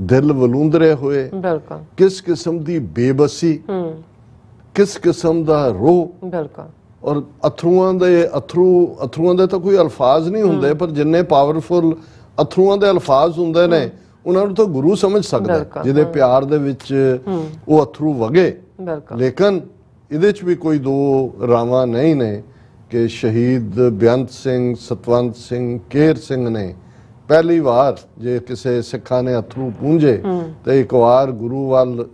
ਦਿਲ ਵਲੂੰਦਰੇ ਹੋਏ, ਕਿਸ ਕਿਸਮ ਦੀ ਬੇਬਸੀ, ਕਿਸ ਕਿਸਮ ਦਾ ਰੋਹ, ਔਰ ਅਥਰੂਆਂ ਦੇ ਤਾਂ ਕੋਈ ਅਲਫਾਜ਼ ਨਹੀਂ ਹੁੰਦੇ, ਪਰ ਜਿੰਨੇ ਪਾਵਰਫੁਲ ਅਥਰੂਆਂ ਦੇ ਅਲਫਾਜ਼ ਹੁੰਦੇ ਨੇ ਉਹਨਾਂ ਨੂੰ ਤਾਂ ਗੁਰੂ ਸਮਝ ਸਕਦਾ ਜਿਹਦੇ ਪਿਆਰ ਦੇ ਵਿੱਚ ਉਹ ਅਥਰੂ ਵਗੇ। ਲੇਕਿਨ ਇਹਦੇ 'ਚ ਵੀ ਕੋਈ ਦੋ ਰਾਵਾਂ ਨਹੀਂ ਨੇ ਕਿ ਸ਼ਹੀਦ ਬੇਅੰਤ ਸਿੰਘ, ਸਤਵੰਤ ਸਿੰਘ, ਕੇਰ ਸਿੰਘ ਨੇ ਪਹਿਲੀ ਵਾਰ ਜੇ ਕਿਸੇ ਸਿੱਖਾਂ ਨੇ ਅਥਰੂ ਪੂੰਝੇ ਤੇ ਇੱਕ ਵਾਰ ਗੁਰੂ ਵੱਲ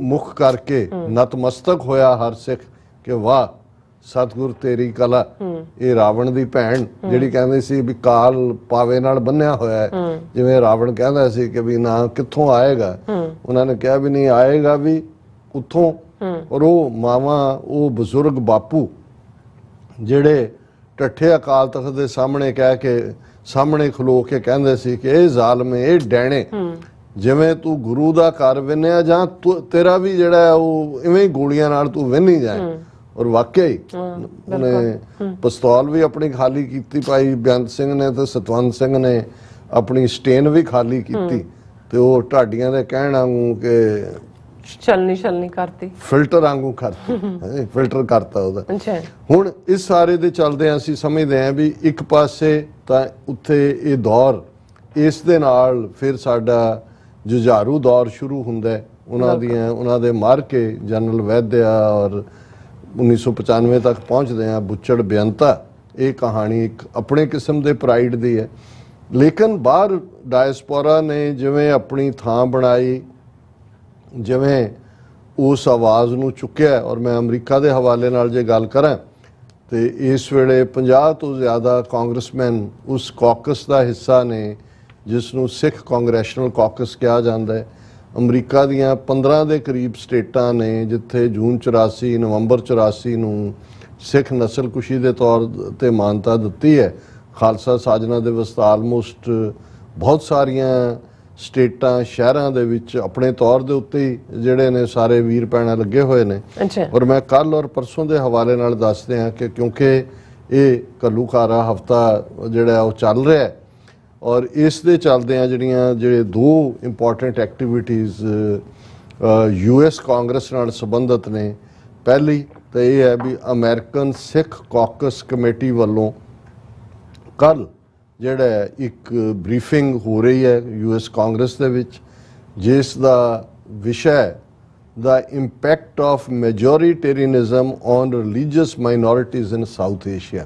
ਮੁਖ ਕਰਕੇ ਨਤਮਸਤਕ ਹੋਇਆ ਹਰ ਸਿੱਖ ਕਿ ਵਾਹ ਸਤਿਗੁਰ ਤੇਰੀ ਕਲਾ। ਇਹ ਰਾਵਣ ਦੀ ਭੈਣ ਜਿਹੜੀ ਕਹਿੰਦੀ ਸੀ ਵੀ ਕਾਲ ਪਾਵੇ ਨਾਲ ਬੰਨਿਆ ਹੋਇਆ ਹੈ, ਜਿਵੇਂ ਰਾਵਣ ਕਹਿੰਦਾ ਸੀ ਕਿ ਵੀ ਨਾ ਕਿੱਥੋਂ ਆਏਗਾ, ਉਹਨਾਂ ਨੇ ਕਿਹਾ ਵੀ ਨਹੀਂ ਆਏਗਾ ਵੀ ਉੱਥੋਂ। ਔਰ ਉਹ ਮਾਵਾਂ, ਉਹ ਬਜ਼ੁਰਗ ਬਾਪੂ ਜਿਹੜੇ ਢੱਠੇ ਅਕਾਲ ਤਖਤ ਦੇ ਸਾਹਮਣੇ ਕਹਿ ਕੇ ਸਾਹਮਣੇ ਖਲੋ ਕੇ ਕਹਿੰਦੇ ਸੀ ਕਿ ਇਹ ਜ਼ਾਲਮੇ, ਇਹ ਡੈਣੇ, ਜਿਵੇਂ ਤੂੰ ਗੁਰੂ ਦਾ ਘਰ ਵਿੰਨਿਆ ਜਾਂ ਤੇਰਾ ਵੀ ਜਿਹੜਾ ਉਹ ਇਵੇਂ ਹੀ ਗੋਲੀਆਂ ਨਾਲ ਤੂੰ ਵਿੰਨੀ ਜਾਏ। ਔਰ ਵਾਕਿਆ ਹੀ ਉਹਨੇ ਪਿਸਤੌਲ ਵੀ ਆਪਣੀ ਖਾਲੀ ਕੀਤੀ ਭਾਈ ਬੇਅੰਤ ਸਿੰਘ ਨੇ ਤੇ ਸਤਵੰਤ ਸਿੰਘ ਨੇ ਆਪਣੀ ਸਟੇਨ ਵੀ ਖਾਲੀ ਕੀਤੀ ਤੇ ਉਹ ਢਾਡੀਆਂ ਦੇ ਕਹਿਣ ਵਾਂਗੂ ਕਿ ਛਲਨੀ ਕਰਤੀ, ਫਿਲਟਰ ਵਾਂਗੂ ਕਰਤੀ, ਫਿਲਟਰ ਕਰਤਾ ਉਹਦਾ। ਹੁਣ ਇਸ ਸਾਰੇ ਦੇ ਚੱਲਦੇ ਅਸੀਂ ਸਮਝਦੇ ਹਾਂ ਵੀ ਇੱਕ ਪਾਸੇ ਤਾਂ ਉੱਥੇ ਇਹ ਦੌਰ, ਇਸ ਦੇ ਨਾਲ ਫਿਰ ਸਾਡਾ ਜੁਝਾਰੂ ਦੌਰ ਸ਼ੁਰੂ ਹੁੰਦਾ, ਉਹਨਾਂ ਦੇ ਮਾਰ ਕੇ ਜਨਰਲ ਵੈਦਿਆ ਔਰ 1995 ਤੱਕ ਪਹੁੰਚਦੇ ਆ ਬੁੱਚੜ ਬੇਅੰਤਾ। ਇਹ ਕਹਾਣੀ ਇੱਕ ਆਪਣੇ ਕਿਸਮ ਦੇ ਪ੍ਰਾਈਡ ਦੀ ਹੈ। ਲੇਕਿਨ ਬਾਹਰ ਡਾਇਸਪੋਰਾ ਨੇ ਜਿਵੇਂ ਆਪਣੀ ਥਾਂ ਬਣਾਈ, ਜਿਵੇਂ ਉਸ ਆਵਾਜ਼ ਨੂੰ ਚੁੱਕਿਆ, ਔਰ ਮੈਂ ਅਮਰੀਕਾ ਦੇ ਹਵਾਲੇ ਨਾਲ ਜੇ ਗੱਲ ਕਰਾਂ ਤੇ ਇਸ ਵੇਲੇ 50 ਤੋਂ ਜ਼ਿਆਦਾ ਕਾਂਗਰਸਮੈਨ ਉਸ ਕਾਕਸ ਦਾ ਹਿੱਸਾ ਨੇ ਜਿਸ ਨੂੰ ਸਿੱਖ ਕਾਂਗਰੈਸ਼ਨਲ ਕਾਕਸ ਕਿਹਾ ਜਾਂਦਾ ਹੈ। ਅਮਰੀਕਾ ਦੀਆਂ 15 ਦੇ ਕਰੀਬ ਸਟੇਟਾਂ ਨੇ ਜਿੱਥੇ ਜੂਨ 84, ਨਵੰਬਰ 84 ਨੂੰ ਸਿੱਖ ਨਸਲਕੁਸ਼ੀ ਦੇ ਤੌਰ ਤੇ ਮਾਨਤਾ ਦਿੱਤੀ ਹੈ। ਖਾਲਸਾ ਸਾਜਨਾ ਦਿਵਸ ਤਾਂ ਆਲਮੋਸਟ ਬਹੁਤ ਸਾਰੀਆਂ ਸਟੇਟਾਂ, ਸ਼ਹਿਰਾਂ ਦੇ ਵਿੱਚ ਆਪਣੇ ਤੌਰ ਦੇ ਉੱਤੇ ਹੀ ਜਿਹੜੇ ਨੇ ਸਾਰੇ ਵੀਰ ਭੈਣਾਂ ਲੱਗੇ ਹੋਏ ਨੇ। ਔਰ ਮੈਂ ਕੱਲ ਔਰ ਪਰਸੋਂ ਦੇ ਹਵਾਲੇ ਨਾਲ ਦੱਸਦੇ ਹਾਂ ਕਿ ਕਿਉਂਕਿ ਇਹ ਘੱਲੂਘਾਰਾ ਹਫਤਾ ਜਿਹੜਾ ਉਹ ਚੱਲ ਰਿਹਾ ਹੈ ਔਰ ਇਸ ਦੇ ਚੱਲਦੇ ਆ ਜਿਹੜੇ ਦੋ ਇੰਪੋਰਟੈਂਟ ਐਕਟੀਵਿਟੀਜ਼ US ਕਾਂਗਰਸ ਨਾਲ ਸੰਬੰਧਿਤ ਨੇ। ਪਹਿਲੀ ਤਾਂ ਇਹ ਹੈ ਵੀ ਅਮਰੀਕਨ ਸਿੱਖ ਕਾਕਸ ਕਮੇਟੀ ਵੱਲੋਂ ਕੱਲ ਜਿਹੜਾ ਇੱਕ ਬਰੀਫਿੰਗ ਹੋ ਰਹੀ ਹੈ US ਕਾਂਗਰਸ ਦੇ ਵਿੱਚ, ਜਿਸ ਦਾ ਵਿਸ਼ਾ the impact of majoritarianism on religious minorities in South Asia.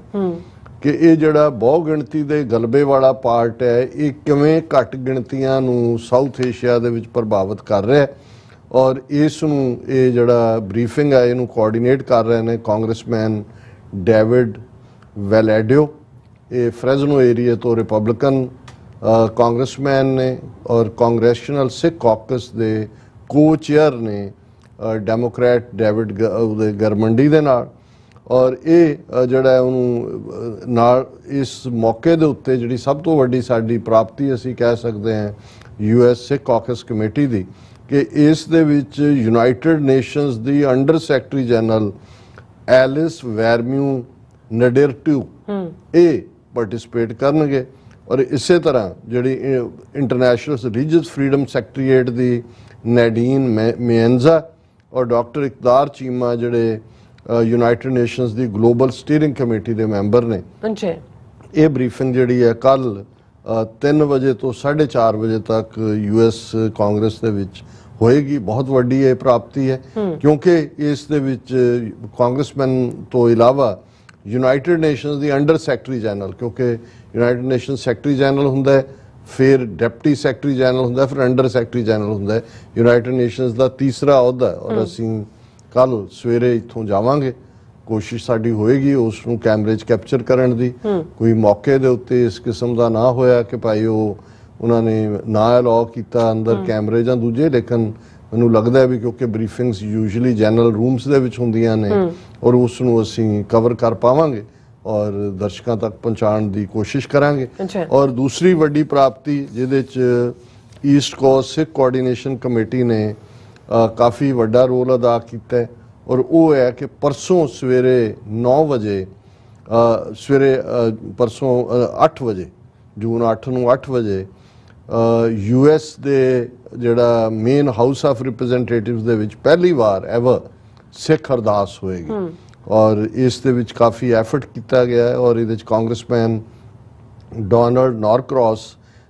ਕਿ ਇਹ ਜਿਹੜਾ ਬਹੁ ਗਿਣਤੀ ਦੇ ਗਲਬੇ ਵਾਲਾ ਪਾਰਟ ਹੈ ਇਹ ਕਿਵੇਂ ਘੱਟ ਗਿਣਤੀਆਂ ਨੂੰ ਸਾਊਥ ਏਸ਼ੀਆ ਦੇ ਵਿੱਚ ਪ੍ਰਭਾਵਿਤ ਕਰ ਰਿਹਾ ਹੈ। ਔਰ ਇਸ ਨੂੰ ਇਹ ਜਿਹੜਾ ਬਰੀਫਿੰਗ ਹੈ ਇਹਨੂੰ ਕੋਆਰਡੀਨੇਟ ਕਰ ਰਹੇ ਨੇ ਕਾਂਗਰਸਮੈਨ ਡੇਵਿਡ ਵੈਲੈਡਿਓ, ਇਹ ਫ੍ਰੈਜ਼ਨੋ ਏਰੀਆ ਤੋਂ ਰਿਪਬਲਿਕਨ ਕਾਂਗਰਸਮੈਨ ਨੇ, ਔਰ ਕਾਂਗਰੈਸ਼ਨਲ ਸਿੱਖ ਕਾਕਸ ਦੇ ਕੋ-ਚੇਅਰ ਨੇ ਡੈਮੋਕ੍ਰੈਟ ਡੇਵਿਡ ਗਰਮੰਡੀ ਦੇ ਨਾਲ। ਔਰ ਇਹ ਜਿਹੜਾ ਹੈ ਉਹਨੂੰ ਨਾਲ ਇਸ ਮੌਕੇ ਦੇ ਉੱਤੇ ਜਿਹੜੀ ਸਭ ਤੋਂ ਵੱਡੀ ਸਾਡੀ ਪ੍ਰਾਪਤੀ ਅਸੀਂ ਕਹਿ ਸਕਦੇ ਹਾਂ US ਸਿੱਖ ਕਾਕਸ ਕਮੇਟੀ ਦੀ, ਕਿ ਇਸ ਦੇ ਵਿੱਚ ਯੂਨਾਈਟਿਡ ਨੇਸ਼ਨਸ ਦੀ ਅੰਡਰ ਸੈਕਟਰੀ ਜਨਰਲ ਐਲਿਸ ਵੈਰਮਿਊ ਨਡੇਰਟੂ ਇਹ ਪਾਰਟਿਸਿਪੇਟ ਕਰਨਗੇ। ਔਰ ਇਸੇ ਤਰ੍ਹਾਂ ਜਿਹੜੀ ਇੰਟਰਨੈਸ਼ਨਲ ਰਿਲੀਜੀਅਸ ਫਰੀडम ਸੈਕਟਰੀਏਟ ਦੀ ਨੈਡੀਨ ਮਿਐਨਜ਼ਾ ਔਰ ਡਾਕਟਰ ਇਕਦਾਰ ਚੀਮਾ ਜਿਹੜੇ ਯੂਨਾਈਟਿਡ ਨੇਸ਼ਨਸ ਦੀ ਗਲੋਬਲ ਸਟੀਅਰਿੰਗ ਕਮੇਟੀ ਦੇ ਮੈਂਬਰ ਨੇ। ਇਹ ਬਰੀਫਿੰਗ ਜਿਹੜੀ ਹੈ ਕੱਲ 3 ਵਜੇ ਤੋਂ 4:30 ਵਜੇ ਤੱਕ US ਕਾਂਗਰਸ ਦੇ ਵਿੱਚ ਹੋਏਗੀ। ਬਹੁਤ ਵੱਡੀ ਇਹ ਪ੍ਰਾਪਤੀ ਹੈ ਕਿਉਂਕਿ ਇਸ ਦੇ ਵਿੱਚ ਕਾਂਗਰਸਮੈਨ ਤੋਂ ਇਲਾਵਾ ਯੂਨਾਈਟਿਡ ਨੇਸ਼ਨਸ ਦੀ ਅੰਡਰ ਸੈਕਟਰੀ ਜਨਰਲ, ਕਿਉਂਕਿ ਯੂਨਾਈਟਿਡ ਨੇਸ਼ਨ ਸੈਕਟਰੀ ਜਨਰਲ ਹੁੰਦਾ ਹੈ, ਫਿਰ ਡਿਪਟੀ ਸੈਕਟਰੀ ਜਨਰਲ ਹੁੰਦਾ, ਫਿਰ ਅੰਡਰ ਸੈਕਟਰੀ ਜਨਰਲ ਹੁੰਦਾ। ਯੂਨਾਈਟਿਡ ਨੇਸ਼ਨਸ ਦਾ ਤੀਸਰਾ ਅਹੁਦਾ ਔਰ ਅਸੀਂ ਕੱਲ ਸਵੇਰੇ ਇੱਥੋਂ ਜਾਵਾਂਗੇ। ਕੋਸ਼ਿਸ਼ ਸਾਡੀ ਹੋਏਗੀ ਉਸ ਨੂੰ ਕੈਮਰੇ 'ਚ ਕੈਪਚਰ ਕਰਨ ਦੀ। ਕੋਈ ਮੌਕੇ ਦੇ ਉੱਤੇ ਇਸ ਕਿਸਮ ਦਾ ਨਾ ਹੋਇਆ ਕਿ ਭਾਈ ਉਹਨਾਂ ਨੇ ਨਾ ਅਲਾਉ ਕੀਤਾ ਅੰਦਰ ਕੈਮਰੇ ਜਾਂ ਦੂਜੇ, ਲੇਕਿਨ ਮੈਨੂੰ ਲੱਗਦਾ ਵੀ ਕਿਉਂਕਿ ਬਰੀਫਿੰਗਸ ਯੂਜੂਅਲੀ ਜਨਰਲ ਰੂਮਸ ਦੇ ਵਿੱਚ ਹੁੰਦੀਆਂ ਨੇ ਔਰ ਉਸ ਨੂੰ ਅਸੀਂ ਕਵਰ ਕਰ ਪਾਵਾਂਗੇ ਔਰ ਦਰਸ਼ਕਾਂ ਤੱਕ ਪਹੁੰਚਾਉਣ ਦੀ ਕੋਸ਼ਿਸ਼ ਕਰਾਂਗੇ। ਔਰ ਦੂਸਰੀ ਵੱਡੀ ਪ੍ਰਾਪਤੀ ਜਿਹਦੇ 'ਚ ਈਸਟ ਕੋਸਟ ਸਿੱਖ ਕੋਆਰਡੀਨੇਸ਼ਨ ਕਮੇਟੀ ਨੇ ਕਾਫੀ ਵੱਡਾ ਰੋਲ ਅਦਾ ਕੀਤਾ ਹੈ ਔਰ ਉਹ ਹੈ ਕਿ ਪਰਸੋਂ ਸਵੇਰੇ 9 ਵਜੇ ਪਰਸੋਂ 8 ਵਜੇ ਜੂਨ 8 ਨੂੰ 8 ਵਜੇ US ਦੇ ਜਿਹੜਾ ਮੇਨ ਹਾਊਸ ਆਫ ਰਿਪਰੈਜ਼ੈਂਟੇਟਿਵਸ ਦੇ ਵਿੱਚ ਪਹਿਲੀ ਵਾਰ ਐਵਰ ਸਿੱਖ ਅਰਦਾਸ ਹੋਏਗੀ ਔਰ ਇਸ ਦੇ ਵਿੱਚ ਕਾਫੀ ਐਫਰਟ ਕੀਤਾ ਗਿਆ ਹੈ। ਔਰ ਇਹਦੇ ਵਿੱਚ ਕਾਂਗਰਸਮੈਨ ਡੋਨਲਡ ਨੌਰਕ੍ਰੌਸ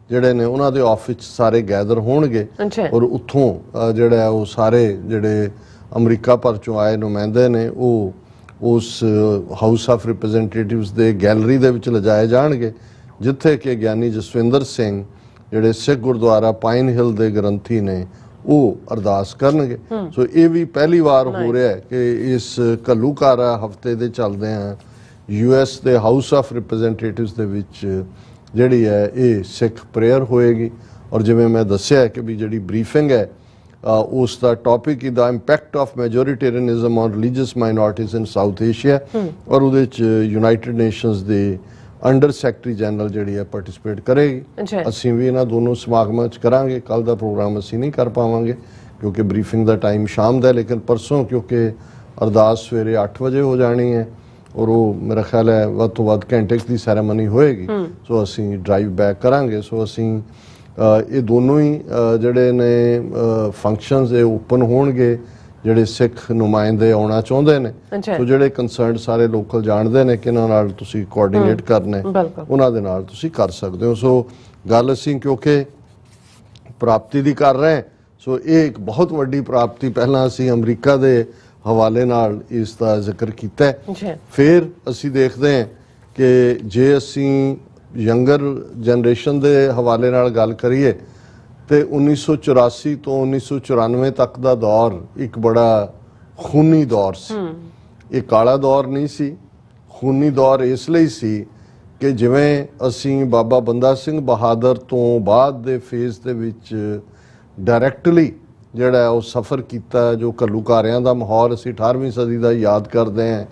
ਜਿਹੜੇ ਨੇ ਉਹਨਾਂ ਦੇ ਆਫਿਸ 'ਚ ਸਾਰੇ ਗੈਦਰ ਹੋਣਗੇ ਔਰ ਉੱਥੋਂ ਜਿਹੜਾ ਉਹ ਸਾਰੇ ਜਿਹੜੇ ਅਮਰੀਕਾ ਭਰ ਚੋਂ ਆਏ ਨੁਮਾਇੰਦੇ ਨੇ ਉਹ ਉਸ ਹਾਊਸ ਆਫ ਰਿਪਰੈਜ਼ੈਂਟੇਟਿਵਸ ਦੇ ਗੈਲਰੀ ਦੇ ਵਿੱਚ ਲਿਜਾਏ ਜਾਣਗੇ, ਜਿੱਥੇ ਕਿ ਗਿਆਨੀ ਜਸਵਿੰਦਰ ਸਿੰਘ ਜਿਹੜੇ ਸਿੱਖ ਗੁਰਦੁਆਰਾ ਪਾਈਨ ਹਿਲ ਦੇ ਗ੍ਰੰਥੀ ਨੇ ਉਹ ਅਰਦਾਸ ਕਰਨਗੇ। ਸੋ ਇਹ ਵੀ ਪਹਿਲੀ ਵਾਰ ਹੋ ਰਿਹਾ ਹੈ ਕਿ ਇਸ ਘੱਲੂਘਾਰਾ ਹਫਤੇ ਦੇ ਚੱਲਦੇ ਆ US ਦੇ ਹਾਊਸ ਆਫ ਰਿਪਰੈਜ਼ੈਂਟੇਟਿਵਸ ਦੇ ਵਿੱਚ ਜਿਹੜੀ ਹੈ ਇਹ ਸਿੱਖ ਪ੍ਰੇਅਰ ਹੋਏਗੀ। ਔਰ ਜਿਵੇਂ ਮੈਂ ਦੱਸਿਆ ਕਿ ਵੀ ਜਿਹੜੀ ਬਰੀਫਿੰਗ ਹੈ ਉਸ ਦਾ ਟੌਪਿਕ ਹੀ the impact of majoritarianism on religious minorities in South Asia ਔਰ ਉਹਦੇ ਵਿੱਚ ਯੂਨਾਈਟਿਡ ਨੇਸ਼ਨਸ ਦੇ ਅੰਡਰ ਸੈਕਟਰੀ ਜਨਰਲ ਜਿਹੜੀ ਹੈ ਪਾਰਟਿਸਿਪੇਟ ਕਰੇਗੀ। ਅਸੀਂ ਵੀ ਇਹਨਾਂ ਦੋਨੋਂ ਸਮਾਗਮਾਂ 'ਚ ਕਰਾਂਗੇ। ਕੱਲ ਦਾ ਪ੍ਰੋਗਰਾਮ ਅਸੀਂ ਨਹੀਂ ਕਰ ਪਾਵਾਂਗੇ ਕਿਉਂਕਿ ਬਰੀਫਿੰਗ ਦਾ ਟਾਈਮ ਸ਼ਾਮ ਦਾ, ਲੇਕਿਨ ਪਰਸੋਂ ਕਿਉਂਕਿ ਅਰਦਾਸ ਸਵੇਰੇ 8 ਵਜੇ ਹੋ ਜਾਣੀ ਹੈ ਔਰ ਉਹ ਮੇਰਾ ਖਿਆਲ ਹੈ ਵੱਧ ਤੋਂ ਵੱਧ ਘੰਟੇ ਦੀ ਸੈਰੇਮਨੀ ਹੋਏਗੀ। ਸੋ ਅਸੀਂ ਡਰਾਈਵ ਬੈਕ ਕਰਾਂਗੇ। ਸੋ ਅਸੀਂ ਇਹ ਦੋਨੋਂ ਹੀ ਜਿਹੜੇ ਨੇ ਫੰਕਸ਼ਨਸ ਇਹ ਓਪਨ ਹੋਣਗੇ ਜਿਹੜੇ ਸਿੱਖ ਨੁਮਾਇੰਦੇ ਆਉਣਾ ਚਾਹੁੰਦੇ ਨੇ। ਸੋ ਜਿਹੜੇ ਕੰਸਰਨਡ ਸਾਰੇ ਲੋਕਲ ਜਾਣਦੇ ਨੇ ਕਿ ਇਹਨਾਂ ਨਾਲ ਤੁਸੀਂ ਕੋਆਰਡੀਨੇਟ ਕਰਨਾ ਉਹਨਾਂ ਦੇ ਨਾਲ ਤੁਸੀਂ ਕਰ ਸਕਦੇ ਹੋ। ਸੋ ਗੱਲ ਅਸੀਂ ਕਿਉਂਕਿ ਪ੍ਰਾਪਤੀ ਦੀ ਕਰ ਰਹੇ, ਸੋ ਇਹ ਇੱਕ ਬਹੁਤ ਵੱਡੀ ਪ੍ਰਾਪਤੀ ਪਹਿਲਾਂ ਅਸੀਂ ਅਮਰੀਕਾ ਦੇ ਹਵਾਲੇ ਨਾਲ ਇਸ ਦਾ ਜ਼ਿਕਰ ਕੀਤਾ ਹੈ। ਫਿਰ ਅਸੀਂ ਦੇਖਦੇ ਹਾਂ ਕਿ ਜੇ ਅਸੀਂ ਯੰਗਰ ਜਨਰੇਸ਼ਨ ਦੇ ਹਵਾਲੇ ਨਾਲ ਗੱਲ ਕਰੀਏ ਤੇ 1984 ਤੋਂ 1994 ਤੱਕ ਦਾ ਦੌਰ ਇੱਕ ਬੜਾ ਖੂਨੀ ਦੌਰ ਸੀ। ਇਹ ਕਾਲਾ ਦੌਰ ਨਹੀਂ ਸੀ, ਖੂਨੀ ਦੌਰ ਇਸ ਲਈ ਸੀ ਕਿ ਜਿਵੇਂ ਅਸੀਂ ਬਾਬਾ ਬੰਦਾ ਸਿੰਘ ਬਹਾਦਰ ਤੋਂ ਬਾਅਦ ਦੇ ਫੇਜ਼ ਦੇ ਵਿੱਚ ਡਾਇਰੈਕਟਲੀ ਜਿਹੜਾ ਉਹ ਸਫ਼ਰ ਕੀਤਾ, ਜੋ ਘੱਲੂਘਾਰਿਆਂ ਦਾ ਮਾਹੌਲ ਅਸੀਂ 18ਵੀਂ ਸਦੀ ਦਾ ਯਾਦ ਕਰਦੇ ਹਾਂ,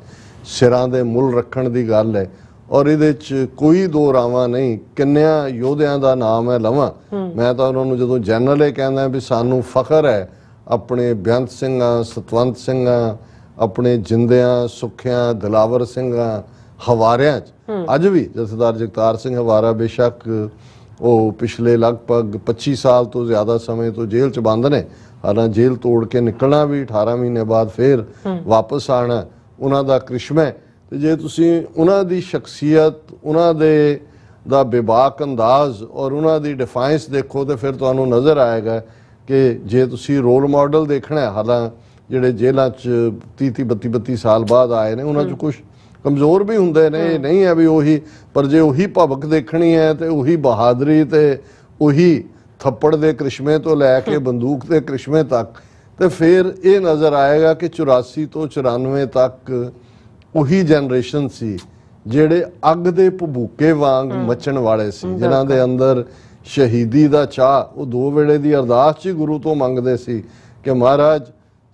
ਸਿਰਾਂ ਦੇ ਮੁੱਲ ਰੱਖਣ ਦੀ ਗੱਲ ਹੈ ਔਰ ਇਹਦੇ 'ਚ ਕੋਈ ਦੋ ਰਾਵਾਂ ਨਹੀਂ। ਕਿੰਨਿਆਂ ਯੋਧਿਆਂ ਦਾ ਨਾਮ ਹੈ ਲਵਾਂ ਮੈਂ ਤਾਂ ਉਹਨਾਂ ਨੂੰ ਜਦੋਂ ਜਨਰਲ ਇਹ ਕਹਿੰਦਾ ਵੀ ਸਾਨੂੰ ਫਖਰ ਹੈ ਆਪਣੇ ਬੇਅੰਤ ਸਿੰਘਾਂ, ਸਤਵੰਤ ਸਿੰਘਾਂ, ਆਪਣੇ ਜਿੰਦਿਆਂ ਸੁੱਖਿਆਂ, ਦਿਲਾਵਰ ਸਿੰਘਾਂ, ਹਵਾਰਿਆਂ 'ਚ। ਅੱਜ ਵੀ ਜਥੇਦਾਰ ਜਗਤਾਰ ਸਿੰਘ ਹਵਾਰਾ ਬੇਸ਼ੱਕ ਉਹ ਪਿਛਲੇ ਲਗਭਗ 25 ਸਾਲ ਤੋਂ ਜ਼ਿਆਦਾ ਸਮੇਂ ਤੋਂ ਜੇਲ੍ਹ 'ਚ ਬੰਦ ਨੇ, ਹਾਲਾਂ ਜੇਲ੍ਹ ਤੋੜ ਕੇ ਨਿਕਲਣਾ ਵੀ 18 ਮਹੀਨੇ ਬਾਅਦ ਫਿਰ ਵਾਪਸ ਆਉਣਾ ਉਹਨਾਂ ਦਾ ਕ੍ਰਿਸ਼ਮਾ ਹੈ। ਤੇ ਜੇ ਤੁਸੀਂ ਉਹਨਾਂ ਦੀ ਸ਼ਖਸੀਅਤ, ਉਹਨਾਂ ਦੇ ਦਾ ਬੇਬਾਕ ਅੰਦਾਜ਼ ਔਰ ਉਹਨਾਂ ਦੀ ਡਿਫਾਈਂਸ ਦੇਖੋ ਤੇ ਫਿਰ ਤੁਹਾਨੂੰ ਨਜ਼ਰ ਆਏਗਾ ਕਿ ਜੇ ਤੁਸੀਂ ਰੋਲ ਮਾਡਲ ਦੇਖਣਾ ਹੈ, ਹਾਲਾਂ ਜਿਹੜੇ ਜੇਲ੍ਹਾਂ 'ਚ 30-32 ਸਾਲ ਬਾਅਦ ਆਏ ਨੇ ਉਹਨਾਂ 'ਚ ਕੁਝ ਕਮਜ਼ੋਰ ਵੀ ਹੁੰਦੇ ਨੇ, ਇਹ ਨਹੀਂ ਹੈ ਵੀ ਉਹੀ, ਪਰ ਜੇ ਉਹੀ ਭਵਕ ਦੇਖਣੀ ਹੈ ਤੇ ਉਹੀ ਬਹਾਦਰੀ ਤੇ ਉਹੀ ਥੱਪੜ ਦੇ ਕ੍ਰਿਸ਼ਮੇ ਤੋਂ ਲੈ ਕੇ ਬੰਦੂਕ ਦੇ ਕ੍ਰਿਸ਼ਮੇ ਤੱਕ, ਤੇ ਫਿਰ ਇਹ ਨਜ਼ਰ ਆਏਗਾ ਕਿ 84 ਤੋਂ 94 ਤੱਕ ਉਹੀ ਜਨਰੇਸ਼ਨ ਸੀ ਜਿਹੜੇ ਅੱਗ ਦੇ ਭਬੂਕੇ ਵਾਂਗ ਮੱਚਣ ਵਾਲੇ ਸੀ, ਜਿਨ੍ਹਾਂ ਦੇ ਅੰਦਰ ਸ਼ਹੀਦੀ ਦਾ ਚਾਹ। ਉਹ 2 ਵੇਲੇ ਦੀ ਅਰਦਾਸ 'ਚ ਗੁਰੂ ਤੋਂ ਮੰਗਦੇ ਸੀ ਕਿ ਮਹਾਰਾਜ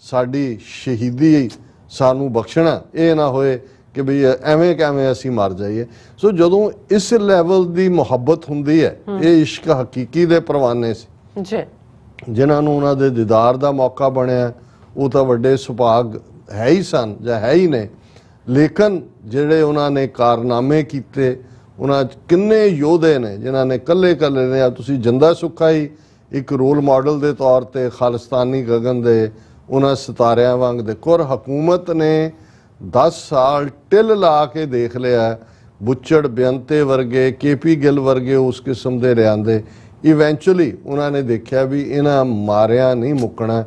ਸਾਡੀ ਸ਼ਹੀਦੀ ਸਾਨੂੰ ਬਖਸ਼ਣਾ, ਇਹ ਨਾ ਹੋਏ ਕਿ ਵੀ ਐਵੇਂ ਕਿਵੇਂ ਅਸੀਂ ਮਰ ਜਾਈਏ। ਸੋ ਜਦੋਂ ਇਸ ਲੈਵਲ ਦੀ ਮੁਹੱਬਤ ਹੁੰਦੀ ਹੈ, ਇਹ ਇਸ਼ਕ ਹਕੀਕੀ ਦੇ ਪਰਵਾਨੇ ਸੀ ਜੀ, ਜਿਨ੍ਹਾਂ ਨੂੰ ਉਹਨਾਂ ਦੇ ਦੀਦਾਰ ਦਾ ਮੌਕਾ ਬਣਿਆ, ਉਹ ਤਾਂ ਵੱਡੇ ਸੁਭਾਗ ਹੈ ਹੀ ਸਨ ਜਾਂ ਹੈ ਹੀ ਨੇ। ਲੇਕਿਨ ਜਿਹੜੇ ਉਹਨਾਂ ਨੇ ਕਾਰਨਾਮੇ ਕੀਤੇ, ਉਹਨਾਂ 'ਚ ਕਿੰਨੇ ਯੋਧੇ ਨੇ ਜਿਨ੍ਹਾਂ ਨੇ ਕੱਲੇ ਨੇ, ਤੁਸੀਂ ਜਿੰਦਾ ਸੁੱਖਾ ਹੀ ਇੱਕ ਰੋਲ ਮਾਡਲ ਦੇ ਤੌਰ ਤੇ ਖਾਲਿਸਤਾਨੀ ਗਗਨ ਦੇ ਉਹਨਾਂ ਸਿਤਾਰਿਆਂ ਵਾਂਗ ਦੇਖੋ। ਔਰ ਹਕੂਮਤ ਨੇ 10 ਸਾਲ ਟਿਲ ਲਾ ਕੇ ਦੇਖ ਲਿਆ, ਬੁੱਚੜ ਬੇਅੰਤੇ ਵਰਗੇ, KP ਗਿੱਲ ਵਰਗੇ ਉਸ ਕਿਸਮ ਦੇ ਰਿਆਂਦੇ। ਇਵੈਂਚੁਅਲੀ ਉਹਨਾਂ ਨੇ ਦੇਖਿਆ ਵੀ ਇਹਨਾਂ ਮਾਰਿਆ ਨਹੀਂ ਮੁੱਕਣਾ।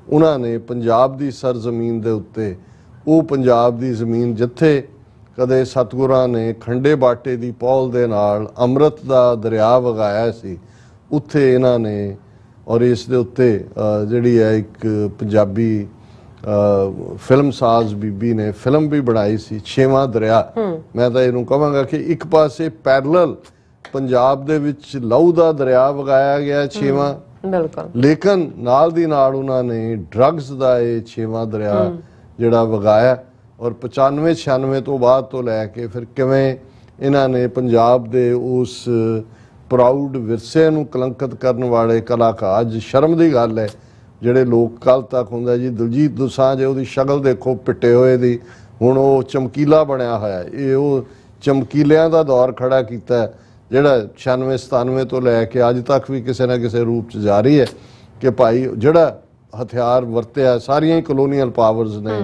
ਉਹਨਾਂ ਨੇ ਪੰਜਾਬ ਦੀ ਸਰਜ਼ਮੀਨ ਦੇ ਉੱਤੇ, ਉਹ ਪੰਜਾਬ ਦੀ ਜ਼ਮੀਨ ਜਿੱਥੇ ਕਦੇ ਸਤਿਗੁਰਾਂ ਨੇ ਖੰਡੇ ਬਾਟੇ ਦੀ ਪੌਲ ਦੇ ਨਾਲ ਅੰਮ੍ਰਿਤ ਦਾ ਦਰਿਆ ਵਗਾਇਆ ਸੀ, ਉੱਥੇ ਇਹਨਾਂ ਨੇ, ਔਰ ਇਸ ਦੇ ਉੱਤੇ ਜਿਹੜੀ ਹੈ ਇੱਕ ਪੰਜਾਬੀ ਫਿਲਮਸਾਜ਼ ਬੀਬੀ ਨੇ ਫਿਲਮ ਵੀ ਬਣਾਈ ਸੀ, 6ਵਾਂ ਦਰਿਆ। ਮੈਂ ਤਾਂ ਇਹਨੂੰ ਕਹਾਂਗਾ ਕਿ ਇੱਕ ਪਾਸੇ ਪੈਰਲਲ ਪੰਜਾਬ ਦੇ ਵਿੱਚ ਲਹੂ ਦਾ ਦਰਿਆ ਵਗਾਇਆ ਗਿਆ 6ਵਾਂ, ਬਿਲਕੁਲ, ਲੇਕਿਨ ਨਾਲ ਦੀ ਨਾਲ ਉਹਨਾਂ ਨੇ ਡਰੱਗਸ ਦਾ ਇਹ 6ਵਾਂ ਦਰਿਆ ਜਿਹੜਾ ਵਗਾਇਆ। ਔਰ 95-96 ਤੋਂ ਬਾਅਦ ਤੋਂ ਲੈ ਕੇ ਫਿਰ ਕਿਵੇਂ ਇਹਨਾਂ ਨੇ ਪੰਜਾਬ ਦੇ ਉਸ ਪ੍ਰਾਊਡ ਵਿਰਸੇ ਨੂੰ ਕਲੰਕਿਤ ਕਰਨ ਵਾਲੇ ਕਲਾਕਾਰ, ਅੱਜ ਸ਼ਰਮ ਦੀ ਗੱਲ ਹੈ ਜਿਹੜੇ ਲੋਕ ਕੱਲ ਤੱਕ ਹੁੰਦਾ ਜੀ ਦਿਲਜੀਤ ਦੋਸਾਂਝ, ਉਹਦੀ ਸ਼ਕਲ ਦੇਖੋ ਪਿੱਟੇ ਹੋਏ ਦੀ, ਹੁਣ ਉਹ ਚਮਕੀਲਾ ਬਣਿਆ ਹੋਇਆ। ਇਹ ਉਹ ਚਮਕੀਲਿਆਂ ਦਾ ਦੌਰ ਖੜਾ ਕੀਤਾ ਜਿਹੜਾ 96-97 ਤੋਂ ਲੈ ਕੇ ਅੱਜ ਤੱਕ ਵੀ ਕਿਸੇ ਨਾ ਕਿਸੇ ਰੂਪ 'ਚ ਜਾਰੀ ਹੈ ਕਿ ਭਾਈ ਜਿਹੜਾ ਹਥਿਆਰ ਵਰਤਿਆ ਸਾਰੀਆਂ ਹੀ ਕਲੋਨੀਅਲ ਪਾਵਰਸ ਨੇ,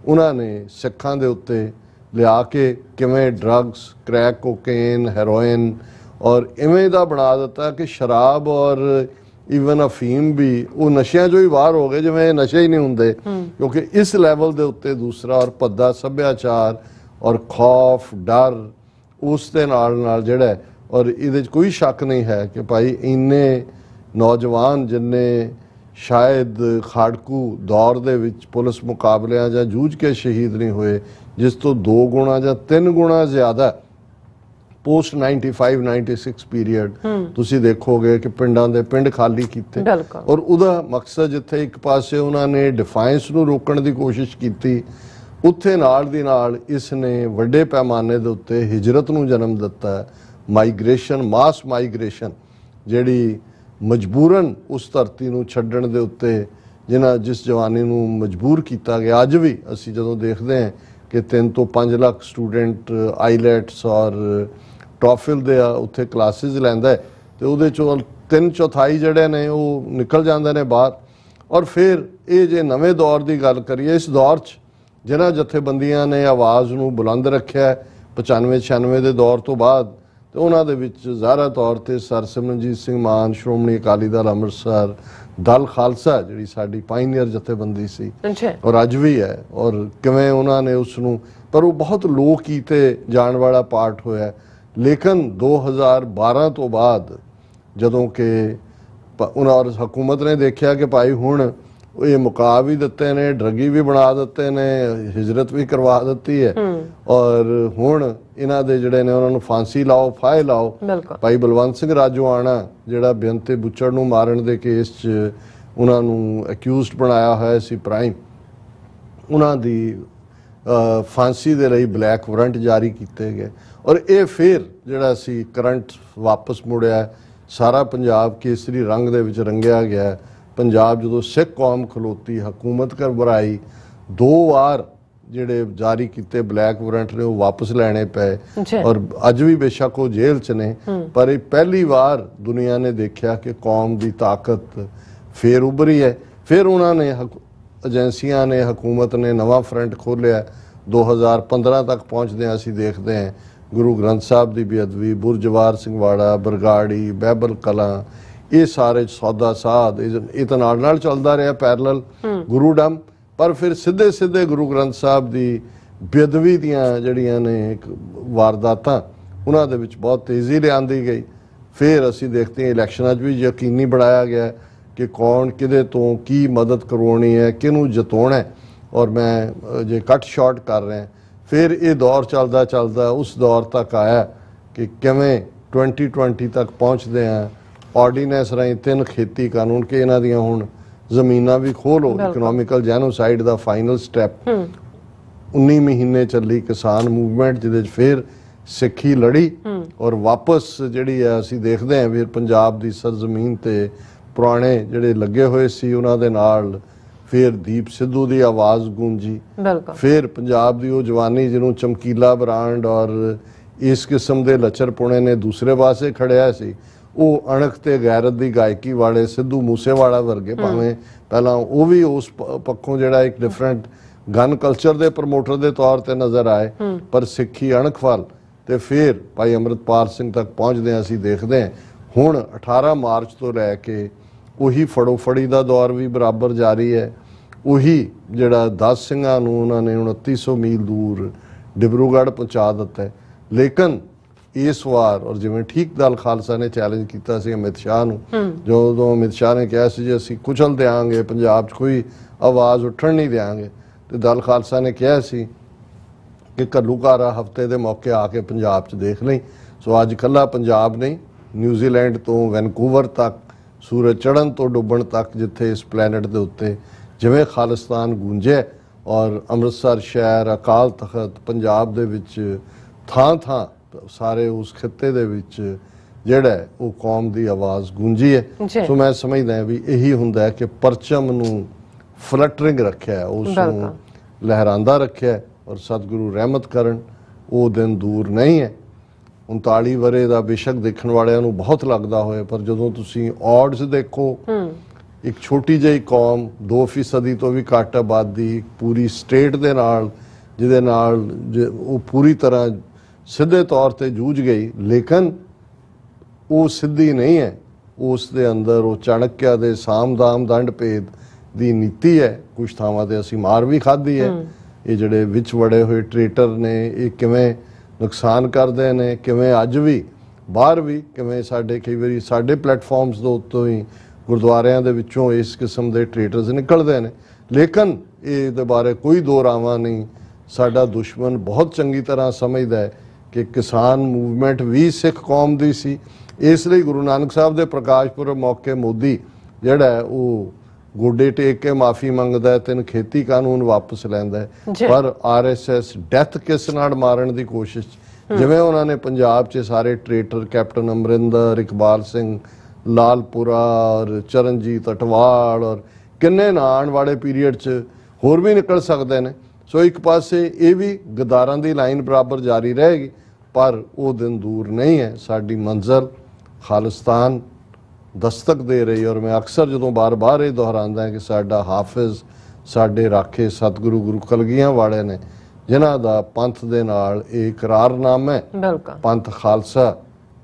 ਉਹਨਾਂ ਨੇ ਸਿੱਖਾਂ ਦੇ ਉੱਤੇ ਲਿਆ ਕੇ ਕਿਵੇਂ ਡਰੱਗਸ, ਕ੍ਰੈਕ ਕੋਕੇਨ, ਹੈਰੋਇਨ ਔਰ ਇਵੇਂ ਦਾ ਬਣਾ ਦਿੱਤਾ ਕਿ ਸ਼ਰਾਬ ਔਰ ਈਵਨ ਅਫੀਮ ਵੀ ਉਹ ਨਸ਼ਿਆਂ 'ਚੋਂ ਹੀ ਬਾਹਰ ਹੋ ਗਏ, ਜਿਵੇਂ ਇਹ ਨਸ਼ੇ ਹੀ ਨਹੀਂ ਹੁੰਦੇ। ਕਿਉਂਕਿ ਇਸ ਲੈਵਲ ਦੇ ਉੱਤੇ ਦੂਸਰਾ ਔਰ ਭੱਦਾ ਸੱਭਿਆਚਾਰ ਔਰ ਖੌਫ, ਡਰ ਉਸ ਦੇ ਨਾਲ ਜਿਹੜਾ, ਔਰ ਇਹਦੇ 'ਚ ਕੋਈ ਸ਼ੱਕ ਨਹੀਂ ਹੈ ਕਿ ਭਾਈ ਇੰਨੇ ਨੌਜਵਾਨ ਜਿੰਨੇ ਸ਼ਾਇਦ ਖਾੜਕੂ ਦੌਰ ਦੇ ਵਿੱਚ ਪੁਲਿਸ ਮੁਕਾਬਲਿਆਂ ਜਾਂ ਜੂਝ ਕੇ ਸ਼ਹੀਦ ਨਹੀਂ ਹੋਏ, ਜਿਸ ਤੋਂ 2 ਗੁਣਾ ਜਾਂ 3 ਗੁਣਾ ਜ਼ਿਆਦਾ ਪੋਸਟ 95-96 ਪੀਰੀਅਡ ਤੁਸੀਂ ਦੇਖੋਗੇ ਕਿ ਪਿੰਡਾਂ ਦੇ ਪਿੰਡ ਖਾਲੀ ਕੀਤੇ। ਔਰ ਉਹਦਾ ਮਕਸਦ ਜਿੱਥੇ ਇੱਕ ਪਾਸੇ ਉਹਨਾਂ ਨੇ ਡਿਫਾਈਂਸ ਨੂੰ ਰੋਕਣ ਦੀ ਕੋਸ਼ਿਸ਼ ਕੀਤੀ, ਉੱਥੇ ਨਾਲ ਦੀ ਨਾਲ ਇਸ ਨੇ ਵੱਡੇ ਪੈਮਾਨੇ ਦੇ ਉੱਤੇ ਹਿਜਰਤ ਨੂੰ ਜਨਮ ਦਿੱਤਾ। ਮਾਈਗ੍ਰੇਸ਼ਨ, ਮਾਸ ਮਾਈਗ੍ਰੇਸ਼ਨ ਜਿਹੜੀ ਮਜਬੂਰਨ ਉਸ ਧਰਤੀ ਨੂੰ ਛੱਡਣ ਦੇ ਉੱਤੇ ਜਿਸ ਜਵਾਨੀ ਨੂੰ ਮਜਬੂਰ ਕੀਤਾ ਗਿਆ। ਅੱਜ ਵੀ ਅਸੀਂ ਜਦੋਂ ਦੇਖਦੇ ਹਾਂ ਕਿ 3 ਤੋਂ 5 ਲੱਖ ਸਟੂਡੈਂਟ ਆਈਲੈਟਸ ਔਰ ਟੋਫਲ ਦੇ ਉੱਥੇ ਕਲਾਸਿਸ ਲੈਂਦਾ ਤੇ ਉਹਦੇ ਚੋਂ 3/4 ਜਿਹੜੇ ਨੇ ਉਹ ਨਿਕਲ ਜਾਂਦੇ ਨੇ ਬਾਹਰ। ਔਰ ਫਿਰ ਇਹ ਜੇ ਨਵੇਂ ਦੌਰ ਦੀ ਗੱਲ ਕਰੀਏ, ਇਸ ਦੌਰ 'ਚ ਜਿਨ੍ਹਾਂ ਜਥੇਬੰਦੀਆਂ ਨੇ ਆਵਾਜ਼ ਨੂੰ ਬੁਲੰਦ ਰੱਖਿਆ 95-96 ਦੇ ਦੌਰ ਤੋਂ ਬਾਅਦ, ਤੇ ਉਹਨਾਂ ਦੇ ਵਿੱਚ ਜ਼ਾਹਰਾ ਤੌਰ ਤੇ ਸਰ ਸਿਮਰਨਜੀਤ ਸਿੰਘ ਮਾਨ, ਸ਼੍ਰੋਮਣੀ ਅਕਾਲੀ ਦਲ ਅੰਮ੍ਰਿਤਸਰ, ਦਲ ਖਾਲਸਾ ਜਿਹੜੀ ਸਾਡੀ ਪਾਇਨੀਅਰ ਜਥੇਬੰਦੀ ਸੀ ਔਰ ਅੱਜ ਵੀ ਹੈ, ਔਰ ਕਿਵੇਂ ਉਹਨਾਂ ਨੇ ਉਸ ਨੂੰ, ਪਰ ਉਹ ਬਹੁਤ ਲੋ ਕੀਤੇ ਜਾਣ ਵਾਲਾ ਪਾਰਟ ਹੋਇਆ। ਲੇਕਿਨ 2012 ਤੋਂ ਬਾਅਦ ਜਦੋਂ ਕਿ ਉਹਨਾਂ ਹਕੂਮਤ ਨੇ ਦੇਖਿਆ ਕਿ ਭਾਈ ਹੁਣ ਇਹ ਮੁਕਾ ਵੀ ਦਿੱਤੇ ਨੇ, ਡਰੱਗੀ ਵੀ ਬਣਾ ਦਿੱਤੇ ਨੇ, ਹਿਜਰਤ ਵੀ ਕਰਵਾ ਦਿੱਤੀ ਹੈ, ਔਰ ਹੁਣ ਇਹਨਾਂ ਦੇ ਜਿਹੜੇ ਨੇ ਉਹਨਾਂ ਨੂੰ ਫਾਂਸੀ ਲਾਓ, ਫਾਹੇ ਲਾਓ। ਭਾਈ ਬਲਵੰਤ ਸਿੰਘ ਰਾਜੋਆਣਾ ਜਿਹੜਾ ਬੇਅੰਤੇ ਬੁੱਚੜ ਨੂੰ ਮਾਰਨ ਦੇ ਕੇਸ 'ਚ ਉਹਨਾਂ ਨੂੰ ਅਕਿਊਜ਼ਡ ਬਣਾਇਆ ਹੋਇਆ ਸੀ ਪ੍ਰਾਈਮ, ਉਹਨਾਂ ਦੀ ਫਾਂਸੀ ਦੇ ਲਈ ਬਲੈਕ ਵਾਰੰਟ ਜਾਰੀ ਕੀਤੇ ਗਏ। ਔਰ ਇਹ ਫਿਰ ਜਿਹੜਾ ਸੀ ਕਰੰਟ ਵਾਪਸ ਮੁੜਿਆ, ਸਾਰਾ ਪੰਜਾਬ ਕੇਸਰੀ ਰੰਗ ਦੇ ਵਿੱਚ ਰੰਗਿਆ ਗਿਆ। ਪੰਜਾਬ ਜਦੋਂ ਸਿੱਖ ਕੌਮ ਖਲੋਤੀ, ਹਕੂਮਤ ਘਬਰਾਈ, 2 ਵਾਰ ਜਿਹੜੇ ਜਾਰੀ ਕੀਤੇ ਬਲੈਕ ਵਾਰੰਟ ਨੇ ਉਹ ਵਾਪਸ ਲੈਣੇ ਪਏ। ਔਰ ਅੱਜ ਵੀ ਬੇਸ਼ੱਕ ਉਹ ਜੇਲ੍ਹ 'ਚ ਨੇ, ਪਰ ਇਹ ਪਹਿਲੀ ਵਾਰ ਦੁਨੀਆ ਨੇ ਦੇਖਿਆ ਕਿ ਕੌਮ ਦੀ ਤਾਕਤ ਫੇਰ ਉੱਭਰੀ ਹੈ। ਫਿਰ ਉਹਨਾਂ ਨੇ ਏਜੰਸੀਆਂ ਨੇ, ਹਕੂਮਤ ਨੇ ਨਵਾਂ ਫਰੰਟ ਖੋਲ੍ਹਿਆ। 2015 ਤੱਕ ਪਹੁੰਚਦੇ ਅਸੀਂ ਦੇਖਦੇ ਹਾਂ ਗੁਰੂ ਗ੍ਰੰਥ ਸਾਹਿਬ ਦੀ ਬੇਅਦਬੀ, ਬੁਰਜਵਾਰ ਸਿੰਘਵਾੜਾ, ਬਰਗਾੜੀ, ਬਹਿਬਲ ਕਲਾਂ, ਇਹ ਸਾਰੇ ਸੌਦਾ ਸਾਧ, ਇਹ ਤਾਂ ਨਾਲ ਚੱਲਦਾ ਰਿਹਾ ਪੈਰਲਲ ਗੁਰੂਡਮ। ਪਰ ਫਿਰ ਸਿੱਧੇ ਗੁਰੂ ਗ੍ਰੰਥ ਸਾਹਿਬ ਦੀ ਬੇਅਦਬੀ ਦੀਆਂ ਜਿਹੜੀਆਂ ਨੇ ਇੱਕ ਵਾਰਦਾਤਾਂ ਉਹਨਾਂ ਦੇ ਵਿੱਚ ਬਹੁਤ ਤੇਜ਼ੀ ਲਿਆਂਦੀ ਗਈ। ਫਿਰ ਅਸੀਂ ਦੇਖਦੇ ਹਾਂ ਇਲੈਕਸ਼ਨਾਂ 'ਚ ਵੀ ਯਕੀਨੀ ਬਣਾਇਆ ਗਿਆ ਕਿ ਕੌਣ ਕਿਹਦੇ ਤੋਂ ਕੀ ਮਦਦ ਕਰਵਾਉਣੀ ਹੈ, ਕਿਹਨੂੰ ਜਿਤਾਉਣਾ ਹੈ। ਔਰ ਮੈਂ ਜੇ ਕੱਟ ਸ਼ਾਰਟ ਕਰ ਰਿਹਾ, ਫਿਰ ਇਹ ਦੌਰ ਚੱਲਦਾ ਚੱਲਦਾ ਉਸ ਦੌਰ ਤੱਕ ਆਇਆ ਕਿ ਕਿਵੇਂ 2020 ਤੱਕ ਪਹੁੰਚਦੇ ਆ। ਆਰਡੀਨੈਂਸ ਰਾਹੀਂ 3 ਖੇਤੀ ਕਾਨੂੰਨ ਕਿ ਇਹਨਾਂ ਦੀਆਂ ਹੁਣ ਜ਼ਮੀਨਾਂ ਵੀ ਖੋਲੋ। ਇਕਨੋਮਿਕਲ ਜੈਨੋਸਾਈਡ ਦਾ ਫਾਈਨਲ ਸਟੈਪ 19 ਮਹੀਨੇ ਚੱਲੀ ਕਿਸਾਨ ਮੂਵਮੈਂਟ, ਜਿਹਦੇ 'ਚ ਫਿਰ ਸਿੱਖੀ ਲੜੀ ਔਰ ਵਾਪਸ ਜਿਹੜੀ ਆ ਅਸੀਂ ਦੇਖਦੇ ਹਾਂ ਵੀ ਪੰਜਾਬ ਦੀ ਸਰਜ਼ਮੀਨ ਤੇ ਪੁਰਾਣੇ ਜਿਹੜੇ ਲੱਗੇ ਹੋਏ ਸੀ ਉਹਨਾਂ ਦੇ ਨਾਲ ਫਿਰ ਦੀਪ ਸਿੱਧੂ ਦੀ ਆਵਾਜ਼ ਗੂੰਜੀ। ਫਿਰ ਪੰਜਾਬ ਦੀ ਉਹ ਜਵਾਨੀ ਜਿਹਨੂੰ ਚਮਕੀਲਾ ਬ੍ਰਾਂਡ ਔਰ ਇਸ ਕਿਸਮ ਦੇ ਲੱਚਰਪੁਣੇ ਨੇ ਦੂਸਰੇ ਪਾਸੇ ਖੜਿਆ ਸੀ, ਉਹ ਅਣਖ ਤੇ ਗੈਰਤ ਦੀ ਗਾਇਕੀ ਵਾਲੇ ਸਿੱਧੂ ਮੂਸੇਵਾਲਾ ਵਰਗੇ, ਭਾਵੇਂ ਪਹਿਲਾਂ ਉਹ ਵੀ ਉਸ ਪੱਖੋਂ ਜਿਹੜਾ ਇੱਕ ਡਿਫਰੈਂਟ ਗਨ ਕਲਚਰ ਦੇ ਪ੍ਰਮੋਟਰ ਦੇ ਤੌਰ ਤੇ ਨਜ਼ਰ ਆਏ, ਪਰ ਸਿੱਖੀ ਅਣਖ ਵੱਲ ਤੇ ਫਿਰ ਭਾਈ ਅੰਮ੍ਰਿਤਪਾਲ ਸਿੰਘ ਤੱਕ ਪਹੁੰਚਦੇ ਹਾਂ। ਅਸੀਂ ਦੇਖਦੇ ਹਾਂ ਹੁਣ 18 ਮਾਰਚ ਤੋਂ ਲੈ ਕੇ ਉਹੀ ਫੜੋ ਫੜੀ ਦਾ ਦੌਰ ਵੀ ਬਰਾਬਰ ਜਾਰੀ ਹੈ। ਉਹੀ ਜਿਹੜਾ 10 ਸਿੰਘਾਂ ਨੂੰ ਉਹਨਾਂ ਨੇ 2900 ਮੀਲ ਦੂਰ ਡਿਬਰੂਗੜ੍ਹ ਪਹੁੰਚਾ ਦਿੱਤਾ ਹੈ। ਲੇਕਿਨ ਇਸ ਵਾਰ ਔਰ ਜਿਵੇਂ ਠੀਕ ਦਲ ਖਾਲਸਾ ਨੇ ਚੈਲੰਜ ਕੀਤਾ ਸੀ ਅਮਿਤ ਸ਼ਾਹ ਨੂੰ, ਜਦੋਂ ਅਮਿਤ ਸ਼ਾਹ ਨੇ ਕਿਹਾ ਸੀ ਜੀ ਅਸੀਂ ਕੁਚਲ ਦਿਆਂਗੇ, ਪੰਜਾਬ 'ਚ ਕੋਈ ਆਵਾਜ਼ ਉੱਠਣ ਨਹੀਂ ਦਿਆਂਗੇ, ਤੇ ਦਲ ਖਾਲਸਾ ਨੇ ਕਿਹਾ ਸੀ ਕਿ ਘੱਲੂਘਾਰਾ ਹਫਤੇ ਦੇ ਮੌਕੇ ਆ ਕੇ ਪੰਜਾਬ 'ਚ ਦੇਖ ਲਈ। ਸੋ ਅੱਜ ਇਕੱਲਾ ਪੰਜਾਬ ਨਹੀਂ, ਨਿਊਜ਼ੀਲੈਂਡ ਤੋਂ ਵੈਨਕੂਵਰ ਤੱਕ, ਸੂਰਜ ਚੜ੍ਹਨ ਤੋਂ ਡੁੱਬਣ ਤੱਕ, ਜਿੱਥੇ ਇਸ ਪਲੈਨਟ ਦੇ ਉੱਤੇ ਜਿਵੇਂ ਖਾਲਿਸਤਾਨ ਗੂੰਜਿਆ ਔਰ ਅੰਮ੍ਰਿਤਸਰ ਸ਼ਹਿਰ, ਅਕਾਲ ਤਖਤ, ਪੰਜਾਬ ਦੇ ਵਿੱਚ ਥਾਂ ਥਾਂ ਸਾਰੇ ਉਸ ਖਿੱਤੇ ਦੇ ਵਿੱਚ ਜਿਹੜਾ ਉਹ ਕੌਮ ਦੀ ਆਵਾਜ਼ ਗੂੰਜੀ ਹੈ। ਸੋ ਮੈਂ ਸਮਝਦਾ ਵੀ ਇਹੀ ਹੁੰਦਾ ਹੈ ਕਿ ਪਰਚਮ ਨੂੰ ਫਲਟਰਿੰਗ ਰੱਖਿਆ, ਉਸ ਨੂੰ ਲਹਿਰਾਂਦਾ ਰੱਖਿਆ ਔਰ ਸਤਿਗੁਰੂ ਰਹਿਮਤ ਕਰਨ ਉਹ ਦਿਨ ਦੂਰ ਨਹੀਂ ਹੈ। 39 ਵਰੇ ਦਾ ਬੇਸ਼ੱਕ ਦੇਖਣ ਵਾਲਿਆਂ ਨੂੰ ਬਹੁਤ ਲੱਗਦਾ ਹੋਏ, ਪਰ ਜਦੋਂ ਤੁਸੀਂ ਆਡਸ ਦੇਖੋ, ਇੱਕ ਛੋਟੀ ਜਿਹੀ ਕੌਮ 2% ਤੋਂ ਵੀ ਘੱਟ ਆਬਾਦੀ ਪੂਰੀ ਸਟੇਟ ਦੇ ਨਾਲ, ਜਿਹਦੇ ਨਾਲ ਉਹ ਪੂਰੀ ਤਰ੍ਹਾਂ ਸਿੱਧੇ ਤੌਰ ਤੇ ਜੂਝ ਗਈ, ਲੇਕਿਨ ਉਹ ਸਿੱਧੀ ਨਹੀਂ ਹੈ। ਉਸ ਦੇ ਅੰਦਰ ਉਹ ਚਾਣਕਿਆ ਦੇ ਸਾਮਦਾਮ ਦੰਡ ਭੇਦ ਦੀ ਨੀਤੀ ਹੈ। ਕੁਝ ਥਾਵਾਂ ਤੇ ਅਸੀਂ ਮਾਰ ਵੀ ਖਾਧੀ ਹੈ। ਇਹ ਜਿਹੜੇ ਵਿੱਚ ਵੜੇ ਹੋਏ ਟ੍ਰੇਟਰ ਨੇ ਇਹ ਕਿਵੇਂ ਨੁਕਸਾਨ ਕਰਦੇ ਨੇ, ਕਿਵੇਂ ਅੱਜ ਵੀ ਬਾਹਰ ਵੀ ਕਿਵੇਂ ਸਾਡੇ ਕਈ ਵਾਰੀ ਸਾਡੇ ਪਲੇਟਫਾਰਮਸ ਦੇ ਉੱਤੋਂ ਹੀ ਗੁਰਦੁਆਰਿਆਂ ਦੇ ਵਿੱਚੋਂ ਇਸ ਕਿਸਮ ਦੇ ਟ੍ਰੇਟਰਸ ਨਿਕਲਦੇ ਨੇ। ਲੇਕਿਨ ਇਹਦੇ ਬਾਰੇ ਕੋਈ ਦੋ ਰਾਵਾਂ ਨਹੀਂ। ਸਾਡਾ ਦੁਸ਼ਮਣ ਬਹੁਤ ਚੰਗੀ ਤਰ੍ਹਾਂ ਸਮਝਦਾ ਹੈ ਕਿ ਕਿਸਾਨ ਮੂਵਮੈਂਟ ਵੀ ਸਿੱਖ ਕੌਮ ਦੀ ਸੀ। ਇਸ ਲਈ ਗੁਰੂ ਨਾਨਕ ਸਾਹਿਬ ਦੇ ਪ੍ਰਕਾਸ਼ ਪੁਰਬ ਮੌਕੇ ਮੋਦੀ ਜਿਹੜਾ ਹੈ ਉਹ ਗੋਡੇ ਟੇਕ ਕੇ ਮਾਫੀ ਮੰਗਦਾ ਹੈ, 3 ਖੇਤੀ ਕਾਨੂੰਨ ਵਾਪਸ ਲੈਂਦਾ ਹੈ। ਪਰ ਆਰਐਸਐਸ ਡੈਥ ਕਿਸ ਨਾਲ ਮਾਰਨ ਦੀ ਕੋਸ਼ਿਸ਼, ਜਿਵੇਂ ਉਹਨਾਂ ਨੇ ਪੰਜਾਬ 'ਚ ਸਾਰੇ ਟ੍ਰੇਟਰ ਕੈਪਟਨ ਅਮਰਿੰਦਰ, ਇਕਬਾਲ ਸਿੰਘ ਲਾਲਪੁਰਾ ਔਰ ਚਰਨਜੀਤ ਅਟਵਾਲ ਔਰ ਕਿੰਨੇ ਨਾ ਆਉਣ ਵਾਲੇ ਪੀਰੀਅਡ 'ਚ ਹੋਰ ਵੀ ਨਿਕਲ ਸਕਦੇ ਨੇ। ਸੋ ਇੱਕ ਪਾਸੇ ਇਹ ਵੀ ਗਦਾਰਾਂ ਦੀ ਲਾਈਨ ਬਰਾਬਰ ਜਾਰੀ ਰਹੇਗੀ, ਪਰ ਉਹ ਦਿਨ ਦੂਰ ਨਹੀਂ ਹੈ। ਸਾਡੀ ਮੰਜ਼ਿਲ ਖਾਲਿਸਤਾਨ ਦਸਤਕ ਦੇ ਰਹੀ। ਔਰ ਮੈਂ ਅਕਸਰ ਜਦੋਂ ਬਾਰ-ਬਾਰ ਇਹ ਦੁਹਰਾਉਂਦਾ ਹਾਂ ਕਿ ਸਾਡਾ ਹਾਫਿਜ਼, ਸਾਡੇ ਰਾਖੇ ਸਤਿਗੁਰੂ ਗੁਰੂ ਕਲਗੀਆਂ ਵਾਲੇ ਨੇ, ਜਿਨ੍ਹਾਂ ਦਾ ਪੰਥ ਦੇ ਨਾਲ ਇਹ ਇਕਰਾਰਨਾਮਾ ਹੈ, ਪੰਥ ਖਾਲਸਾ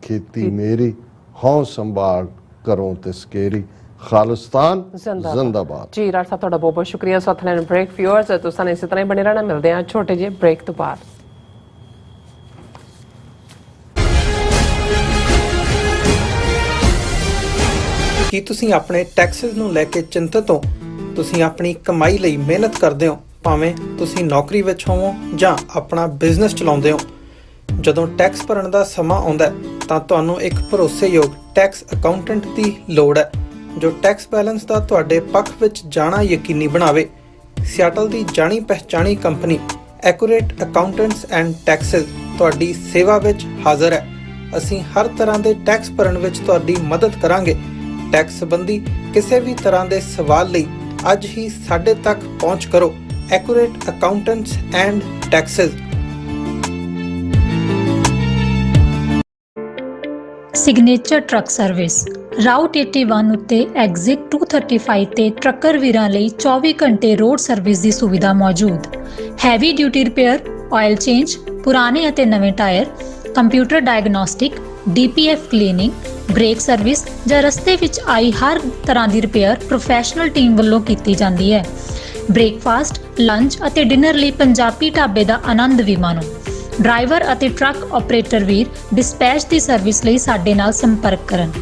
ਖੇਤੀ ਮੇਰੀ, ਹਉ ਸੰਭਾਲ ਕਰੋ ਤਿਸਕੇਰੀ, ਖਾਲਿਸਤਾਨ ਜ਼ਿੰਦਾਬਾਦ। ਜੀ ਰਾਜ ਸਾਹਿਬ ਤੁਹਾਡਾ ਬਹੁਤ ਬਹੁਤ ਸ਼ੁਕਰੀਆ। ਸਾਥ ਲੈਣ ਬ੍ਰੇਕ ਵਿਊਅਰਸ, ਤੁਸੀਂ ਇਸੇ ਤਰ੍ਹਾਂ ਹੀ ਬਣੇ ਰਹਿਣਾ। ਮਿਲਦੇ ਹਾਂ ਛੋਟੇ ਜਿਹੇ ਬ੍ਰੇਕ ਤੋਂ ਬਾਅਦ। ਕੀ ਤੁਸੀਂ ਆਪਣੇ ਟੈਕਸਸ ਨੂੰ ਲੈ ਕੇ ਚਿੰਤਤ ਹੋ? ਤੁਸੀਂ ਆਪਣੀ ਕਮਾਈ ਲਈ ਮਿਹਨਤ ਕਰਦੇ ਹੋ, ਭਾਵੇਂ ਤੁਸੀਂ ਨੌਕਰੀ ਵਿੱਚ ਹੋਵੋ ਜਾਂ ਆਪਣਾ ਬਿਜ਼ਨਸ ਚਲਾਉਂਦੇ ਹੋ। ਜਦੋਂ ਟੈਕਸ ਭਰਨ ਦਾ ਸਮਾਂ ਆਉਂਦਾ ਤਾਂ ਤੁਹਾਨੂੰ ਇੱਕ ਭਰੋਸੇਯੋਗ ਟੈਕਸ ਅਕਾਊਂਟੈਂਟ ਦੀ ਲੋੜ ਹੈ, ਜੋ ਟੈਕਸ ਬੈਲੈਂਸ ਦਾ ਤੁਹਾਡੇ ਪੱਖ ਵਿੱਚ ਜਾਣਾ ਯਕੀਨੀ ਬਣਾਵੇ। ਸਿਆਟਲ ਦੀ ਜਾਣੀ ਪਹਿਚਾਣੀ company accurate accountants and taxes ਤੁਹਾਡੀ ਸੇਵਾ ਵਿੱਚ ਹਾਜ਼ਰ ਹੈ। ਅਸੀਂ ਹਰ ਤਰ੍ਹਾਂ ਦੇ ਟੈਕਸ ਭਰਨ ਵਿੱਚ ਤੁਹਾਡੀ ਮਦਦ ਕਰਾਂਗੇ। ਟੈਕਸ ਸੰਬੰਧੀ ਕਿਸੇ ਵੀ ਤਰ੍ਹਾਂ ਦੇ ਸਵਾਲ ਲਈ ਅੱਜ ਹੀ ਸਾਡੇ ਤੱਕ ਪਹੁੰਚ ਕਰੋ। Accurate accountants and Texas. Signature truck service route 81 ਉੱਤੇ ਐਗਜ਼ਿਟ 235 ਤੇ ਟਰੱਕਰ ਵੀਰਾਂ ਲਈ 24 ਘੰਟੇ ਰੋਡ ਸਰਵਿਸ ਦੀ ਸੁਵਿਧਾ ਮੌਜੂਦ। Heavy duty repair, oil change, ਪੁਰਾਣੇ ਅਤੇ ਨਵੇਂ tyre, computer diagnostic, DPF cleaning, brake service ਜਾਂ ਰਸਤੇ ਵਿੱਚ ਆਈ ਹਰ ਤਰ੍ਹਾਂ ਦੀ ਰਿਪੇਅਰ ਪ੍ਰੋਫੈਸ਼ਨਲ ਟੀਮ ਵੱਲੋਂ ਕੀਤੀ ਜਾਂਦੀ ਹੈ। ਬ੍ਰੇਕਫਾਸਟ, ਲੰਚ ਅਤੇ ਡਿਨਰ ਲਈ ਪੰਜਾਬੀ ਢਾਬੇ ਦਾ ਆਨੰਦ ਵੀ ਮਾਣੋ। ਡਰਾਈਵਰ ਅਤੇ ਟਰੱਕ ਆਪਰੇਟਰ ਵੀਰ ਡਿਸਪੈਚ ਦੀ ਸਰਵਿਸ ਲਈ ਸਾਡੇ ਨਾਲ ਸੰਪਰਕ ਕਰਨ।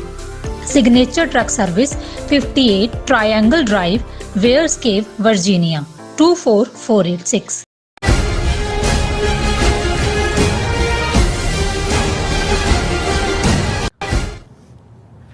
Signature truck service 58 triangle drive, Weyers Cave, Virginia 24486।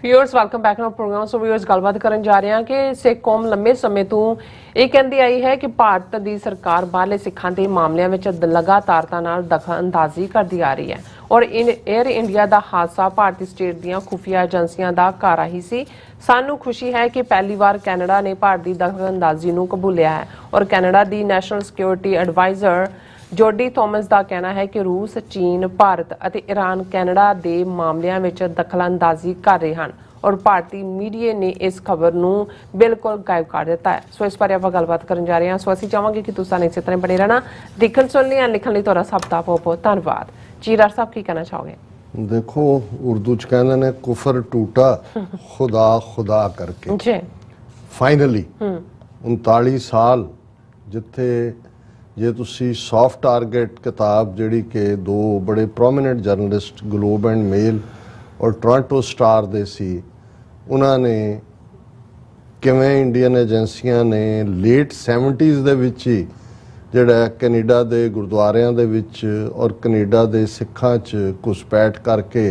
Viewers welcome back to program. So viewers ਗੱਲਬਾਤ ਕਰਨ ਜਾ ਰਹੇ ਹਾਂ ਕਿ ਸਿੱਖ ਕੌਮ ਲੰਮੇ ਸਮੇਂ ਤੋਂ ਇਹ ਕਹਿੰਦੀ ਆਈ ਹੈ ਕਿ ਭਾਰਤ ਦੀ ਸਰਕਾਰ ਬਾਹਰਲੇ ਸਿੱਖਾਂ ਦੇ ਮਾਮਲਿਆਂ ਵਿੱਚ ਲਗਾਤਾਰਤਾ ਨਾਲ ਦਖਲਅੰਦਾਜ਼ੀ ਕਰਦੀ ਆ ਰਹੀ ਹੈ ਔਰ 에ਅਰ ਇੰਡੀਆ ਦਾ ਹਾਦਸਾ ਭਾਰਤੀ ਸਟੇਟ ਦੀਆਂ ਖੁਫੀਆ ਏਜੰਸੀਆਂ ਦਾ ਕਾਰਾ ਹੀ ਸੀ। ਸਾਨੂੰ ਖੁਸ਼ੀ ਹੈ ਕਿ ਪਹਿਲੀ ਵਾਰ ਕੈਨੇਡਾ ਨੇ ਭਾਰਤ ਦੀ ਦਖਲਅੰਦਾਜ਼ੀ ਨੂੰ ਕਬੂਲਿਆ ਹੈ ਔਰ ਕੈਨੇਡਾ ਦੀ national security advisor Jody Thomas ਦਾ ਕਹਿਣਾ ਹੈ ਕਿ ਰੂਸ, ਚੀਨ, ਭਾਰਤ ਅਤੇ ਈਰਾਨ ਕੈਨੇਡਾ ਦੇ ਮਾਮਲਿਆਂ ਵਿੱਚ ਦਖਲਅੰਦਾਜ਼ੀ ਕਰ ਰਹੇ ਹਨ ਔਰ ਭਾਰਤੀ ਮੀਡੀਆ ਨੇ ਇਸ ਖਬਰ ਨੂੰ ਬਿਲਕੁਲ ਗਾਇਬ ਕਰ ਦਿੱਤਾ ਹੈ। ਸੋ ਇਸ ਬਾਰੇ ਆਪਾਂ ਗੱਲਬਾਤ ਕਰਨ ਜਾ ਰਹੇ ਹਾਂ। ਸੋ ਅਸੀਂ ਚਾਹਾਂਗੇ ਕਿ ਤੁਸੀਂ ਇਸੇ ਤਰ੍ਹਾਂ ਬਣੇ ਰਹਿਣਾ। ਦੇਖਣ ਸੁਣਨ ਲਈ ਲਿਖਣ ਲਈ ਤੁਹਾਡਾ ਸਭ ਦਾ ਬਹੁਤ ਬਹੁਤ ਧੰਨਵਾਦ। ਜੀ ਡਾਕਟਰ ਸਾਹਿਬ ਕੀ ਕਹਿਣਾ ਚਾਹੋਗੇ? देखो उर्दू च कहते ने कुफर टूटा खुदा खुदा करके जी फाइनली 39 साल जिथे जे तुसी सॉफ्ट टारगेट किताब जिहड़ी कि दो बड़े prominent journalist Globe and Mail और टोरंटो स्टार दे सी उन्होंने किवें इंडियन एजेंसियां ने लेट 70s दे विच ही ਜਿਹੜਾ ਕੈਨੇਡਾ ਦੇ ਗੁਰਦੁਆਰਿਆਂ ਦੇ ਵਿੱਚ ਔਰ ਕੈਨੇਡਾ ਦੇ ਸਿੱਖਾਂ 'ਚ ਘੁਸਪੈਠ ਕਰਕੇ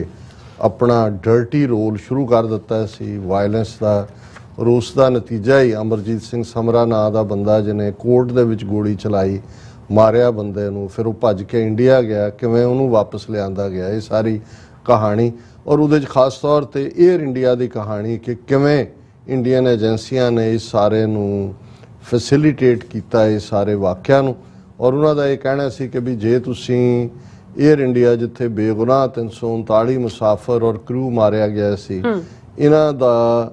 ਆਪਣਾ ਡਰਟੀ ਰੋਲ ਸ਼ੁਰੂ ਕਰ ਦਿੱਤਾ ਸੀ ਵਾਇਲੈਂਸ ਦਾ। ਔਰ ਉਸ ਦਾ ਨਤੀਜਾ ਹੀ ਅਮਰਜੀਤ ਸਿੰਘ ਸਮਰਾ ਨਾਂ ਦਾ ਬੰਦਾ ਜਿਹਨੇ ਕੋਰਟ ਦੇ ਵਿੱਚ ਗੋਲੀ ਚਲਾਈ, ਮਾਰਿਆ ਬੰਦੇ ਨੂੰ, ਫਿਰ ਉਹ ਭੱਜ ਕੇ ਇੰਡੀਆ ਗਿਆ, ਕਿਵੇਂ ਉਹਨੂੰ ਵਾਪਸ ਲਿਆਂਦਾ ਗਿਆ, ਇਹ ਸਾਰੀ ਕਹਾਣੀ। ਔਰ ਉਹਦੇ 'ਚ ਖਾਸ ਤੌਰ 'ਤੇ ਏਅਰ ਇੰਡੀਆ ਦੀ ਕਹਾਣੀ ਕਿ ਕਿਵੇਂ ਇੰਡੀਅਨ ਏਜੰਸੀਆਂ ਨੇ ਇਸ ਸਾਰੇ ਨੂੰ ਫੈਸਿਲੀਟੇਟ ਕੀਤਾ ਇਹ ਸਾਰੇ ਵਾਕਿਆ ਨੂੰ। ਔਰ ਉਹਨਾਂ ਦਾ ਇਹ ਕਹਿਣਾ ਸੀ ਕਿ ਵੀ ਜੇ ਤੁਸੀਂ ਏਅਰ ਇੰਡੀਆ ਜਿੱਥੇ ਬੇਗੁਨਾਹ 339 ਮੁਸਾਫਰ ਔਰ ਕਰੂ ਮਾਰਿਆ ਗਿਆ ਸੀ, ਇਹਨਾਂ ਦਾ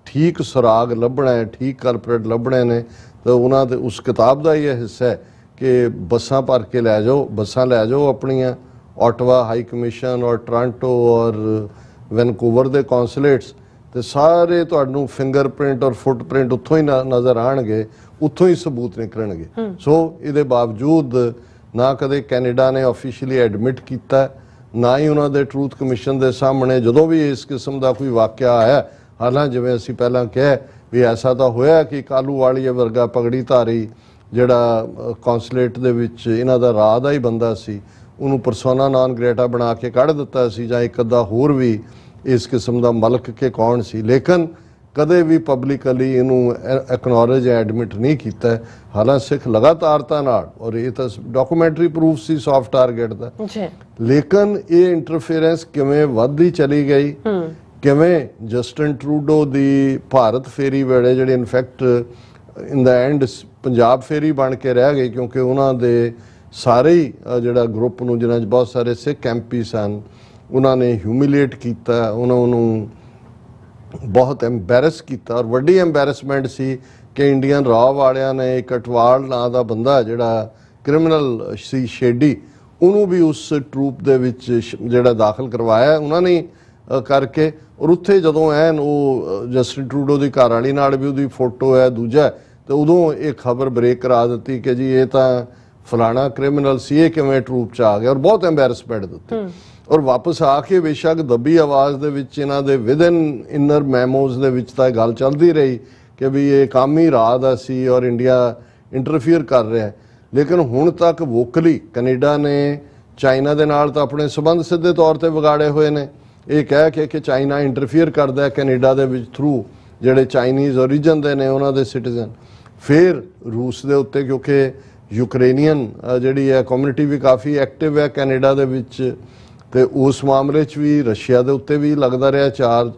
ਠੀਕ ਸੁਰਾਗ ਲੱਭਣਾ ਹੈ, ਠੀਕ ਕਲਪਰੇਟ ਲੱਭਣੇ ਨੇ, ਤਾਂ ਉਹਨਾਂ ਦੇ ਉਸ ਕਿਤਾਬ ਦਾ ਇਹ ਹਿੱਸਾ ਹੈ ਕਿ ਬੱਸਾਂ ਭਰ ਕੇ ਲੈ ਜਾਓ, ਬੱਸਾਂ ਲੈ ਜਾਓ ਆਪਣੀਆਂ, ਆਟਵਾ ਹਾਈ ਕਮਿਸ਼ਨ ਔਰ ਟੋਰਾਂਟੋ ਔਰ ਵੈਨਕੂਵਰ ਦੇ ਕੌਂਸੂਲੇਟਸ, ਤੇ ਸਾਰੇ ਤੁਹਾਨੂੰ ਫਿੰਗਰਪ੍ਰਿੰਟ ਔਰ ਫੁੱਟਪ੍ਰਿੰਟ ਉੱਥੋਂ ਹੀ ਨਜ਼ਰ ਆਉਣਗੇ, ਉੱਥੋਂ ਹੀ ਸਬੂਤ ਨਿਕਲਣਗੇ। ਸੋ ਇਹਦੇ ਬਾਵਜੂਦ ਨਾ ਕਦੇ ਕੈਨੇਡਾ ਨੇ ਆਫੀਸ਼ੀਅਲੀ ਐਡਮਿਟ ਕੀਤਾ, ਨਾ ਹੀ ਉਹਨਾਂ ਦੇ ਟਰੂਥ ਕਮਿਸ਼ਨ ਦੇ ਸਾਹਮਣੇ ਜਦੋਂ ਵੀ ਇਸ ਕਿਸਮ ਦਾ ਕੋਈ ਵਾਕਿਆ ਆਇਆ। ਹਾਲਾਂ ਜਿਵੇਂ ਅਸੀਂ ਪਹਿਲਾਂ ਕਿਹਾ ਵੀ ਐਸਾ ਤਾਂ ਹੋਇਆ ਕਿ ਕਾਲੂਵਾਲੀਆ ਵਰਗਾ ਪਗੜੀ ਧਾਰੀ ਜਿਹੜਾ ਕੌਂਸੂਲੇਟ ਦੇ ਵਿੱਚ ਇਹਨਾਂ ਦਾ ਰਾਹ ਦਾ ਹੀ ਬੰਦਾ ਸੀ, ਉਹਨੂੰ ਪਰਸੋਨਾ ਨਾਨ ਗ੍ਰੇਟਾ ਬਣਾ ਕੇ ਕੱਢ ਦਿੱਤਾ ਸੀ, ਜਾਂ ਇੱਕ ਅੱਧਾ ਹੋਰ ਵੀ ਇਸ ਕਿਸਮ ਦਾ ਮਲਕ ਕੇ ਕੌਣ ਸੀ, ਲੇਕਿਨ ਕਦੇ ਵੀ ਪਬਲਿਕਲੀ ਇਹਨੂੰ ਐਕਨੋਲੇਜ ਐਡਮਿਟ ਨਹੀਂ ਕੀਤਾ। ਹਾਲਾਂ ਸਿੱਖ ਲਗਾਤਾਰਤਾ ਨਾਲ, ਔਰ ਇਹ ਤਾਂ ਡਾਕੂਮੈਂਟਰੀ ਪ੍ਰੂਫ ਸੀ ਸੌਫਟ ਟਾਰਗੇਟ ਦਾ, ਲੇਕਿਨ ਇਹ ਇੰਟਰਫੇਰੈਂਸ ਕਿਵੇਂ ਵੱਧਦੀ ਚਲੀ ਗਈ, ਕਿਵੇਂ ਜਸਟਿਨ ਟਰੂਡੋ ਦੀ ਭਾਰਤ ਫੇਰੀ ਵੇਲੇ ਜਿਹੜੇ in fact in the end Punjab ਫੇਰੀ ਬਣ ਕੇ ਰਹਿ ਗਏ, ਕਿਉਂਕਿ ਉਹਨਾਂ ਦੇ ਸਾਰੇ ਹੀ ਜਿਹੜਾ ਗਰੁੱਪ ਨੂੰ ਜਿਨ੍ਹਾਂ 'ਚ ਬਹੁਤ ਸਾਰੇ ਸਿੱਖ ਐਮਪੀ ਸਨ, ਉਹਨਾਂ ਨੇ ਹਿਊਮਿਲੇਟ ਕੀਤਾ, ਉਹਨਾਂ ਨੂੰ ਬਹੁਤ ਐਮਬੈਰਸ ਕੀਤਾ। ਔਰ ਵੱਡੀ ਐਮਬੈਰਸਮੈਂਟ ਸੀ ਕਿ ਇੰਡੀਅਨ ਰਾਅ ਵਾਲਿਆਂ ਨੇ ਇੱਕ ਅਟਵਾਲ ਨਾਂ ਦਾ ਬੰਦਾ ਜਿਹੜਾ ਕ੍ਰਿਮੀਨਲ ਸੀ ਸ਼ੇਡੀ, ਉਹਨੂੰ ਵੀ ਉਸ ਟਰੂਪ ਦੇ ਵਿੱਚ ਜਿਹੜਾ ਦਾਖਲ ਕਰਵਾਇਆ ਉਹਨਾਂ ਨੇ ਕਰਕੇ। ਔਰ ਉੱਥੇ ਜਦੋਂ ਐਨ ਉਹ ਜਸਟਿਨ ਟਰੂਡੋ ਦੀ ਘਰ ਵਾਲੀ ਨਾਲ ਵੀ ਉਹਦੀ ਫੋਟੋ ਹੈ ਦੂਜਾ, ਤੇ ਉਦੋਂ ਇਹ ਖਬਰ ਬ੍ਰੇਕ ਕਰਾ ਦਿੱਤੀ ਕਿ ਜੀ ਇਹ ਤਾਂ ਫਲਾਣਾ ਕ੍ਰਿਮੀਨਲ ਸੀ, ਇਹ ਕਿਵੇਂ ਟਰੂਪ 'ਚ ਆ ਗਿਆ, ਔਰ ਬਹੁਤ ਐਮਬੈਰਸਮੈਂਟ ਦਿੱਤੀ। ਔਰ ਵਾਪਸ ਆ ਕੇ ਬੇਸ਼ੱਕ ਦੱਬੀ ਆਵਾਜ਼ ਦੇ ਵਿੱਚ ਇਹਨਾਂ ਦੇ ਵਿਦਨ ਇਨਰ ਮੈਮੋਜ਼ ਦੇ ਵਿੱਚ ਤਾਂ ਇਹ ਗੱਲ ਚੱਲਦੀ ਰਹੀ ਕਿ ਵੀ ਇਹ ਕੰਮ ਹੀ ਰਾਹ ਦਾ ਸੀ ਔਰ ਇੰਡੀਆ ਇੰਟਰਫੀਅਰ ਕਰ ਰਿਹਾ, ਲੇਕਿਨ ਹੁਣ ਤੱਕ ਵੋਕਲੀ ਕੈਨੇਡਾ ਨੇ ਚਾਈਨਾ ਦੇ ਨਾਲ ਤਾਂ ਆਪਣੇ ਸਬੰਧ ਸਿੱਧੇ ਤੌਰ ਤੇ ਵਿਗਾੜੇ ਹੋਏ ਨੇ, ਇਹ ਕਹਿ ਕੇ ਕਿ ਚਾਈਨਾ ਇੰਟਰਫੀਅਰ ਕਰਦਾ ਹੈ ਕੈਨੇਡਾ ਦੇ ਵਿੱਚ ਥਰੂ ਜਿਹੜੇ ਚਾਈਨੀਜ਼ ਓਰੀਜਨ ਦੇ ਨੇ ਉਹਨਾਂ ਦੇ ਸਿਟੀਜ਼ਨ। ਫਿਰ ਰੂਸ ਦੇ ਉੱਤੇ, ਕਿਉਂਕਿ ਯੂਕਰੇਨੀਅਨ ਜਿਹੜੀ ਹੈ ਕਮਿਊਨਿਟੀ ਵੀ ਕਾਫੀ ਐਕਟਿਵ ਹੈ ਕੈਨੇਡਾ ਦੇ ਵਿੱਚ, ਤੇ ਉਸ ਮਾਮਲੇ 'ਚ ਵੀ ਰਸ਼ੀਆ ਦੇ ਉੱਤੇ ਵੀ ਲੱਗਦਾ ਰਿਹਾ ਚਾਰਜ।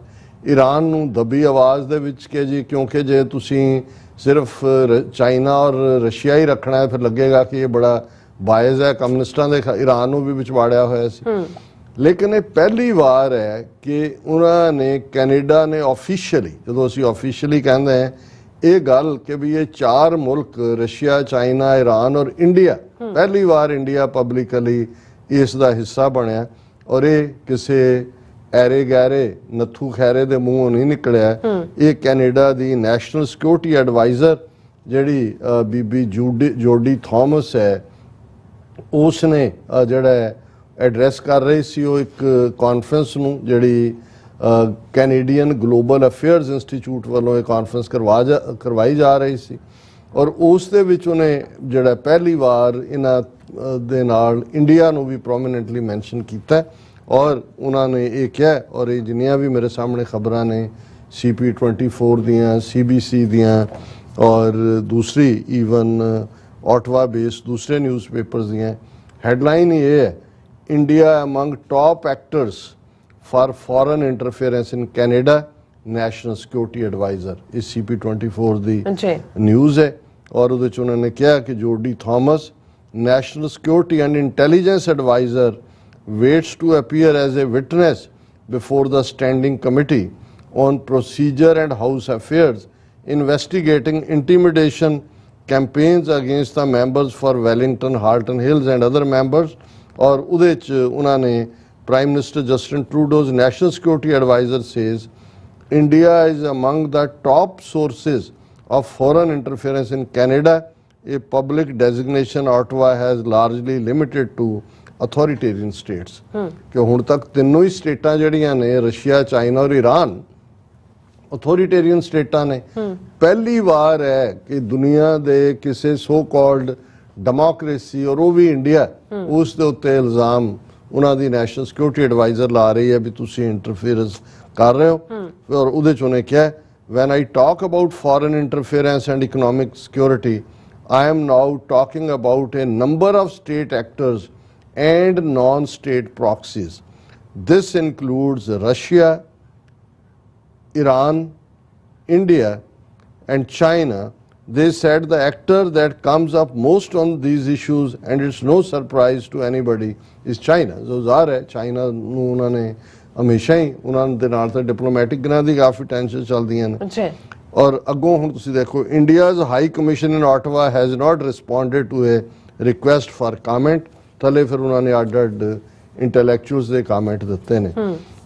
ਈਰਾਨ ਨੂੰ ਦੱਬੀ ਆਵਾਜ਼ ਦੇ ਵਿੱਚ ਕਿ ਜੀ ਕਿਉਂਕਿ ਜੇ ਤੁਸੀਂ ਸਿਰਫ ਚਾਈਨਾ ਔਰ ਰਸ਼ੀਆ ਹੀ ਰੱਖਣਾ ਹੈ, ਫਿਰ ਲੱਗੇਗਾ ਕਿ ਇਹ ਬੜਾ ਬਾਇਜ਼ ਹੈ, ਕਮਿਊਨਿਸਟਾਂ ਦੇ ਈਰਾਨ ਨੂੰ ਵੀ ਵਿੱਚ ਵਾੜਿਆ ਹੋਇਆ ਸੀ। ਲੇਕਿਨ ਇਹ ਪਹਿਲੀ ਵਾਰ ਹੈ ਕਿ ਉਹਨਾਂ ਨੇ ਕੈਨੇਡਾ ਨੇ ਆਫੀਸ਼ੀਅਲੀ, ਜਦੋਂ ਅਸੀਂ ਆਫੀਸ਼ੀਅਲੀ ਕਹਿੰਦੇ ਹਾਂ ਇਹ ਗੱਲ ਕਿ ਵੀ ਇਹ ਚਾਰ ਮੁਲਕ ਰਸ਼ੀਆ, ਚਾਈਨਾ, ਈਰਾਨ ਔਰ ਇੰਡੀਆ, ਪਹਿਲੀ ਵਾਰ ਇੰਡੀਆ ਪਬਲਿਕਲੀ ਇਸ ਦਾ ਹਿੱਸਾ ਬਣਿਆ। ਔਰ ਇਹ ਕਿਸੇ ਐਰੇ ਗੈਰੇ ਨੱਥੂ ਖੈਰੇ ਦੇ ਮੂੰਹੋਂ ਨਹੀਂ ਨਿਕਲਿਆ, ਇਹ ਕੈਨੇਡਾ ਦੀ ਨੈਸ਼ਨਲ ਸਿਕਿਉਰਿਟੀ ਐਡਵਾਈਜ਼ਰ ਜਿਹੜੀ ਬੀਬੀ ਜੋਡੀ ਥਾਮਸ ਹੈ ਉਸ ਨੇ ਜਿਹੜਾ ਐਡਰੈਸ ਕਰ ਰਹੀ ਸੀ ਉਹ ਇੱਕ ਕਾਨਫਰੰਸ ਨੂੰ ਜਿਹੜੀ ਕੈਨੇਡੀਅਨ ਗਲੋਬਲ ਅਫੇਅਰਸ ਇੰਸਟੀਚਿਊਟ ਵੱਲੋਂ ਇਹ ਕਾਨਫਰੰਸ ਕਰਵਾਈ ਜਾ ਰਹੀ ਸੀ ਔਰ ਉਸ ਦੇ ਵਿੱਚ ਉਹਨੇ ਜਿਹੜਾ ਪਹਿਲੀ ਵਾਰ ਇਹਨਾਂ ਦੇ ਨਾਲ ਇੰਡੀਆ ਨੂੰ ਵੀ ਪ੍ਰੋਮੀਨੈਂਟਲੀ ਮੈਂਸ਼ਨ ਕੀਤਾ ਔਰ ਉਹਨਾਂ ਨੇ ਇਹ ਕਿਹਾ ਔਰ ਇਹ ਜਿੰਨੀਆਂ ਵੀ ਮੇਰੇ ਸਾਹਮਣੇ ਖਬਰਾਂ ਨੇ CP24 ਦੀਆਂ CBC ਦੀਆਂ ਔਰ ਦੂਸਰੀ ਈਵਨ ਆਟਵਾ ਬੇਸ ਦੂਸਰੇ ਨਿਊਜ਼ਪੇਪਰਸ ਦੀਆਂ ਹੈਡਲਾਈਨ ਇਹ ਹੈ India among top actors for foreign interference in Canada national security adviser ਇਹ CP24 ਦੀ ਨਿਊਜ਼ ਹੈ ਔਰ ਉਹਦੇ 'ਚ ਉਹਨਾਂ ਨੇ ਕਿਹਾ ਕਿ Jody Thomas national security and intelligence adviser waits to appear as a witness before the Standing Committee on Procedure and House Affairs investigating intimidation campaigns against the members for Wellington, Halton Hills and other members और उदे च उन्होंने Prime Minister Justin Trudeau's National Security Advisor says India is among the top sources of foreign interference in Canada. A public designation Ottawa has largely limited to authoritarian states ਕਿ ਹੁਣ ਤੱਕ ਤਿੰਨੋਂ ਹੀ ਸਟੇਟਾਂ ਜਿਹੜੀਆਂ ਨੇ ਰਸ਼ੀਆ ਚਾਈਨਾ ਔਰ Iran authoritarian ਸਟੇਟਾਂ ਨੇ ਪਹਿਲੀ ਵਾਰ ਹੈ ਕਿ ਦੁਨੀਆ ਦੇ ਕਿਸੇ ਸੋ ਕਾਲਡ ਡੈਮੋਕ੍ਰੇਸੀ ਔਰ ਉਹ ਵੀ ਇੰਡੀਆ ਉਸ ਦੇ ਉੱਤੇ ਇਲਜ਼ਾਮ ਉਹਨਾਂ ਦੀ ਨੈਸ਼ਨਲ ਸਿਕਿਉਰਿਟੀ ਐਡਵਾਈਜ਼ਰ ਲਾ ਰਹੀ ਹੈ ਵੀ ਤੁਸੀਂ ਇੰਟਰਫੇਰੈਂਸ ਕਰ ਰਹੇ ਹੋ ਔਰ ਉਹਦੇ 'ਚ ਉਹਨੇ ਕਿਹਾ van I talk about foreign interference and economic security I am now talking about a number of state actors and non-state proxies. This includes Russia, Iran, India and China. They said the actor that comes up most on these issues and it's no surprise to anybody is China. So ਜ਼ਾਹਰ ਹੈ China ਨੂੰ ਉਹਨਾਂ ਨੇ ਹਮੇਸ਼ਾ ਹੀ ਉਹਨਾਂ ਦੇ ਨਾਲ ਤਾਂ ਡਿਪਲੋਮੈਟਿਕ ਗੱਲਾਂ ਦੀ ਕਾਫੀ ਟੈਂਸ਼ਨ ਚੱਲਦੀਆਂ ਨੇ ਔਰ ਅੱਗੋਂ ਹੁਣ ਤੁਸੀਂ ਦੇਖੋ India's high commission in Ottawa has not responded to a request for comment ਥੱਲੇ ਫਿਰ ਉਹਨਾਂ ਨੇ ਅੱਡ ਇੰਟੈਲੈਕਚੁਅਲਸ ਦੇ ਕਾਮੈਂਟ ਦਿੱਤੇ ਨੇ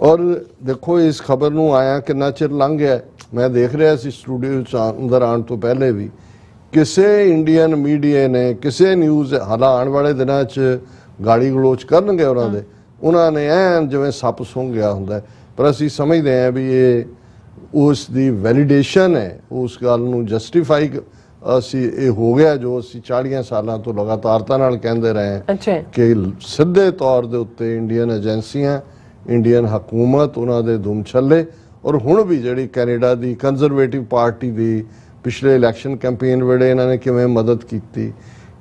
ਔਰ ਦੇਖੋ ਇਸ ਖਬਰ ਨੂੰ ਆਇਆ ਕਿੰਨਾ ਚਿਰ ਲੰਘ ਗਿਆ ਮੈਂ ਦੇਖ ਰਿਹਾ ਸੀ ਸਟੂਡੀਓ 'ਚ ਅੰਦਰ ਆਉਣ ਤੋਂ ਪਹਿਲੇ ਵੀ ਕਿਸੇ ਇੰਡੀਅਨ ਮੀਡੀਆ ਨੇ ਕਿਸੇ ਨਿਊਜ਼ ਹਾਲਾਂ ਆਉਣ ਵਾਲੇ ਦਿਨਾਂ 'ਚ ਗਾਲੀ ਗਲੋਚ ਕਰਨਗੇ ਉਹਨਾਂ ਨੇ ਐਨ ਜਿਵੇਂ ਸੱਪ ਸੁੰਘ ਗਿਆ ਹੁੰਦਾ ਪਰ ਅਸੀਂ ਸਮਝਦੇ ਹਾਂ ਵੀ ਇਹ ਉਸ ਦੀ ਵੈਲੀਡੇਸ਼ਨ ਹੈ ਉਸ ਗੱਲ ਨੂੰ ਜਸਟੀਫਾਈ ਅਸੀਂ ਇਹ ਹੋ ਗਿਆ ਜੋ ਅਸੀਂ 40 ਸਾਲਾਂ ਤੋਂ ਲਗਾਤਾਰਤਾ ਨਾਲ ਕਹਿੰਦੇ ਰਹੇ ਹਾਂ ਕਿ ਸਿੱਧੇ ਤੌਰ ਦੇ ਉੱਤੇ ਇੰਡੀਅਨ ਏਜੰਸੀਆਂ ਇੰਡੀਅਨ ਹਕੂਮਤ ਉਹਨਾਂ ਦੇ ਦੁਮ ਛੱਲੇ ਔਰ ਹੁਣ ਵੀ ਜਿਹੜੀ ਕੈਨੇਡਾ ਦੀ ਕੰਜ਼ਰਵੇਟਿਵ ਪਾਰਟੀ ਦੀ ਪਿਛਲੇ ਇਲੈਕਸ਼ਨ ਕੈਂਪੇਨ ਵੇਲੇ ਇਹਨਾਂ ਨੇ ਕਿਵੇਂ ਮਦਦ ਕੀਤੀ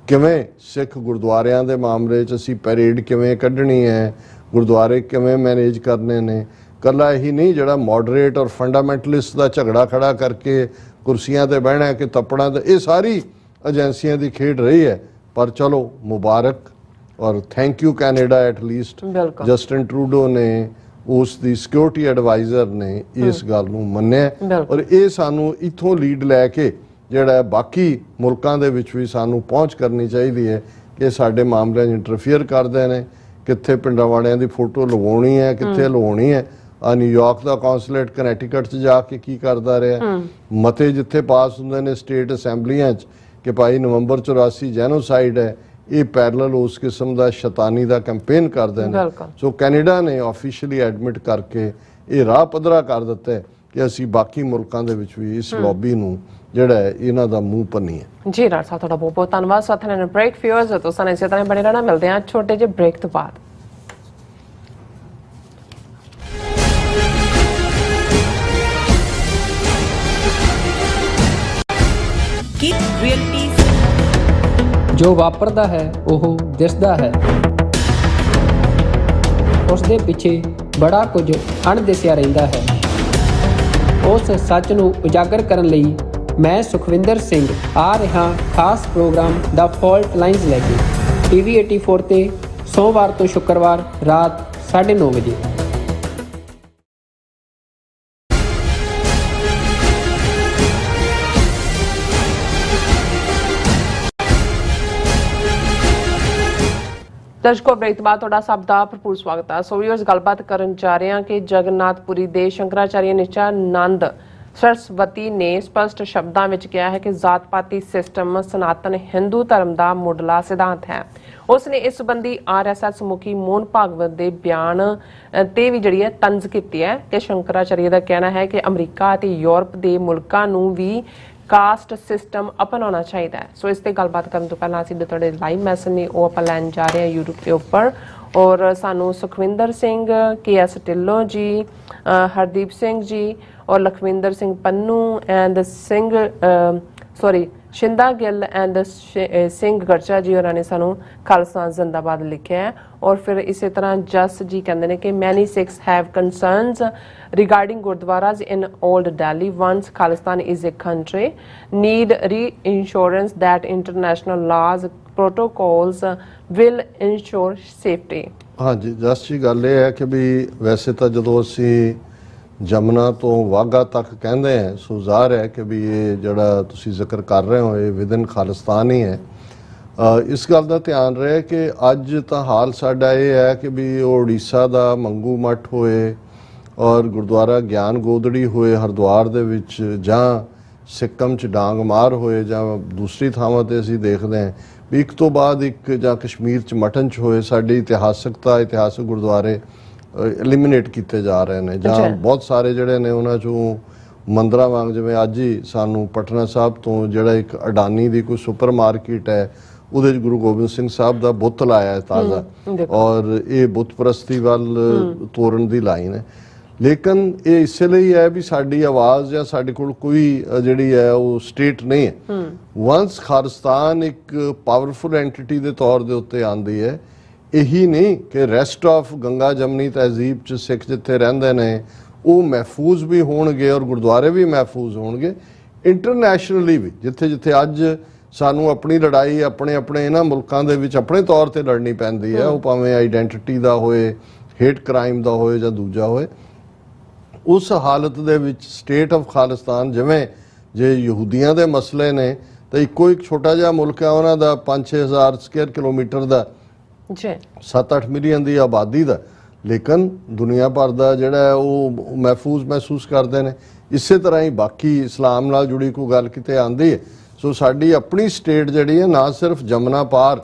ਕਿਵੇਂ ਸਿੱਖ ਗੁਰਦੁਆਰਿਆਂ ਦੇ ਮਾਮਲੇ 'ਚ ਅਸੀਂ ਪੈਰੇਡ ਕਿਵੇਂ ਕੱਢਣੀ ਹੈ ਗੁਰਦੁਆਰੇ ਕਿਵੇਂ ਮੈਨੇਜ ਕਰਨੇ ਨੇ ਕੱਲਾ ਇਹੀ ਨਹੀਂ ਜਿਹੜਾ ਮੋਡਰੇਟ ਔਰ ਫੰਡਾਮੈਂਟਲਿਸਟ ਦਾ ਝਗੜਾ ਖੜਾ ਕਰਕੇ ਕੁਰਸੀਆਂ ਤੇ ਬਹਿਣਾ ਕਿ ਤੱਪੜਾਂ ਤੇ ਇਹ ਸਾਰੀ ਏਜੰਸੀਆਂ ਦੀ ਖੇਡ ਰਹੀ ਹੈ ਪਰ ਚਲੋ ਮੁਬਾਰਕ ਔਰ thank you Canada at least Justin Trudeau ਨੇ ਉਸ ਦੀ ਸਿਕਿਉਰਿਟੀ ਐਡਵਾਈਜ਼ਰ ਨੇ ਇਸ ਗੱਲ ਨੂੰ ਮੰਨਿਆ ਔਰ ਇਹ ਸਾਨੂੰ ਇੱਥੋਂ ਲੀਡ ਲੈ ਕੇ ਜਿਹੜਾ ਬਾਕੀ ਮੁਲਕਾਂ ਦੇ ਵਿੱਚ ਵੀ ਸਾਨੂੰ ਪਹੁੰਚ ਕਰਨੀ ਚਾਹੀਦੀ ਹੈ ਕਿ ਸਾਡੇ ਮਾਮਲਿਆਂ 'ਚ ਇੰਟਰਫੀਅਰ ਕਰਦੇ ਨੇ ਕਿੱਥੇ ਪਿੰਡਾਂ ਵਾਲਿਆਂ ਦੀ ਫੋਟੋ ਲਗਾਉਣੀ ਹੈ ਕਿੱਥੇ ਲਗਾਉਣੀ ਹੈ ਨਿਊਯਾਰਕ ਦਾ ਕੌਂਸੂਲੇਟ ਕਨੈਟੀਕਟ 'ਚ ਜਾ ਕੇ ਕੀ ਕਰਦਾ ਰਿਹਾ ਮਤੇ ਜਿੱਥੇ ਪਾਸ ਹੁੰਦੇ ਨੇ ਸਟੇਟ ਅਸੈਂਬਲੀਆਂ 'ਚ ਕਿ ਭਾਈ ਨਵੰਬਰ 84 ਜੈਨੋਸਾਈਡ ਹੈ ਇਹ ਪੈਰਲਲ ਉਸ ਕਿਸਮ ਦਾ ਸ਼ੈਤਾਨੀ ਦਾ ਕੈਂਪੇਨ ਕਰਦੇ ਨੇ ਸੋ ਕੈਨੇਡਾ ਨੇ ਆਫੀਸ਼ੀਅਲੀ ਐਡਮਿਟ ਕਰਕੇ ਇਹ ਰਾਹ ਪੱਧਰਾ ਕਰ ਦਿੱਤਾ ਕਿ ਅਸੀਂ ਬਾਕੀ ਮੁਲਕਾਂ ਦੇ ਵਿੱਚ ਵੀ ਇਸ ਲੌਬੀ ਨੂੰ ਜਿਹੜਾ ਇਹਨਾਂ ਦਾ ਮੂੰਹ ਪੰਨੀ ਹੈ ਜੀ ਰਾਜ ਸਾਹਿਬ ਤੁਹਾਡਾ ਬਹੁਤ ਬਹੁਤ ਧੰਨਵਾਦ ਸਾਥ ਨੇ ਬ੍ਰੇਕ ਫਿਊਅਰਸ ਤੋਂ ਸਾਨੂੰ ਇਸੇ ਤਰ੍ਹਾਂ ਬਣੇ ਰਹਿਣਾ ਮਿਲਦੇ ਹਾਂ ਛੋਟੇ ਜਿਹੇ ਬ੍ਰੇਕ ਤੋਂ ਬਾਅਦ ਜੋ ਵਾਪਰਦਾ ਹੈ ਉਹ ਦਿਸਦਾ ਹੈ ਉਸ ਦੇ ਪਿੱਛੇ ਬੜਾ ਕੁਝ ਅਣਦਿਸਿਆ ਰਹਿੰਦਾ ਹੈ ਉਸ ਸੱਚ ਨੂੰ ਉਜਾਗਰ ਕਰਨ ਲਈ ਮੈਂ ਸੁਖਵਿੰਦਰ ਸਿੰਘ ਆ ਰਿਹਾ ਖਾਸ ਪ੍ਰੋਗਰਾਮ ਦਾ ਫਾਲਟ ਲਾਈਨਸ ਲੈ ਕੇ TV 84 ਤੇ ਸੋਮਵਾਰ ਤੋਂ ਸ਼ੁੱਕਰਵਾਰ ਰਾਤ 9:30 ਵਜੇ ਦਰਸ਼ਕੋ ਬ੍ਰੇਕ ਤੋਂ ਬਾਅਦ ਤੁਹਾਡਾ ਸਭ ਦਾ ਭਰਪੂਰ ਸਵਾਗਤ ਹੈ ਸੋ ਵੀਅਰਸ ਗੱਲਬਾਤ ਕਰਨ ਜਾ ਰਹੇ ਹਾਂ ਕਿ ਜਗਨਨਾਥਪੁਰੀ ਦੇ ਸ਼ੰਕਰਾਚਾਰੀਆ ਨਿਸ਼ਚਾਨੰਦ ਸਰਸਵਤੀ ਨੇ ਸਪਸ਼ਟ ਸ਼ਬਦਾਂ ਵਿੱਚ ਕਿਹਾ ਹੈ ਕਿ ਜ਼ਾਤ-ਪਾਤੀ ਸਿਸਟਮ ਸਨਾਤਨ ਹਿੰਦੂ ਧਰਮ ਦਾ ਮੁੱਢਲਾ ਸਿਧਾਂਤ ਹੈ। ਉਸ ਨੇ ਇਸ ਸੰਬੰਧੀ RSS ਮੁਖੀ ਮੋਹਨ ਭਾਗਵਤ ਦੇ ਬਿਆਨ ਤੇ ਵੀ ਜਿਹੜੀ ਹੈ ਤੰਜ਼ ਕੀਤੀ ਹੈ ਕਿ ਸ਼ੰਕਰਾਚਾਰਿਆ ਦਾ ਕਹਿਣਾ ਹੈ ਕਿ ਅਮਰੀਕਾ ਅਤੇ ਯੂਰਪ ਦੇ ਮੁਲਕਾਂ ਨੂੰ ਵੀ ਕਾਸਟ ਸਿਸਟਮ ਅਪਣਾਉਣਾ ਚਾਹੀਦਾ ਹੈ। ਸੋ ਇਸ ਤੇ ਗੱਲਬਾਤ ਕਰਨ ਤੋਂ ਪਹਿਲਾਂ ਅਸੀਂ ਤੁਹਾਡੇ ਲਾਈਵ ਮੈਸੇਜ ਨੇ ਉਹ ਆਪਾਂ ਲੈਣ ਜਾ ਰਹੇ ਹਾਂ YouTube ਦੇ ਉੱਪਰ। ਔਰ ਸਾਨੂੰ ਸੁਖਵਿੰਦਰ ਸਿੰਘ KS ਢਿੱਲੋਂ ਜੀ, ਹਰਦੀਪ ਸਿੰਘ ਜੀ ਔਰ ਲਖਵਿੰਦਰ ਸਿੰਘ ਪੰਨੂ ਐਂਡ ਸ਼ਿੰਦਾ ਗਿੱਲ ਐਂਡ ਸਿੰਘ ਗਰਚਾ ਜੀ ਹੋਰਾਂ ਨੇ ਸਾਨੂੰ ਖਾਲਸਾ ਜ਼ਿੰਦਾਬਾਦ ਲਿਖਿਆ ਹੈ। ਔਰ ਫਿਰ ਇਸੇ ਤਰ੍ਹਾਂ ਜਸ ਜੀ ਕਹਿੰਦੇ ਨੇ ਕਿ many Sikhs have concerns regarding gurdwaras in old Delhi once Khalistan is a country need reassurance that international laws protocols will ensure safety. ਹਾਂਜੀ ਜਸ ਜੀ, ਗੱਲ ਇਹ ਹੈ ਕਿ ਵੀ ਵੈਸੇ ਤਾਂ ਜਦੋਂ ਅਸੀਂ ਜਮਨਾ ਤੋਂ ਵਾਘਾ ਤੱਕ ਕਹਿੰਦੇ ਆ ਸੋ ਜ਼ਾਹਰ ਹੈ ਕਿ ਵੀ ਇਹ ਜਿਹੜਾ ਤੁਸੀਂ ਜ਼ਿਕਰ ਕਰ ਰਹੇ ਹੋ ਇਹ ਵਿਦਨ ਖਾਲਿਸਤਾਨ ਹੀ ਹੈ। ਇਸ ਗੱਲ ਦਾ ਧਿਆਨ ਰਹੇ ਕਿ ਅੱਜ ਤਾਂ ਹਾਲ ਸਾਡਾ ਇਹ ਹੈ ਕਿ ਵੀ ਉਹ ਉੜੀਸਾ ਦਾ ਮੰਗੂ ਮੱਠ ਹੋਏ ਔਰ ਗੁਰਦੁਆਰਾ ਗਿਆਨ ਗੋਦੜੀ ਹੋਏ ਹਰਿਦੁਆਰ ਦੇ ਵਿੱਚ, ਜਾਂ ਸਿੱਕਮ 'ਚ ਡਾਂਗ ਮਾਰ ਹੋਏ, ਜਾਂ ਦੂਸਰੀ ਥਾਵਾਂ 'ਤੇ ਅਸੀਂ ਦੇਖਦੇ ਹਾਂ ਵੀ ਇੱਕ ਤੋਂ ਬਾਅਦ ਇੱਕ, ਜਾਂ ਕਸ਼ਮੀਰ 'ਚ ਮਟਨ 'ਚ ਹੋਏ, ਸਾਡੀ ਇਤਿਹਾਸਕ ਗੁਰਦੁਆਰੇ ਐਲੀਮੀਨੇਟ ਕੀਤੇ ਜਾ ਰਹੇ ਨੇ, ਜਾਂ ਬਹੁਤ ਸਾਰੇ ਜਿਹੜੇ ਨੇ ਉਹਨਾਂ 'ਚੋਂ ਮੰਦਰਾਂ ਵਾਂਗ, ਜਿਵੇਂ ਅੱਜ ਹੀ ਸਾਨੂੰ ਪਟਨਾ ਸਾਹਿਬ ਤੋਂ ਜਿਹੜਾ ਇੱਕ ਅਡਾਨੀ ਦੀ ਕੋਈ ਸੁਪਰ ਮਾਰਕੀਟ ਹੈ ਉਹਦੇ 'ਚ ਗੁਰੂ ਗੋਬਿੰਦ ਸਿੰਘ ਸਾਹਿਬ ਦਾ ਬੁੱਤ ਲਾਇਆ ਹੈ ਤਾਜ਼ਾ, ਔਰ ਇਹ ਬੁੱਤ ਪ੍ਰਸਤੀ ਵੱਲ ਤੋਰਨ ਦੀ ਲਾਈਨ ਹੈ। ਲੇਕਿਨ ਇਹ ਇਸੇ ਲਈ ਹੈ ਵੀ ਸਾਡੀ ਆਵਾਜ਼ ਜਾਂ ਸਾਡੇ ਕੋਲ ਕੋਈ ਜਿਹੜੀ ਹੈ ਉਹ ਸਟੇਟ ਨਹੀਂ ਹੈ। ਵੰਸ ਖਾਲਿਸਤਾਨ ਇੱਕ ਪਾਵਰਫੁਲ ਐਂਟੀਟੀ ਦੇ ਤੌਰ ਦੇ ਉੱਤੇ ਆਉਂਦੀ ਹੈ, ਇਹੀ ਨਹੀਂ ਕਿ ਰੈਸਟ ਆਫ ਗੰਗਾ ਜਮਨੀ ਤਹਿਜ਼ੀਬ 'ਚ ਸਿੱਖ ਜਿੱਥੇ ਰਹਿੰਦੇ ਨੇ ਉਹ ਮਹਿਫੂਜ਼ ਵੀ ਹੋਣਗੇ ਔਰ ਗੁਰਦੁਆਰੇ ਵੀ ਮਹਿਫੂਜ਼ ਹੋਣਗੇ, ਇੰਟਰਨੈਸ਼ਨਲੀ ਵੀ ਜਿੱਥੇ ਜਿੱਥੇ ਅੱਜ ਸਾਨੂੰ ਆਪਣੀ ਲੜਾਈ ਆਪਣੇ ਇਹਨਾਂ ਮੁਲਕਾਂ ਦੇ ਵਿੱਚ ਆਪਣੇ ਤੌਰ ਤੇ ਲੜਨੀ ਪੈਂਦੀ ਹੈ, ਉਹ ਭਾਵੇਂ ਆਈਡੈਂਟੀਟੀ ਦਾ ਹੋਏ, ਹੇਟ ਕ੍ਰਾਈਮ ਦਾ ਹੋਏ ਜਾਂ ਦੂਜਾ ਹੋਏ, ਉਸ ਹਾਲਤ ਦੇ ਵਿੱਚ ਸਟੇਟ ਆਫ ਖਾਲਿਸਤਾਨ, ਜਿਵੇਂ ਜੇ ਯਹੂਦੀਆਂ ਦੇ ਮਸਲੇ ਨੇ ਤਾਂ ਇੱਕੋ ਇੱਕ ਛੋਟਾ ਜਿਹਾ ਮੁਲਕ ਹੈ ਉਹਨਾਂ ਦਾ 5-6 ਹਜ਼ਾਰ ਸਕੁਅਰ ਕਿਲੋਮੀਟਰ ਦਾ, 7-8 ਮਿਲੀਅਨ ਦੀ ਆਬਾਦੀ ਦਾ, ਲੇਕਿਨ ਦੁਨੀਆ ਭਰ ਦਾ ਜਿਹੜਾ ਹੈ ਉਹ ਮਹਿਸੂਸ ਕਰਦੇ ਨੇ। ਇਸੇ ਤਰ੍ਹਾਂ ਹੀ ਬਾਕੀ ਇਸਲਾਮ ਨਾਲ ਜੁੜੀ ਕੋਈ ਗੱਲ ਕਿਤੇ ਆਉਂਦੀ ਹੈ। ਸੋ ਸਾਡੀ ਆਪਣੀ ਸਟੇਟ ਜਿਹੜੀ ਹੈ ਨਾ ਸਿਰਫ ਜਮਨਾ ਪਾਰ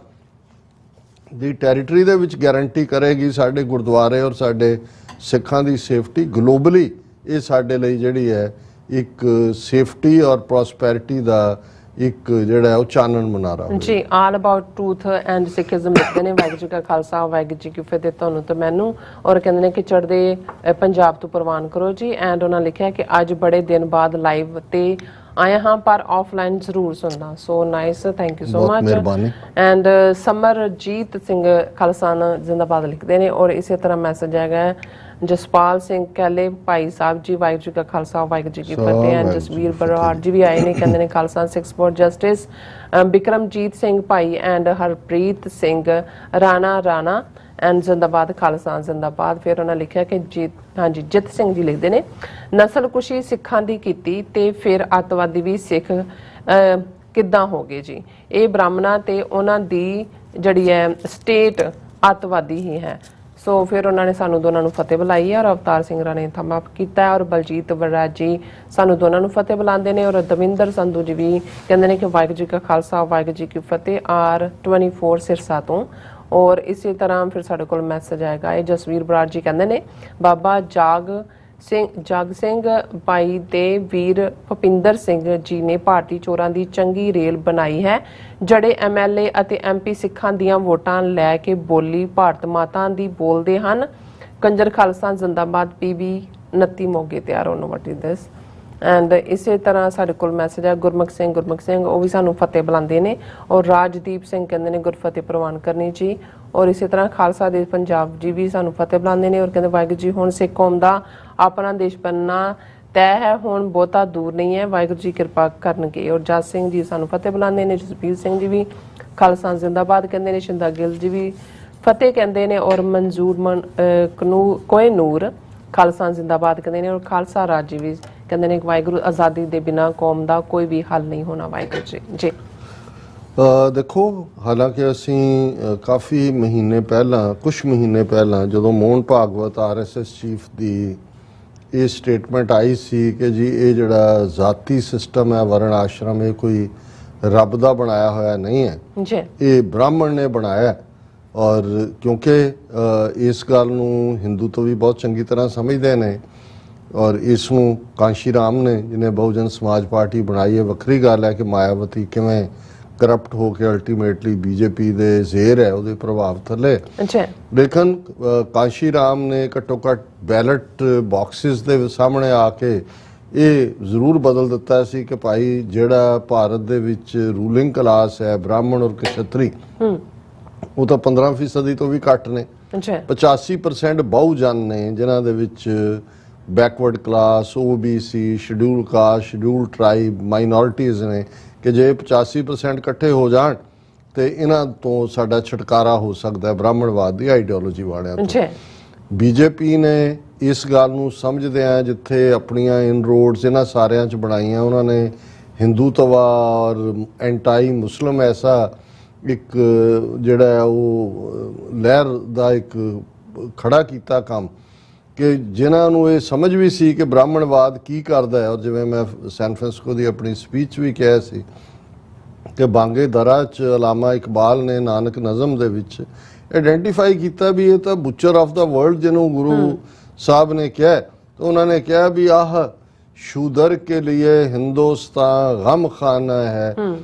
ਦੀ ਟੈਰੀਟਰੀ ਦੇ ਵਿੱਚ ਗਾਰੰਟੀ ਕਰੇਗੀ ਸਾਡੇ ਗੁਰਦੁਆਰੇ ਔਰ ਸਾਡੇ ਸਿੱਖਾਂ ਦੀ ਸੇਫਟੀ, ਗਲੋਬਲੀ ਇਹ ਸਾਡੇ ਲਈ ਜਿਹੜੀ ਹੈ ਇੱਕ ਸੇਫਟੀ ਔਰ ਪ੍ਰੋਸਪੈਰਿਟੀ ਦਾ ਇੱਕ ਜਿਹੜਾ ਉਹ ਚਾਨਣ ਮੁਨਾਰਾ ਜੀ। All about truth and Sikhism ਲਿਖਦੇ ਨੇ। ਵਾਹਿਗੁਰੂ ਜੀ ਕਾ ਖਾਲਸਾ ਵਾਹਿਗੁਰੂ ਜੀ ਕੀ ਫਤਿਹ ਤੁਹਾਨੂੰ ਤੇ ਮੈਨੂੰ। ਔਰ ਕਹਿੰਦੇ ਨੇ ਕਿ ਚੜ੍ਹਦੇ ਪੰਜਾਬ ਤੋਂ ਪ੍ਰਵਾਨ ਕਰੋ ਜੀ। ਐਂਡ ਉਹਨਾਂ ਲਿਖਿਆ ਕਿ ਅੱਜ ਬੜੇ ਦਿਨ ਬਾਅਦ ਲਾਈਵ ਤੇ ਆਇਆ ਹਾਂ ਪਰ ਆਫਲਾਈਨ ਜ਼ਰੂਰ ਸੁਣਨਾ। So nice, thank you so much. And Samarjit Singh ਖਾਲਸਾਨ ਜ਼ਿੰਦਾਬਾਦ ਲਿਖਦੇ ਨੇ। ਔਰ ਇਸੇ ਤਰ੍ਹਾਂ ਮੈਸੇਜ ਹੈਗਾ ਜਸਪਾਲ ਸਿੰਘ ਕਹਿਲੇ ਭਾਈ ਸਾਹਿਬ ਜੀ ਵਾਹਿਗੁਰੂ ਜੀ ਕਾ ਖਾਲਸਾ ਵਾਹਿਗੁਰੂ ਜੀ ਕੀ ਫਤਿਹ। ਐਂਡ ਜਸਵੀਰ ਬਰਾੜ ਜੀ ਵੀ ਆਏ ਨੇ, ਕਹਿੰਦੇ ਨੇ Khalsa Sikhs for justice. Bikramjit Singh Bhai and Harpreet Singh Rana and ਜ਼ਿੰਦਾਬਾਦ ਖਾਲਸਾ ਜ਼ਿੰਦਾਬਾਦ। ਫਿਰ ਉਹਨਾਂ ਲਿਖਿਆ ਕਿ ਜਿੱਤ ਸਿੰਘ ਜੀ ਲਿਖਦੇ ਨੇ ਨਸਲਕੁਸ਼ੀ ਸਿੱਖਾਂ ਦੀ ਕੀਤੀ ਤੇ ਫਿਰ ਅੱਤਵਾਦੀ ਵੀ ਸਿੱਖ ਕਿੱਦਾਂ ਹੋ ਗਏ ਜੀ। ਇਹ ਬ੍ਰਾਹਮਣਾਂ ਤੇ ਉਹਨਾਂ ਦੀ ਜਿਹੜੀ ਹੈ ਸਟੇਟ ਅੱਤਵਾਦੀ ਹੀ ਹੈ। ਸੋ ਫਿਰ ਉਹਨਾਂ ਨੇ ਸਾਨੂੰ ਦੋਨਾਂ ਨੂੰ ਫਤਿਹ ਬੁਲਾਈ ਹੈ ਔਰ ਅਵਤਾਰ ਸਿੰਘ ਰਾਣੇ ਨੇ ਥੰਮ ਅਪ ਕੀਤਾ ਹੈ ਔਰ ਬਲਜੀਤ ਵਰਾਜ ਜੀ ਸਾਨੂੰ ਦੋਨਾਂ ਨੂੰ ਫਤਿਹ ਬੁਲਾਉਂਦੇ ਨੇ। ਔਰ ਦਵਿੰਦਰ ਸੰਧੂ ਜੀ ਵੀ ਕਹਿੰਦੇ ਨੇ ਕਿ ਵਾਹਿਗੁਰੂ ਜੀ ਕਾ ਖਾਲਸਾ ਵਾਹਿਗੁਰੂ ਜੀ ਕੀ ਫਤਿਹ R24 ਸਿਰਸਾ ਤੋਂ। ਔਰ ਇਸੇ ਤਰ੍ਹਾਂ ਫਿਰ ਸਾਡੇ ਕੋਲ ਮੈਸੇਜ ਆਏਗਾ ਇਹ ਜਸਵੀਰ ਬਰਾੜ ਜੀ ਕਹਿੰਦੇ ਨੇ ਬਾਬਾ ਜਗ ਸਿੰਘ ਭਾਈ ਤੇ ਵੀਰ ਭੁਪਿੰਦਰ ਸਿੰਘ ਜੀ ਨੇ ਭਾਰਤੀ ਚੋਰਾਂ ਦੀ ਚੰਗੀ ਰੇਲ ਬਣਾਈ ਹੈ। ਜਿਹੜੇ MLA ਅਤੇ MP ਸਿੱਖਾਂ ਦੀਆਂ ਵੋਟਾਂ ਲੈ ਕੇ ਬੋਲੀ ਭਾਰਤ ਮਾਤਾ ਦੀ ਬੋਲਦੇ ਹਨ। ਕੰਜਰ ਖਾਲਸਾ ਜ਼ਿੰਦਾਬਾਦ PB 29 ਮੋਗੇ ਤਿਆਰ ਹੋਣ ਵਟੀ ਦਿਸ। ਐਂਡ ਇਸੇ ਤਰ੍ਹਾਂ ਸਾਡੇ ਕੋਲ ਮੈਸੇਜ ਹੈ ਗੁਰਮੁਖ ਸਿੰਘ ਉਹ ਵੀ ਸਾਨੂੰ ਫਤਿਹ ਬੁਲਾਉਂਦੇ ਨੇ। ਔਰ ਰਾਜਦੀਪ ਸਿੰਘ ਕਹਿੰਦੇ ਨੇ ਗੁਰਫਤਿਹ ਪ੍ਰਵਾਨ ਕਰਨੀ ਜੀ। ਔਰ ਇਸੇ ਤਰ੍ਹਾਂ ਖਾਲਸਾ ਦੇਸ਼ ਪੰਜਾਬ ਜੀ ਵੀ ਸਾਨੂੰ ਫਤਿਹ ਬੁਲਾਉਂਦੇ ਨੇ ਔਰ ਕਹਿੰਦੇ ਵਾਹਿਗੁਰੂ ਜੀ ਹੁਣ ਸਿੱਖ ਕੌਮ ਦਾ ਆਪਣਾ ਦੇਸ਼ ਬਣਨਾ ਤੈਅ ਹੈ, ਹੁਣ ਬਹੁਤਾ ਦੂਰ ਨਹੀਂ ਹੈ, ਵਾਹਿਗੁਰੂ ਜੀ ਕਿਰਪਾ ਕਰਨਗੇ। ਔਰ ਜਸ ਸਿੰਘ ਜੀ ਸਾਨੂੰ ਫਤਿਹ ਬੁਲਾਉਂਦੇ ਨੇ। ਜਸਪੀਰ ਸਿੰਘ ਜੀ ਵੀ ਖਾਲਸਾ ਜ਼ਿੰਦਾਬਾਦ ਕਹਿੰਦੇ ਨੇ। ਸ਼ਿੰਦਾ ਗਿੱਲ ਜੀ ਵੀ ਫਤਿਹ ਕਹਿੰਦੇ ਨੇ। ਔਰ ਮਨਜ਼ੂਰ ਕੋਏ ਨੂਰ ਖਾਲਸਾ ਜ਼ਿੰਦਾਬਾਦ ਕਹਿੰਦੇ ਨੇ। ਔਰ ਖਾਲਸਾ ਰਾਜ ਜੀ ਵੀ ਕਹਿੰਦੇ ਨੇ ਵਾਹਿਗੁਰੂ ਆਜ਼ਾਦੀ ਦੇ ਬਿਨਾਂ ਕੌਮ ਦਾ ਕੋਈ ਵੀ ਹੱਲ ਨਹੀਂ ਹੋਣਾ। ਵਾਹਿਗੁਰੂ ਜੀ ਜੀ। ਦੇਖੋ, ਹਾਲਾਂਕਿ ਅਸੀਂ ਕਾਫੀ ਕੁਝ ਮਹੀਨੇ ਪਹਿਲਾਂ ਜਦੋਂ ਮੋਹਨ ਭਾਗਵਤ RSS ਚੀਫ ਦੀ ਇਹ ਸਟੇਟਮੈਂਟ ਆਈ ਸੀ ਕਿ ਜੀ ਇਹ ਜਿਹੜਾ ਜ਼ਾਤੀ ਸਿਸਟਮ ਹੈ ਵਰਣ ਆਸ਼ਰਮ, ਇਹ ਕੋਈ ਰੱਬ ਦਾ ਬਣਾਇਆ ਹੋਇਆ ਨਹੀਂ ਹੈ, ਜੀ ਇਹ ਬ੍ਰਾਹਮਣ ਨੇ ਬਣਾਇਆ ਹੈ। ਔਰ ਕਿਉਂਕਿ ਇਸ ਗੱਲ ਨੂੰ ਹਿੰਦੂ ਤੋਂ ਵੀ ਬਹੁਤ ਚੰਗੀ ਤਰ੍ਹਾਂ ਸਮਝਦੇ ਨੇ, ਔਰ ਇਸ ਨੂੰ ਕਾਂਸ਼ੀ ਰਾਮ ਨੇ ਜਿਹਨੇ ਬਹੁਜਨ ਸਮਾਜ ਪਾਰਟੀ ਬਣਾਈ ਹੈ, ਵੱਖਰੀ ਗੱਲ ਹੈ ਕਿ ਮਾਇਆਵਤੀ ਕਿਵੇਂ ਕਰਪਟ ਹੋ ਕੇ ਅਲਟੀਮੇਟਲੀ ਬੀਜੇਪੀ ਦੇ ਜ਼ੇਰ ਹੈ, ਉਹਦੇ ਪ੍ਰਭਾਵ ਥੱਲੇ। ਅੱਛਾ, ਲੇਕਿਨ ਕਾਂਸ਼ੀ ਰਾਮ ਨੇ ਘੱਟੋ ਘੱਟ ਬੈਲਟ ਬਾਕਸਿਸ ਦੇ ਸਾਹਮਣੇ ਆ ਕੇ ਇਹ ਜ਼ਰੂਰ ਬਦਲ ਦਿੱਤਾ ਸੀ ਕਿ ਭਾਈ ਜਿਹੜਾ ਭਾਰਤ ਦੇ ਵਿੱਚ ਰੂਲਿੰਗ ਕਲਾਸ ਹੈ ਬ੍ਰਾਹਮਣ ਔਰ ਕਸ਼ਤਰੀ, ਉਹ ਤਾਂ 15% ਤੋਂ ਵੀ ਘੱਟ ਨੇ। ਅੱਛਾ, 85% ਬਹੁਜਨ ਨੇ ਜਿਨ੍ਹਾਂ ਦੇ ਵਿੱਚ backward class, OBC, schedule caste, schedule tribe, minorities ਨੇ, ਕਿ ਜੇ 85% ਇਕੱਠੇ ਹੋ ਜਾਣ ਤੇ ਇਹਨਾਂ ਤੋਂ ਸਾਡਾ ਛੁਟਕਾਰਾ ਹੋ ਸਕਦਾ ਹੈ ਬ੍ਰਾਹਮਣਵਾਦ ਦੀ ਆਈਡੀਓਲੋਜੀ ਵਾਲਿਆਂ ਤੋਂ। ਅੱਛਾ, ਬੀਜੇਪੀ ਨੇ ਇਸ ਗੱਲ ਨੂੰ ਸਮਝਦਿਆਂ ਜਿੱਥੇ ਆਪਣੀਆਂ ਇਨਰੋਡਸ ਇਹਨਾਂ ਸਾਰਿਆਂ 'ਚ ਬਣਾਈਆਂ, ਉਹਨਾਂ ਨੇ ਹਿੰਦੂਤਵਾ ਔਰ ਐਂਟਾਈ ਮੁਸਲਿਮ ਐਸਾ ਇੱਕ ਜਿਹੜਾ ਹੈ ਉਹ ਲਹਿਰ ਦਾ ਇੱਕ ਖੜਾ ਕੀਤਾ ਕੰਮ ਕਿ ਜਿਨ੍ਹਾਂ ਨੂੰ ਇਹ ਸਮਝ ਵੀ ਸੀ ਕਿ ਬ੍ਰਾਹਮਣਵਾਦ ਕੀ ਕਰਦਾ ਹੈ। ਔਰ ਜਿਵੇਂ ਮੈਂ ਸੈਨ ਫਰਾਂਸਿਸਕੋ ਦੀ ਆਪਣੀ ਸਪੀਚ ਵੀ ਕਿਹਾ ਸੀ ਕਿ ਬਾਂਗੇ ਦਰਾ 'ਚ ਅਲਾਮਾ ਇਕਬਾਲ ਨੇ ਨਾਨਕ ਨਜ਼ਮ ਦੇ ਵਿੱਚ ਆਇਡੈਂਟੀਫਾਈ ਕੀਤਾ ਵੀ ਇਹ ਤਾਂ ਬੁੱਚਰ ਆਫ ਦਾ ਵਰਲਡ ਜਿਹਨੂੰ ਗੁਰੂ ਸਾਹਿਬ ਨੇ ਕਿਹਾ, ਤਾਂ ਉਹਨਾਂ ਨੇ ਕਿਹਾ ਵੀ ਆਹ शूदर के लिए हिंदुस्तान गम खाना है,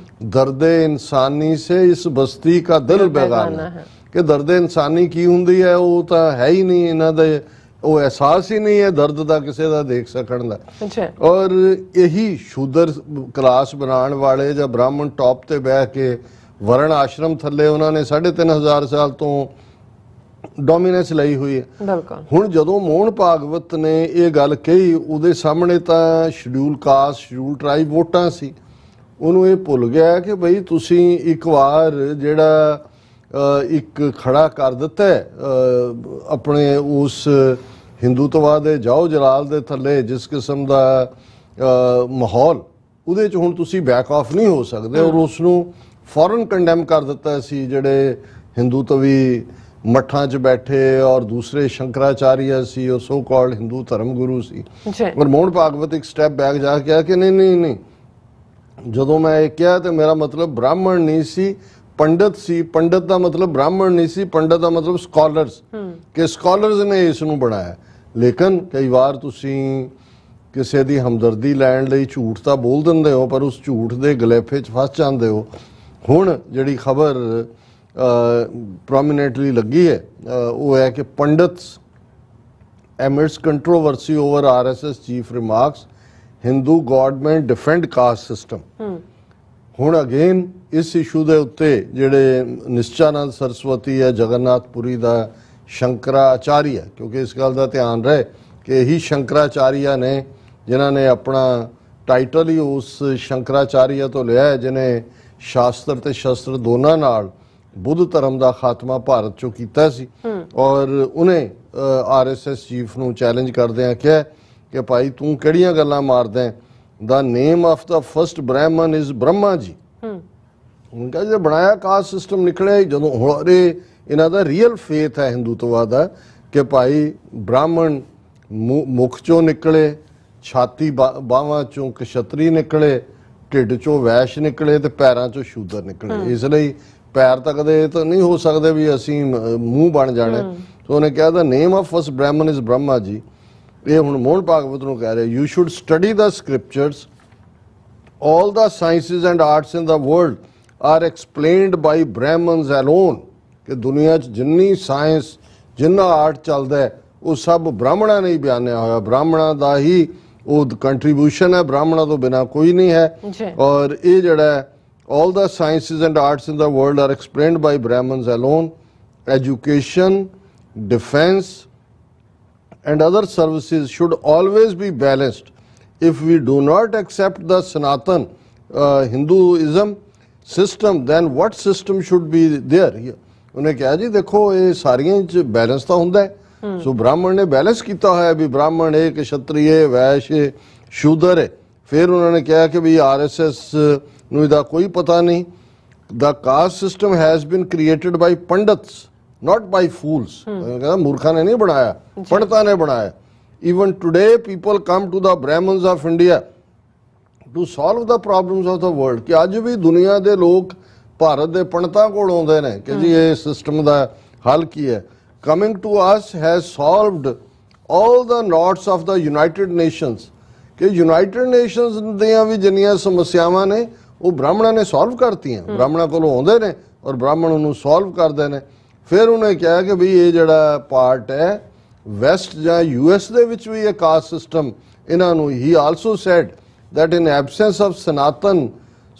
दर्द इंसानी से इस बस्ती का दिल बेगाना है। कि दर्द इंसानी की हुंदी है वो तो है ही नहीं, इन्हां दे वो एहसास ही नहीं है दर्द का किसी का देख सकण दा। और यही शूदर क्लास बनाने वाले या ब्राह्मण टॉप ते बह के वर्ण आश्रम थले उन्होंने 3500 साल तो ਡੋਮੀਨੈਂਸ ਲਈ ਹੋਈ ਹੈ। ਬਿਲਕੁਲ। ਹੁਣ ਜਦੋਂ ਮੋਹਨ ਭਾਗਵਤ ਨੇ ਇਹ ਗੱਲ ਕਹੀ, ਉਹਦੇ ਸਾਹਮਣੇ ਤਾਂ ਸ਼ਡਿਊਲ ਕਾਸਟ, ਸ਼ਡਿਊਲ ਟਰਾਈਬ ਵੋਟਾਂ ਸੀ। ਉਹਨੂੰ ਇਹ ਭੁੱਲ ਗਿਆ ਕਿ ਬਈ ਤੁਸੀਂ ਇੱਕ ਵਾਰ ਜਿਹੜਾ ਇੱਕ ਖੜਾ ਕਰ ਦਿੱਤਾ ਆਪਣੇ ਉਸ ਹਿੰਦੂਤਵਾ ਦੇ ਜਾਓ ਜਲਾਲ ਦੇ ਥੱਲੇ ਜਿਸ ਕਿਸਮ ਦਾ ਮਾਹੌਲ, ਉਹਦੇ 'ਚ ਹੁਣ ਤੁਸੀਂ ਬੈਕ ਆਫ ਨਹੀਂ ਹੋ ਸਕਦੇ। ਔਰ ਉਸ ਨੂੰ ਫੌਰਨ ਕੰਡੈਮ ਕਰ ਦਿੱਤਾ ਸੀ ਜਿਹੜੇ ਹਿੰਦੂਤਵੀ ਮੱਠਾਂ 'ਚ ਬੈਠੇ ਔਰ ਦੂਸਰੇ ਸ਼ੰਕਰਾਚਾਰੀਆ ਸੀ, ਉਹ ਸੋ ਕਾਲਡ ਹਿੰਦੂ ਧਰਮ ਗੁਰੂ ਸੀ। ਔਰ ਮੋਹਨ ਭਾਗਵਤ ਇੱਕ ਸਟੈਪ ਬੈਕ ਜਾ ਕੇ ਕਿਹਾ ਕਿ ਨਹੀਂ ਨਹੀਂ ਨਹੀਂ, ਜਦੋਂ ਮੈਂ ਇਹ ਕਿਹਾ ਤੇ ਮੇਰਾ ਮਤਲਬ ਬ੍ਰਾਹਮਣ ਨਹੀਂ ਸੀ, ਪੰਡਤ ਸੀ। ਪੰਡਤ ਦਾ ਮਤਲਬ ਬ੍ਰਾਹਮਣ ਨਹੀਂ ਸੀ, ਪੰਡਤ ਦਾ ਮਤਲਬ ਸਕਾਲਰਸ, ਕਿ ਸਕਾਲਰਸ ਨੇ ਇਸ ਨੂੰ ਬਣਾਇਆ। ਲੇਕਿਨ ਕਈ ਵਾਰ ਤੁਸੀਂ ਕਿਸੇ ਦੀ ਹਮਦਰਦੀ ਲੈਣ ਲਈ ਝੂਠ ਤਾਂ ਬੋਲ ਦਿੰਦੇ ਹੋ, ਪਰ ਉਸ ਝੂਠ ਦੇ ਗਲੇਫੇ 'ਚ ਫਸ ਜਾਂਦੇ ਹੋ। ਹੁਣ ਜਿਹੜੀ ਖਬਰ ਪ੍ਰੋਮੀਨੈਂਟਲੀ ਲੱਗੀ ਹੈ ਉਹ ਹੈ ਕਿ pandits amid controversy over RSS chief remarks Hindu government defend caste system. ਹੁਣ ਅਗੇਨ ਇਸ ਇਸ਼ੂ ਦੇ ਉੱਤੇ ਜਿਹੜੇ ਨਿਸ਼ਚਾਨੰਦ ਸਰਸਵਤੀ ਹੈ, ਜਗਨਨਾਥਪੁਰੀ ਦਾ ਸ਼ੰਕਰਾਚਾਰੀਆ, ਕਿਉਂਕਿ ਇਸ ਗੱਲ ਦਾ ਧਿਆਨ ਰਹੇ ਕਿ ਇਹੀ ਸ਼ੰਕਰਾਚਾਰੀਆ ਨੇ ਜਿਨ੍ਹਾਂ ਨੇ ਆਪਣਾ ਟਾਈਟਲ ਹੀ ਉਸ ਸ਼ੰਕਰਾਚਾਰੀਆ ਤੋਂ ਲਿਆ ਹੈ, ਜਿਹਨੇ ਸ਼ਾਸਤਰ ਤੇ ਸ਼ਸਤਰ ਦੋਨਾਂ ਨਾਲ ਬੁੱਧ ਧਰਮ ਦਾ ਖਾਤਮਾ ਭਾਰਤ ਚੋਂ ਕੀਤਾ ਸੀ। ਔਰ ਉਹਨੇ RSS ਚੀਫ ਨੂੰ ਚੈਲੰਜ ਕਰਦਿਆਂ ਕਿਹਾ ਕਿ ਭਾਈ ਤੂੰ ਕਿਹੜੀਆਂ ਗੱਲਾਂ ਮਾਰਦਾ ਹੈ, ਦਾ name of the first Brahmin is Brahma ਜੀ। ਹੁਣ ਕਹਿੰਦੇ ਜੇ ਬਣਾਇਆ ਕਾਸਟ ਸਿਸਟਮ ਨਿਕਲਿਆ ਜਦੋਂ ਹੋਰੇ ਇਹਨਾਂ ਦਾ ਰੀਅਲ ਫੇਥ ਹੈ ਹਿੰਦੂਤਵਾ ਦਾ ਕਿ ਭਾਈ ਬ੍ਰਾਹਮਣ ਮੁਖ ਚੋਂ ਨਿਕਲੇ, ਛਾਤੀ ਬਾਹਾਂ ਚੋਂ ਕਸ਼ਤਰੀ ਨਿਕਲੇ, ਢਿੱਡ ਚੋਂ ਵੈਸ਼ ਨਿਕਲੇ ਤੇ ਪੈਰਾਂ ਚੋਂ ਸ਼ੂਦਰ ਨਿਕਲੇ। ਇਸ ਲਈ ਪੈਰ ਤਾਂ ਕਦੇ ਤਾਂ ਨਹੀਂ ਹੋ ਸਕਦੇ ਵੀ ਅਸੀਂ ਮੂੰਹ ਬਣ ਜਾਣਾ। ਸੋ ਉਹਨੇ ਕਿਹਾ the name of first Brahmin is Brahma ji. ਇਹ ਹੁਣ ਮੋਹਨ ਭਾਗਵਤ ਨੂੰ ਕਹਿ ਰਹੇ you should study the scriptures, all the sciences and arts in the world are explained by Brahmins alone. ਕਿ ਦੁਨੀਆ 'ਚ ਜਿੰਨੀ ਸਾਇੰਸ ਜਿੰਨਾ ਆਰਟ ਚੱਲਦਾ ਹੈ ਉਹ ਸਭ ਬ੍ਰਾਹਮਣਾਂ ਨੇ ਹੀ ਬਿਆਨਿਆ ਹੋਇਆ, ਬ੍ਰਾਹਮਣਾਂ ਦਾ ਹੀ ਉਹ ਕੰਟਰੀਬਿਊਸ਼ਨ ਹੈ, ਬ੍ਰਾਹਮਣਾਂ ਤੋਂ ਬਿਨਾਂ ਕੋਈ ਨਹੀਂ ਹੈ। ਔਰ ਇਹ ਜਿਹੜਾ all the sciences and arts in the world are explained by Brahmins alone. Education, defense and other services should always be balanced. If we do not accept the Sanatan Hinduism system, then what system should be there here? ਉਹਨੇ ਕਿਹਾ ਜੀ ਦੇਖੋ ਇਹ ਸਾਰੀਆਂ 'ਚ balance ਤਾਂ ਹੁੰਦਾ ਹੈ। ਸੋ ਬ੍ਰਾਹਮਣ ਨੇ ਬੈਲੈਂਸ ਕੀਤਾ ਹੋਇਆ ਵੀ ਬ੍ਰਾਹਮਣ ਹੈ, ਕਸ਼ਤਰੀਏ, ਵੈਸ਼, ਸ਼ੂਦਰ ਹੈ। ਫਿਰ ਉਹਨਾਂ ਨੇ ਕਿਹਾ ਕਿ ਵੀ RSS ਨੂੰ ਇਹਦਾ ਕੋਈ ਪਤਾ ਨਹੀਂ। The caste system has been created by pandits, not by fools. ਕਹਿੰਦਾ ਮੂਰਖਾਂ ਨੇ ਨਹੀਂ ਬਣਾਇਆ, ਪੰਡਤਾਂ ਨੇ ਬਣਾਇਆ। Even today people come to the Brahmins of India to solve the problems of the world. ਕਿ ਅੱਜ ਵੀ ਦੁਨੀਆ ਦੇ ਲੋਕ ਭਾਰਤ ਦੇ ਪੰਡਤਾਂ ਕੋਲ ਆਉਂਦੇ ਨੇ ਕਿ ਜੀ ਇਹ ਸਿਸਟਮ ਦਾ ਹੱਲ ਕੀ ਹੈ. Coming to us has solved all the knots of the United Nations. ਕਿ United Nations ਦੀਆਂ ਵੀ ਜਿੰਨੀਆਂ ਸਮੱਸਿਆਵਾਂ ਨੇ ਉਹ ਬ੍ਰਾਹਮਣਾਂ ਨੇ ਸੋਲਵ ਕਰਤੀਆਂ. ਬ੍ਰਾਹਮਣਾਂ ਕੋਲੋਂ ਆਉਂਦੇ ਨੇ ਔਰ ਬ੍ਰਾਹਮਣ ਉਹਨੂੰ ਸੋਲਵ ਕਰਦੇ ਨੇ. ਫਿਰ ਉਹਨੇ ਕਿਹਾ ਕਿ ਵੀ ਇਹ ਜਿਹੜਾ ਪਾਰਟ ਹੈ ਵੈਸਟ ਜਾਂ US ਦੇ ਵਿੱਚ ਵੀ ਇਹ ਕਾਸਟ ਸਿਸਟਮ ਇਹਨਾਂ ਨੂੰ ਹੀ also said that in absence of Sanatan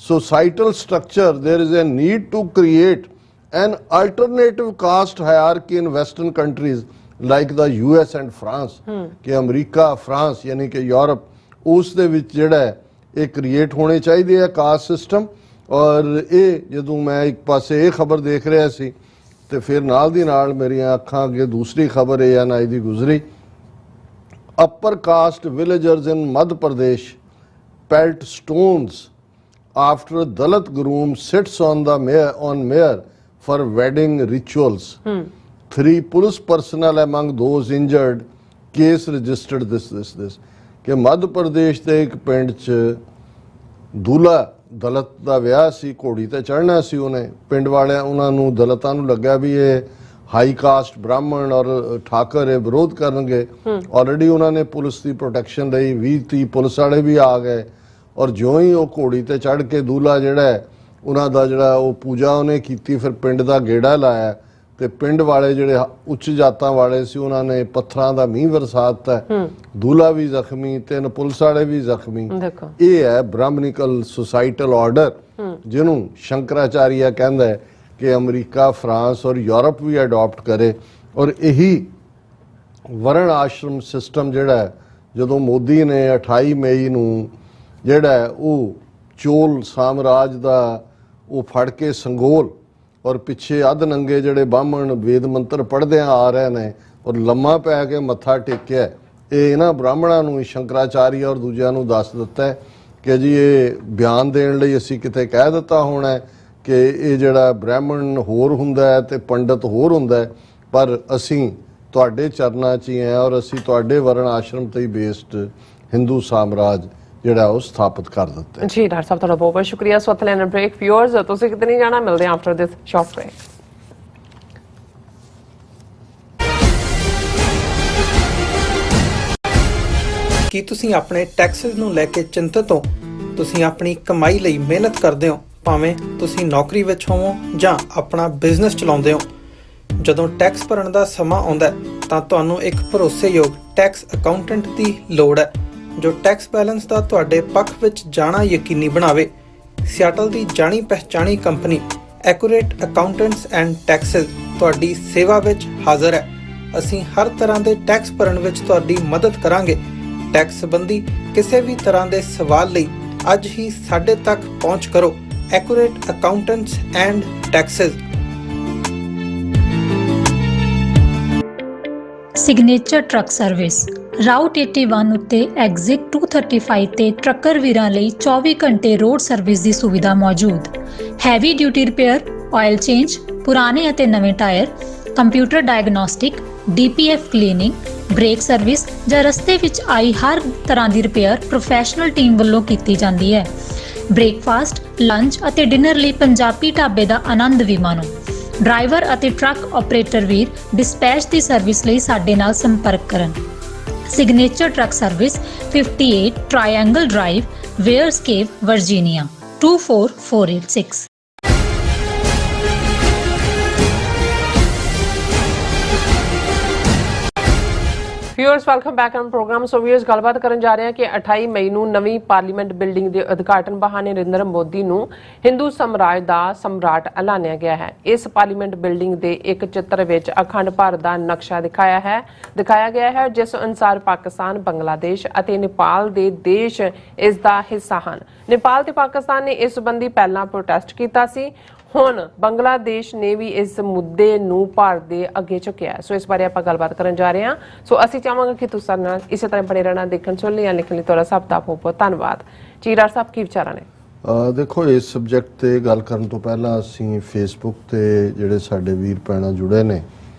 societal structure there is a need to create an alternative caste hierarchy in Western countries like the US and France. कि America France यानी कि Europe उस दे विच जिहड़ा है ये क्रिएट होने चाहिए है कास्ट सिस्टम. और ये जदों मैं एक पासे ये खबर देख रहा सी ते फिर नाल दी नाल मेरियां अखां अगे दूसरी खबर ये ना दी गुजरी. Upper caste villagers in Madhya Pradesh pelt stones after Dalit groom sits on the mayor for wedding rituals. 3 police personnel among those injured. Case registered this. कि मध्य प्रदेश ਦੇ ਇੱਕ ਪਿੰਡ 'ਚ दूल्हा दलित ਦਾ ਵਿਆਹ ਸੀ, ਘੋੜੀ ਤੇ ਚੜ੍ਹਨਾ ਸੀ ਉਹਨੇ. ਪਿੰਡ ਵਾਲਿਆਂ ਉਹਨਾਂ ਨੂੰ ਦਲਿਤਾਂ ਨੂੰ ਲੱਗਾ ਵੀ ਇਹ ਹਾਈ ਕਾਸਟ ਬ੍ਰਾਹਮਣ ਔਰ ਠਾਕਰ ਇਹ ਵਿਰੋਧ ਕਰਨਗੇ. ਆਲਰੇਡੀ ਉਹਨਾਂ ਨੇ ਪੁਲਿਸ ਦੀ ਪ੍ਰੋਟੈਕਸ਼ਨ ਲਈ 20-30 ਪੁਲਿਸ ਵਾਲੇ ਵੀ ਆ ਗਏ. ਔਰ ਜਿਉਂ ਹੀ ਉਹ ਘੋੜੀ ਤੇ ਚੜ੍ਹ ਕੇ ਦੂल्हा ਜਿਹੜਾ ਹੈ ਉਹਨਾਂ ਦਾ ਜਿਹੜਾ ਉਹ ਪੂਜਾ ਉਹਨੇ ਕੀਤੀ, ਫਿਰ ਪਿੰਡ ਦਾ ਗੇੜਾ ਲਾਇਆ ਤੇ ਪਿੰਡ ਵਾਲੇ ਜਿਹੜੇ ਉੱਚ ਜਾਤਾਂ ਵਾਲੇ ਸੀ ਉਹਨਾਂ ਨੇ ਪੱਥਰਾਂ ਦਾ ਮੀਂਹ ਵਰਸਾਤਾ. ਦੂल्हा ਵੀ ਜ਼ਖਮੀ, 3 ਪੁਲਿਸ ਵਾਲੇ ਵੀ ਜ਼ਖਮੀ. ਇਹ ਹੈ ਬ੍ਰਾਹਮਣਿਕਲ ਸੋਸਾਈਟਲ ਆਰਡਰ ਜਿਹਨੂੰ ਸ਼ੰਕਰਾਚਾਰੀਆ ਕਹਿੰਦਾ ਹੈ ਕਿ ਅਮਰੀਕਾ ਫਰਾਂਸ ਔਰ ਯੂਰਪ ਵੀ ਅਡਾਪਟ ਕਰੇ. ਔਰ ਇਹੀ ਵਰਣ ਆਸ਼ਰਮ ਸਿਸਟਮ ਜਿਹੜਾ ਹੈ ਜਦੋਂ ਮੋਦੀ ਨੇ 28 ਮਈ ਨੂੰ ਜਿਹੜਾ ਉਹ ਚੋਲ ਸਾਮਰਾਜ ਦਾ ਉਹ ਫੜ ਕੇ ਸੰਗੋਲ ਔਰ ਪਿੱਛੇ ਅੱਧ ਨੰਗੇ ਜਿਹੜੇ ਬਾਹਮਣ ਵੇਦ ਮੰਤਰ ਪੜ੍ਹਦਿਆਂ ਆ ਰਹੇ ਨੇ ਔਰ ਲੰਮਾ ਪੈ ਕੇ ਮੱਥਾ ਟੇਕਿਆ. ਇਹ ਇਹਨਾਂ ਬ੍ਰਾਹਮਣਾਂ ਨੂੰ ਸ਼ੰਕਰਾਚਾਰੀਆ ਔਰ ਦੂਜਿਆਂ ਨੂੰ ਦੱਸ ਦਿੱਤਾ ਕਿ ਜੀ ਇਹ ਬਿਆਨ ਦੇਣ ਲਈ ਅਸੀਂ ਕਿਤੇ ਕਹਿ ਦਿੱਤਾ ਹੋਣਾ ਕਿ ਇਹ ਜਿਹੜਾ ਬ੍ਰਾਹਮਣ ਹੋਰ ਹੁੰਦਾ ਹੈ ਤੇ ਪੰਡਤ ਹੋਰ ਹੁੰਦਾ ਹੈ, ਪਰ ਅਸੀਂ ਤੁਹਾਡੇ ਚਰਨਾਂ 'ਚ ਹੀ ਹੈ ਔਰ ਅਸੀਂ ਤੁਹਾਡੇ ਵਰਣ ਆਸ਼ਰਮ ਤੇ ਹੀ ਬੇਸਡ ਹਿੰਦੂ ਸਾਮਰਾਜ ਜਿਹੜਾ ਉਹ ਸਥਾਪਿਤ ਕਰ ਦਿੱਤਾ ਹੈ. ਜੀ ਡਾਕਟਰ ਸਾਹਿਬ ਤੁਹਾਡਾ ਬਹੁਤ ਬਹੁਤ ਸ਼ੁਕਰੀਆ. ਸੋ ਲੈਣ ਬ੍ਰੇਕ ਵਿਊਅਰਸ ਤੁਸੀਂ ਕਿਤੇ ਨਹੀਂ ਜਾਣਾ, ਮਿਲਦੇ ਆਫਟਰ ਦਿਸ ਸ਼ਾਰਟ ਬ੍ਰੇਕ. ਕੀ ਤੁਸੀਂ ਆਪਣੇ ਟੈਕਸਸ ਨੂੰ ਲੈ ਕੇ ਚਿੰਤਤ ਹੋ? ਤੁਸੀਂ ਆਪਣੀ ਕਮਾਈ ਲਈ ਮਿਹਨਤ ਕਰਦੇ ਹੋ, ਭਾਵੇਂ ਤੁਸੀਂ ਨੌਕਰੀ ਵਿੱਚ ਹੋਵੋ ਜਾਂ ਆਪਣਾ ਬਿਜ਼ਨਸ ਚਲਾਉਂਦੇ ਹੋ. ਜਦੋਂ ਟੈਕਸ ਭਰਨ ਦਾ ਸਮਾਂ ਆਉਂਦਾ ਤਾਂ ਤੁਹਾਨੂੰ ਇੱਕ ਭਰੋਸੇਯੋਗ ਟੈਕਸ ਅਕਾਊਂਟੈਂਟ ਦੀ ਲੋੜ ਹੈ ਜੋ ਟੈਕਸ ਬੈਲੈਂਸ ਦਾ ਤੁਹਾਡੇ ਪੱਖ ਵਿੱਚ ਜਾਣਾ ਯਕੀਨੀ ਬਣਾਵੇ. ਸਿਆਟਲ ਦੀ ਜਾਣੀ ਪਹਿਚਾਣੀ company accurate accountants and taxes ਤੁਹਾਡੀ ਸੇਵਾ ਵਿੱਚ ਹਾਜ਼ਰ ਹੈ. ਅਸੀਂ ਹਰ ਤਰ੍ਹਾਂ ਦੇ ਟੈਕਸ ਭਰਨ ਵਿੱਚ ਤੁਹਾਡੀ ਮਦਦ ਕਰਾਂਗੇ. ਟੈਕਸ ਸੰਬੰਧੀ ਕਿਸੇ ਵੀ ਤਰ੍ਹਾਂ ਦੇ ਸਵਾਲ ਲਈ ਅੱਜ ਹੀ ਸਾਡੇ ਤੱਕ ਪਹੁੰਚ ਕਰੋ. Accurate accountants and Texas. Signature truck service route 81 ਉੱਤੇ ਐਗਜ਼ਿਟ 235 ਤੇ ਟਰੱਕਰ ਵੀਰਾਂ ਲਈ 24 ਘੰਟੇ ਰੋਡ ਸਰਵਿਸ ਦੀ ਸੁਵਿਧਾ ਮੌਜੂਦ. Heavy duty repair, oil change, ਪੁਰਾਣੇ ਅਤੇ ਨਵੇਂ tyre, computer diagnostic, DPF cleaning, brake service ਜਾਂ ਰਸਤੇ ਵਿੱਚ ਆਈ ਹਰ ਤਰ੍ਹਾਂ ਦੀ ਰਿਪੇਅਰ ਪ੍ਰੋਫੈਸ਼ਨਲ ਟੀਮ ਵੱਲੋਂ ਕੀਤੀ ਜਾਂਦੀ ਹੈ. ਬ੍ਰੇਕਫਾਸਟ, ਲੰਚ ਅਤੇ ਡਿਨਰ ਲਈ ਪੰਜਾਬੀ ਢਾਬੇ ਦਾ ਆਨੰਦ ਵੀ ਮਾਣੋ. ਡਰਾਈਵਰ ਅਤੇ ਟਰੱਕ ਆਪਰੇਟਰ ਵੀਰ ਡਿਸਪੈਚ ਦੀ ਸਰਵਿਸ ਲਈ ਸਾਡੇ ਨਾਲ ਸੰਪਰਕ ਕਰਨ. Signature truck service 58 triangle drive, Weyers Cave, Virginia 24486. Viewers welcome back on program. So viewers ਗੱਲਬਾਤ ਕਰਨ ਜਾ ਰਹੇ ਹਾਂ ਕਿ 28 ਮਈ ਨੂੰ ਨਵੀਂ ਪਾਰਲੀਮੈਂਟ ਬਿਲਡਿੰਗ ਦੇ ਉਦਘਾਟਨ ਬਹਾਨੇ ਨਰਿੰਦਰ ਮੋਦੀ ਨੂੰ ਹਿੰਦੂ ਸਾਮਰਾਜ ਦਾ ਸਮਰਾਟ ਐਲਾਨਿਆ ਗਿਆ ਹੈ. ਇਸ ਪਾਰਲੀਮੈਂਟ ਬਿਲਡਿੰਗ ਦੇ ਇੱਕ ਚਿੱਤਰ ਵਿੱਚ ਅਖੰਡ ਭਾਰਤ ਦਾ ਨਕਸ਼ਾ ਦਿਖਾਇਆ ਗਿਆ ਹੈ ਜਿਸ ਅਨੁਸਾਰ ਪਾਕਿਸਤਾਨ, ਬੰਗਲਾਦੇਸ਼ ਅਤੇ ਨੇਪਾਲ ਦੇ ਦੇਸ਼ ਇਸ ਦਾ ਹਿੱਸਾ ਹਨ. ਨੇਪਾਲ ਤੇ ਪਾਕਿਸਤਾਨ ਨੇ ਇਸ ਸੰਬੰਧੀ ਪਹਿਲਾਂ ਪ੍ਰੋਟੈਸਟ ਕੀਤਾ ਸੀ. ਹੁਣ ਬੰਗਲਾਦੇਸ਼ ਨੇ ਵੀ ਇਸ ਮੁੱਦੇ ਨੂੰ ਭਾਰਤ ਦੇ ਅੱਗੇ ਚੁੱਕਿਆ. ਸੋ ਇਸ ਬਾਰੇ ਆਪਾਂ ਗੱਲਬਾਤ ਕਰਨ ਜਾ ਰਹੇ ਹਾਂ. ਸੋ ਅਸੀਂ ਚਾਹਾਂਗੇ ਕਿ ਤੁਸੀਂ ਸਾਡੇ ਨਾਲ ਇਸੇ ਤਰ੍ਹਾਂ ਬਣੇ ਰਹਿਣਾ. ਦੇਖਣ ਸੁਣਨ ਲਈ ਜਾਂ ਲਿਖਣ ਲਈ ਤੁਹਾਡਾ ਸਭ ਦਾ ਬਹੁਤ ਬਹੁਤ ਧੰਨਵਾਦ. ਜੀ ਡਾਕਟਰ ਸਾਹਿਬ ਕੀ ਵਿਚਾਰਾਂ ਨੇ? ਦੇਖੋ ਇਸ ਸਬਜੈਕਟ ਤੇ ਗੱਲ ਕਰਨ ਤੋਂ ਪਹਿਲਾਂ ਅਸੀਂ ਫੇਸਬੁੱਕ ਤੇ ਜਿਹੜੇ ਸਾਡੇ ਵੀਰ ਭੈਣਾਂ ਜੁੜੇ ਨੇ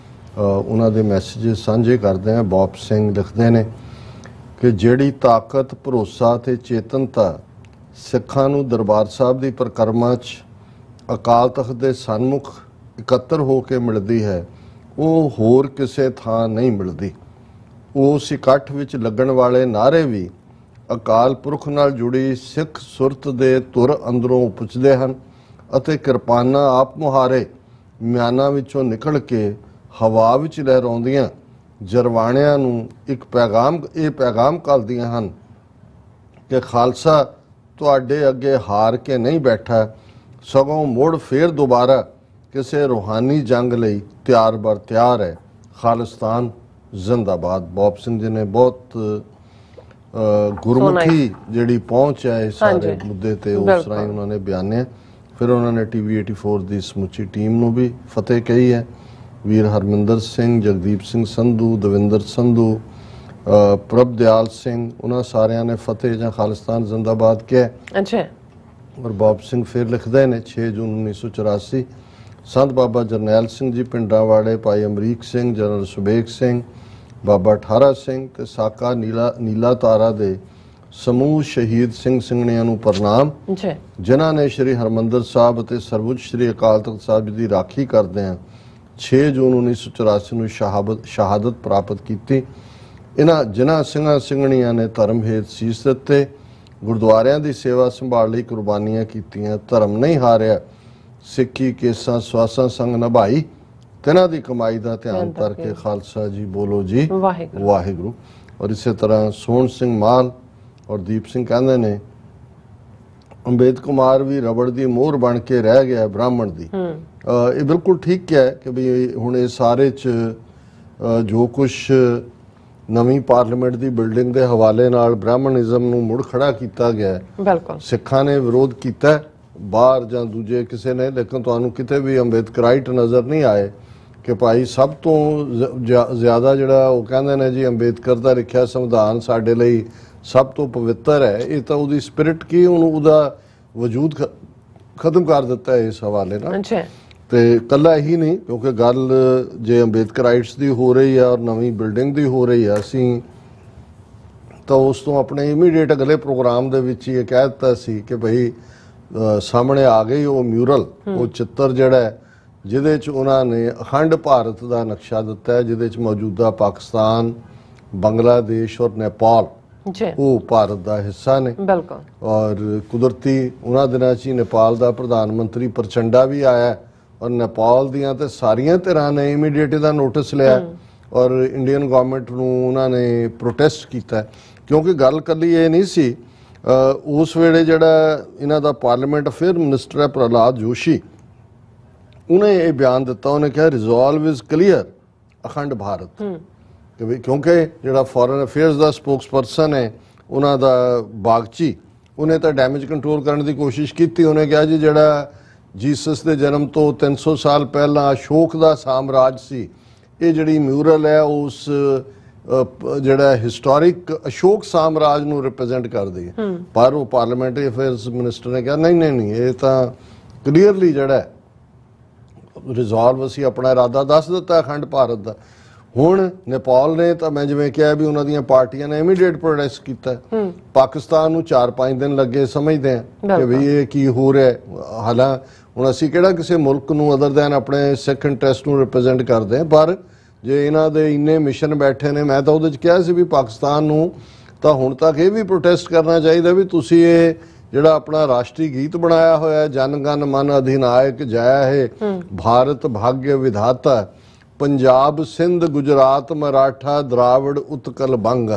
ਉਹਨਾਂ ਦੇ ਮੈਸੇजेस ਸਾਂਝੇ ਕਰਦੇ ਹਾਂ. ਬੌਬ ਸਿੰਘ ਲਿਖਦੇ ਨੇ ਕਿ ਜਿਹੜੀ ਤਾਕਤ, ਭਰੋਸਾ ਤੇ ਚੇਤਨਤਾ ਸਿੱਖਾਂ ਨੂੰ ਦਰਬਾਰ ਸਾਹਿਬ ਦੀ ਪਰਿਕਰਮਾ 'ਚ ਅਕਾਲ ਤਖਤ ਦੇ ਸਨਮੁਖ ਇਕੱਤਰ ਹੋ ਕੇ ਮਿਲਦੀ ਹੈ, ਉਹ ਹੋਰ ਕਿਸੇ ਥਾਂ ਨਹੀਂ ਮਿਲਦੀ। ਉਸ ਇਕੱਠ ਵਿੱਚ ਲੱਗਣ ਵਾਲੇ ਨਾਅਰੇ ਵੀ ਅਕਾਲ ਪੁਰਖ ਨਾਲ ਜੁੜੀ ਸਿੱਖ ਸੁਰਤ ਦੇ ਧੁਰ ਅੰਦਰੋਂ ਉਪਜਦੇ ਹਨ ਅਤੇ ਕਿਰਪਾਨਾਂ ਆਪ ਮੁਹਾਰੇ ਮਿਆਨਾਂ ਵਿੱਚੋਂ ਨਿਕਲ ਕੇ ਹਵਾ ਵਿੱਚ ਲਹਿਰਾਉਂਦੀਆਂ ਜਰਵਾਣਿਆਂ ਨੂੰ ਇਹ ਪੈਗਾਮ ਘੱਲਦੀਆਂ ਹਨ ਕਿ ਖਾਲਸਾ ਤੁਹਾਡੇ ਅੱਗੇ ਹਾਰ ਕੇ ਨਹੀਂ ਬੈਠਾ, ਸਗੋਂ ਮੁੜ ਫੇਰ ਦੁਬਾਰਾ ਕਿਸੇ ਰੂਹਾਨੀ ਜੰਗ ਲਈ ਤਿਆਰ ਬਰ ਤਿਆਰ ਹੈ। ਖਾਲਿਸਤਾਨ ਜ਼ਿੰਦਾਬਾਦ। ਬੌਬ ਸਿੰਘ ਜੀ ਨੇ ਬਹੁਤ ਗੁਰਮੁਖੀ ਜਿਹੜੀ ਪਹੁੰਚ ਹੈ ਇਸ ਸਾਰੇ ਮੁੱਦੇ ਤੇ ਉਸ ਰਾਹੀਂ ਉਹਨਾਂ ਨੇ ਬਿਆਨਿਆ। ਫਿਰ ਉਹਨਾਂ ਨੇ TV 84 ਦੀ ਸਮੁੱਚੀ ਟੀਮ ਨੂੰ ਵੀ ਫਤਿਹ ਕਹੀ ਹੈ। ਵੀਰ ਹਰਮਿੰਦਰ ਸਿੰਘ, ਜਗਦੀਪ ਸਿੰਘ ਸੰਧੂ, ਦਵਿੰਦਰ ਸੰਧੂ, ਪ੍ਰਭਦਿਆਲ ਸਿੰਘ, ਉਹਨਾਂ ਸਾਰਿਆਂ ਨੇ ਫਤਿਹ ਜਾਂ ਖਾਲਿਸਤਾਨ ਜ਼ਿੰਦਾਬਾਦ ਕਿਹਾ। ਅੱਛਾ। ਔਰ ਬੌਬ ਸਿੰਘ ਫਿਰ ਲਿਖਦੇ ਨੇ 6 ਜੂਨ 1984 ਸੰਤ ਬਾਬਾ ਜਰਨੈਲ ਸਿੰਘ ਜੀ ਪਿੰਡਰਾਂਵਾਲੇ, ਭਾਈ ਅਮਰੀਕ ਸਿੰਘ, ਜਨਰਲ ਸੁਬੇਗ ਸਿੰਘ, ਬਾਬਾ ਠਾਰਾ ਸਿੰਘ ਤੇ ਸਾਕਾ ਨੀਲਾ ਤਾਰਾ ਦੇ ਸਮੂਹ ਸ਼ਹੀਦ ਸਿੰਘ ਸਿੰਘਣੀਆਂ ਨੂੰ ਪ੍ਰਣਾਮ, ਜਿਨ੍ਹਾਂ ਨੇ ਸ਼੍ਰੀ ਹਰਮੰਦਰ ਸਾਹਿਬ ਅਤੇ ਸਰਵਉੱਚ ਸ਼੍ਰੀ ਅਕਾਲ ਤਖਤ ਸਾਹਿਬ ਦੀ ਰਾਖੀ ਕਰਦਿਆਂ 6 ਜੂਨ 1984 ਨੂੰ ਸ਼ਹਾਦਤ ਪ੍ਰਾਪਤ ਕੀਤੀ। ਜਿਨ੍ਹਾਂ ਸਿੰਘਾਂ ਸਿੰਘਣੀਆਂ ਨੇ ਧਰਮ ਹੇਤ ਸੀਸ ਦਿੱਤੇ, ਗੁਰਦੁਆਰਿਆਂ ਦੀ ਸੇਵਾ ਸੰਭਾਲ ਲਈ ਕੁਰਬਾਨੀਆਂ ਕੀਤੀਆਂ, ਧਰਮ ਨਹੀਂ ਹਾਰਿਆ, ਸਿੱਖੀ ਕੇਸਾਂ ਸਵਾਸਾਂ ਸੰਗ ਨਿਭਾਈ, ਤਿਨਾਂ ਦੀ ਕਮਾਈ ਦਾ ਧਿਆਨ ਧਰ ਕੇ ਖਾਲਸਾ ਜੀ ਬੋਲੋ ਜੀ ਵਾਹਿਗੁਰੂ। ਔਰ ਇਸੇ ਤਰ੍ਹਾਂ ਸੋਹਣ ਸਿੰਘ ਮਾਲ ਔਰ ਦੀਪ ਸਿੰਘ ਕਹਿੰਦੇ ਨੇ ਅੰਬੇਦ ਕੁਮਾਰ ਵੀ ਰਬੜ ਦੀ ਮੋਹਰ ਬਣ ਕੇ ਰਹਿ ਗਿਆ ਬ੍ਰਾਹਮਣ ਦੀ। ਇਹ ਬਿਲਕੁਲ ਠੀਕ ਕਿਹਾ ਹੈ ਕਿ ਵੀ ਹੁਣ ਇਹ ਸਾਰੇ 'ਚ ਜੋ ਕੁਛ ਨਵੀਂ ਪਾਰਲੀਮੈਂਟ ਦੀ ਬਿਲਡਿੰਗ ਦੇ ਹਵਾਲੇ ਨਾਲ ਬ੍ਰਾਹਮਣਿਜ਼ਮ ਨੂੰ ਮੁੜ ਖੜਾ ਕੀਤਾ ਗਿਆ, ਸਿੱਖਾਂ ਨੇ ਵਿਰੋਧ ਕੀਤਾ ਬਾਹਰ ਜਾਂ ਦੂਜੇ ਕਿਸੇ ਨੇ, ਲੇਕਿਨ ਤੁਹਾਨੂੰ ਕਿਤੇ ਵੀ ਅੰਬੇਦਕਰਾਈਟ ਨਜ਼ਰ ਨਹੀਂ ਆਏ ਕਿ ਭਾਈ ਸਭ ਤੋਂ ਜ਼ਿਆਦਾ ਜਿਹੜਾ ਉਹ ਕਹਿੰਦੇ ਨੇ ਜੀ ਅੰਬੇਦਕਰ ਦਾ ਲਿਖਿਆ ਸੰਵਿਧਾਨ ਸਾਡੇ ਲਈ ਸਭ ਤੋਂ ਪਵਿੱਤਰ ਹੈ। ਇਹ ਤਾਂ ਉਹਦੀ ਸਪਿਰਿਟ ਕੀ ਉਹਨੂੰ ਉਹਦਾ ਵਜੂਦ ਖਤਮ ਕਰ ਦਿੱਤਾ ਹੈ ਇਸ ਹਵਾਲੇ ਨਾਲ। ਤੇ ਕੱਲਾ ਇਹੀ ਨਹੀਂ, ਕਿਉਂਕਿ ਗੱਲ ਜੇ ਅੰਬੇਦਕਰਾਈਟਸ ਦੀ ਹੋ ਰਹੀ ਹੈ ਔਰ ਨਵੀਂ ਬਿਲਡਿੰਗ ਦੀ ਹੋ ਰਹੀ ਹੈ, ਅਸੀਂ ਤਾਂ ਉਸ ਤੋਂ ਆਪਣੇ ਇਮੀਡੀਏਟ ਅਗਲੇ ਪ੍ਰੋਗਰਾਮ ਦੇ ਵਿੱਚ ਹੀ ਇਹ ਕਹਿ ਦਿੱਤਾ ਸੀ ਕਿ ਭਾਈ ਸਾਹਮਣੇ ਆ ਗਈ ਉਹ ਮਿਊਰਲ, ਉਹ ਚਿੱਤਰ ਜਿਹੜਾ ਹੈ ਜਿਹਦੇ 'ਚ ਉਹਨਾਂ ਨੇ ਅਖੰਡ ਭਾਰਤ ਦਾ ਨਕਸ਼ਾ ਦਿੱਤਾ ਹੈ, ਜਿਹਦੇ 'ਚ ਮੌਜੂਦਾ ਪਾਕਿਸਤਾਨ, ਬੰਗਲਾਦੇਸ਼ ਔਰ ਨੇਪਾਲ ਉਹ ਭਾਰਤ ਦਾ ਹਿੱਸਾ ਨੇ। ਔਰ ਕੁਦਰਤੀ ਉਹਨਾਂ ਦਿਨਾਂ 'ਚ ਹੀ ਨੇਪਾਲ ਦਾ ਪ੍ਰਧਾਨ ਮੰਤਰੀ ਪ੍ਰਚੰਡਾ ਵੀ ਆਇਆ ਔਰ ਨੇਪਾਲ ਦੀਆਂ ਤੇ ਸਾਰੀਆਂ ਧਿਰਾਂ ਨੇ ਇਮੀਡੀਏਟ ਇਹਦਾ ਨੋਟਿਸ ਲਿਆ ਔਰ ਇੰਡੀਅਨ ਗਵਰਨਮੈਂਟ ਨੂੰ ਉਹਨਾਂ ਨੇ ਪ੍ਰੋਟੈਸਟ ਕੀਤਾ, ਕਿਉਂਕਿ ਗੱਲ ਕੱਲੀ ਇਹ ਨਹੀਂ ਸੀ। ਉਸ ਵੇਲੇ ਜਿਹੜਾ ਇਹਨਾਂ ਦਾ ਪਾਰਲੀਮੈਂਟ ਅਫੇਅਰ ਮਿਨਿਸਟਰ ਹੈ ਪ੍ਰਹਲਾਦ ਜੋਸ਼ੀ, ਉਹਨੇ ਇਹ ਬਿਆਨ ਦਿੱਤਾ, ਉਹਨੇ ਕਿਹਾ ਰਿਜ਼ੋਲਵ ਇਜ਼ ਕਲੀਅਰ ਅਖੰਡ ਭਾਰਤ, ਕਿਉਂਕਿ ਜਿਹੜਾ ਫੋਰਨ ਅਫੇਅਰਸ ਦਾ ਸਪੋਕਸਪਰਸਨ ਹੈ ਉਹਨਾਂ ਦਾ ਬਾਗਚੀ, ਉਹਨੇ ਤਾਂ ਡੈਮੇਜ ਕੰਟਰੋਲ ਕਰਨ ਦੀ ਕੋਸ਼ਿਸ਼ ਕੀਤੀ। ਉਹਨੇ ਕਿਹਾ ਜੀ ਜਿਹੜਾ ਜੀਸਸ ਦੇ ਜਨਮ ਤੋਂ 300 ਸਾਲ ਪਹਿਲਾਂ ਅਸ਼ੋਕ ਦਾ ਸਾਮਰਾਜ ਸੀ, ਇਹ ਜਿਹੜੀ ਮਿਊਰਲ ਹੈ ਉਸ ਜਿਹੜਾ ਹਿਸਟੋਰਿਕ ਅਸ਼ੋਕ ਸਾਮਰਾਜ ਨੂੰ ਰਿਪਰੈਜ਼ੈਂਟ ਕਰਦੀ ਹੈ। ਪਰ ਉਹ ਪਾਰਲੀਮੈਂਟਰੀ ਅਫੇਅਰਸ ਮਿਨਿਸਟਰ ਨੇ ਕਿਹਾ ਨਹੀਂ, ਇਹ ਤਾਂ ਕਲੀਅਰਲੀ ਜਿਹੜਾ ਰਿਜ਼ੋਲਵ ਅਸੀਂ ਆਪਣਾ ਇਰਾਦਾ ਦੱਸ ਦਿੱਤਾ ਅਖੰਡ ਭਾਰਤ ਦਾ। ਹੁਣ ਨੇਪਾਲ ਨੇ ਤਾਂ ਮੈਂ ਜਿਵੇਂ ਕਿਹਾ ਵੀ ਉਹਨਾਂ ਦੀਆਂ ਪਾਰਟੀਆਂ ਨੇ ਇਮੀਡੀਏਟ ਪ੍ਰੋਟੈਸਟ ਕੀਤਾ। ਪਾਕਿਸਤਾਨ ਨੂੰ 4-5 ਦਿਨ ਲੱਗੇ ਸਮਝਦੇ ਆ ਕਿ ਵੀ ਇਹ ਕੀ ਹੋ ਰਿਹਾ। ਹਾਲਾਂ ਹੁਣ ਅਸੀਂ ਕਿਹੜਾ ਕਿਸੇ ਮੁਲਕ ਨੂੰ ਅਦਰ ਦੈਨ ਆਪਣੇ ਸਿੱਖ ਇੰਟਰਸਟ ਨੂੰ ਰਿਪਰੈਜ਼ੈਂਟ ਕਰਦੇ ਹਾਂ, ਪਰ ਜੇ ਇਹਨਾਂ ਦੇ ਇੰਨੇ ਮਿਸ਼ਨ ਬੈਠੇ ਨੇ, ਮੈਂ ਤਾਂ ਉਹਦੇ 'ਚ ਕਿਹਾ ਸੀ ਵੀ ਪਾਕਿਸਤਾਨ ਨੂੰ ਤਾਂ ਹੁਣ ਤੱਕ ਇਹ ਵੀ ਪ੍ਰੋਟੈਸਟ ਕਰਨਾ ਚਾਹੀਦਾ ਵੀ ਤੁਸੀਂ ਇਹ ਜਿਹੜਾ ਆਪਣਾ ਰਾਸ਼ਟਰੀ ਗੀਤ ਬਣਾਇਆ ਹੋਇਆ ਜਨ ਗਨ ਮਨ ਅਧਿਨਾਇਕ ਜੈ ਹੈ, ਭਾਰਤ ਭਾਗਯ ਵਿਧਾਤਾ, ਪੰਜਾਬ ਸਿੰਧ ਗੁਜਰਾਤ ਮਰਾਠਾ ਦਰਾਵੜ ਉਤਕਲ ਬੰਗ,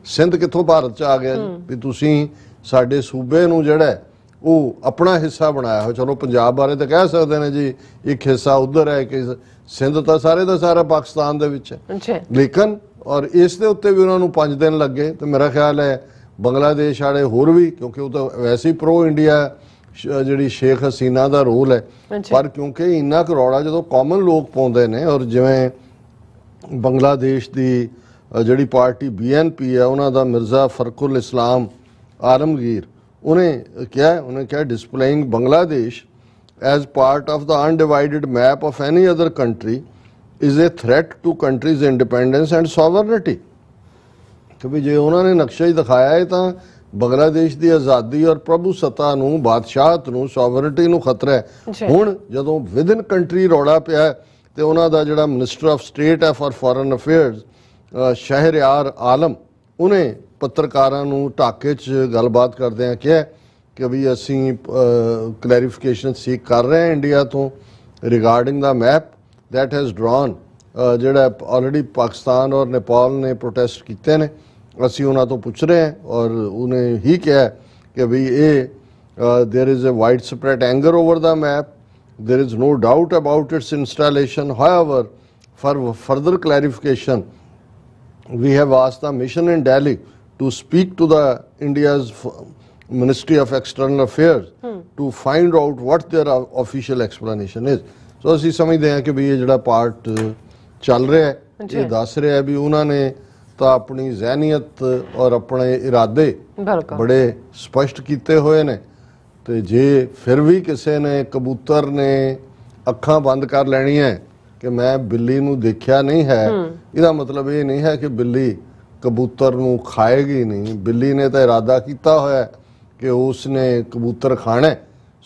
ਸਿੰਧ ਕਿੱਥੋਂ ਭਾਰਤ 'ਚ ਆ ਗਿਆ ਵੀ ਤੁਸੀਂ ਸਾਡੇ ਸੂਬੇ ਨੂੰ ਜਿਹੜਾ ਉਹ ਆਪਣਾ ਹਿੱਸਾ ਬਣਾਇਆ ਹੋਇਆ। ਚਲੋ ਪੰਜਾਬ ਬਾਰੇ ਤਾਂ ਕਹਿ ਸਕਦੇ ਨੇ ਜੀ ਇੱਕ ਹਿੱਸਾ ਉਧਰ ਹੈ ਕਿ ਸਿੰਧ ਤਾਂ ਸਾਰੇ ਦਾ ਸਾਰਾ ਪਾਕਿਸਤਾਨ ਦੇ ਵਿੱਚ ਹੈ, ਲੇਕਿਨ ਔਰ ਇਸ ਦੇ ਉੱਤੇ ਵੀ ਉਹਨਾਂ ਨੂੰ 5 ਦਿਨ ਲੱਗੇ। ਤੇ ਮੇਰਾ ਖਿਆਲ ਹੈ ਬੰਗਲਾਦੇਸ਼ ਵਾਲੇ ਹੋਰ ਵੀ, ਕਿਉਂਕਿ ਉਹ ਤਾਂ ਵੈਸੇ ਹੀ ਪ੍ਰੋ ਇੰਡੀਆ ਜਿਹੜੀ ਸ਼ੇਖ ਹਸੀਨਾ ਦਾ ਰੋਲ ਹੈ, ਪਰ ਕਿਉਂਕਿ ਇੰਨਾ ਕਰੋੜਾ ਜਦੋਂ ਕਾਮਨ ਲੋਕ ਪਾਉਂਦੇ ਨੇ, ਔਰ ਜਿਵੇਂ ਬੰਗਲਾਦੇਸ਼ ਦੀ ਜਿਹੜੀ ਪਾਰਟੀ BNP ਹੈ ਉਹਨਾਂ ਦਾ ਮਿਰਜ਼ਾ ਫਰਕੁਲ ਇਸਲਾਮ ਆਲਮਗੀਰ, ਉਹਨੇ ਕਿਹਾ ਡਿਸਪਲੇਇੰਗ Bangladesh as part of the undivided map of any other country is a threat to country's independence and sovereignty। ਕਿ ਵੀ ਜੇ ਉਹਨਾਂ ਨੇ ਨਕਸ਼ਾ ਹੀ ਦਿਖਾਇਆ ਹੈ ਤਾਂ ਬੰਗਲਾਦੇਸ਼ ਦੀ ਆਜ਼ਾਦੀ ਔਰ ਪ੍ਰਭੂ ਸੱਤਾ ਨੂੰ, ਬਾਦਸ਼ਾਹਤ ਨੂੰ, ਸੋਵਰਨਿਟੀ ਨੂੰ ਖਤਰਾ ਹੈ। ਹੁਣ ਜਦੋਂ ਵਿਦਨ ਕੰਟਰੀ ਰੌਲਾ ਪਿਆ ਤੇ ਉਹਨਾਂ ਦਾ ਜਿਹੜਾ ਮਿਨਿਸਟਰ ਆਫ ਸਟੇਟ ਹੈ ਫॉर ਫੋਰਨ ਅਫੇਅਰਸ ਸ਼ਹਿਰਯਾਰ ਆਲਮ, ਉਹਨੇ ਪੱਤਰਕਾਰਾਂ ਨੂੰ ਢਾਕੇ 'ਚ ਗੱਲਬਾਤ ਕਰਦਿਆਂ ਕਿਹਾ ਕਿ ਵੀ ਅਸੀਂ ਕਲੈਰੀਫਿਕੇਸ਼ਨ ਸੀਕ ਕਰ ਰਹੇ ਹਾਂ ਇੰਡੀਆ ਤੋਂ regarding the map that has drawn, ਜਿਹੜਾ ਆਲਰੇਡੀ ਪਾਕਿਸਤਾਨ ਔਰ ਨੇਪਾਲ ਨੇ ਪ੍ਰੋਟੈਸਟ ਕੀਤੇ ਨੇ, ਅਸੀਂ ਉਹਨਾਂ ਤੋਂ ਪੁੱਛ ਰਹੇ ਹਾਂ। ਔਰ ਉਹਨੇ ਹੀ ਕਿਹਾ ਕਿ ਵੀ ਇਹ there is a wide spread anger over the map, there is no doubt about its installation. However, for further clarification, we have asked the mission in Delhi to speak to the India's Ministry of External Affairs to find out what their official explanation is. So ਅਸੀਂ ਸਮਝਦੇ ਹਾਂ ਕਿ ਵੀ ਇਹ ਜਿਹੜਾ part ਚੱਲ ਰਿਹਾ ਹੈ ਇਹ ਦੱਸ ਰਿਹਾ ਹੈ ਵੀ ਉਹਨਾਂ ਨੇ ਤਾਂ ਆਪਣੀ ਜ਼ਹਿਨੀਅਤ ਔਰ ਆਪਣੇ ਇਰਾਦੇ ਬੜੇ ਸਪਸ਼ਟ ਕੀਤੇ ਹੋਏ ਨੇ। ਤੇ ਜੇ ਫਿਰ ਵੀ ਕਿਸੇ ਨੇ, ਕਬੂਤਰ ਨੇ ਅੱਖਾਂ ਬੰਦ ਕਰ ਲੈਣੀਆਂ ਕਿ ਮੈਂ ਬਿੱਲੀ ਨੂੰ ਦੇਖਿਆ ਨਹੀਂ ਹੈ, ਇਹਦਾ ਮਤਲਬ ਇਹ ਨਹੀਂ ਹੈ ਕਿ ਬਿੱਲੀ ਕਬੂਤਰ ਨੂੰ ਖਾਏਗੀ ਨਹੀਂ। ਬਿੱਲੀ ਨੇ ਤਾਂ ਇਰਾਦਾ ਕੀਤਾ ਹੋਇਆ ਕਿ ਉਸ ਨੇ ਕਬੂਤਰ ਖਾਣਾ।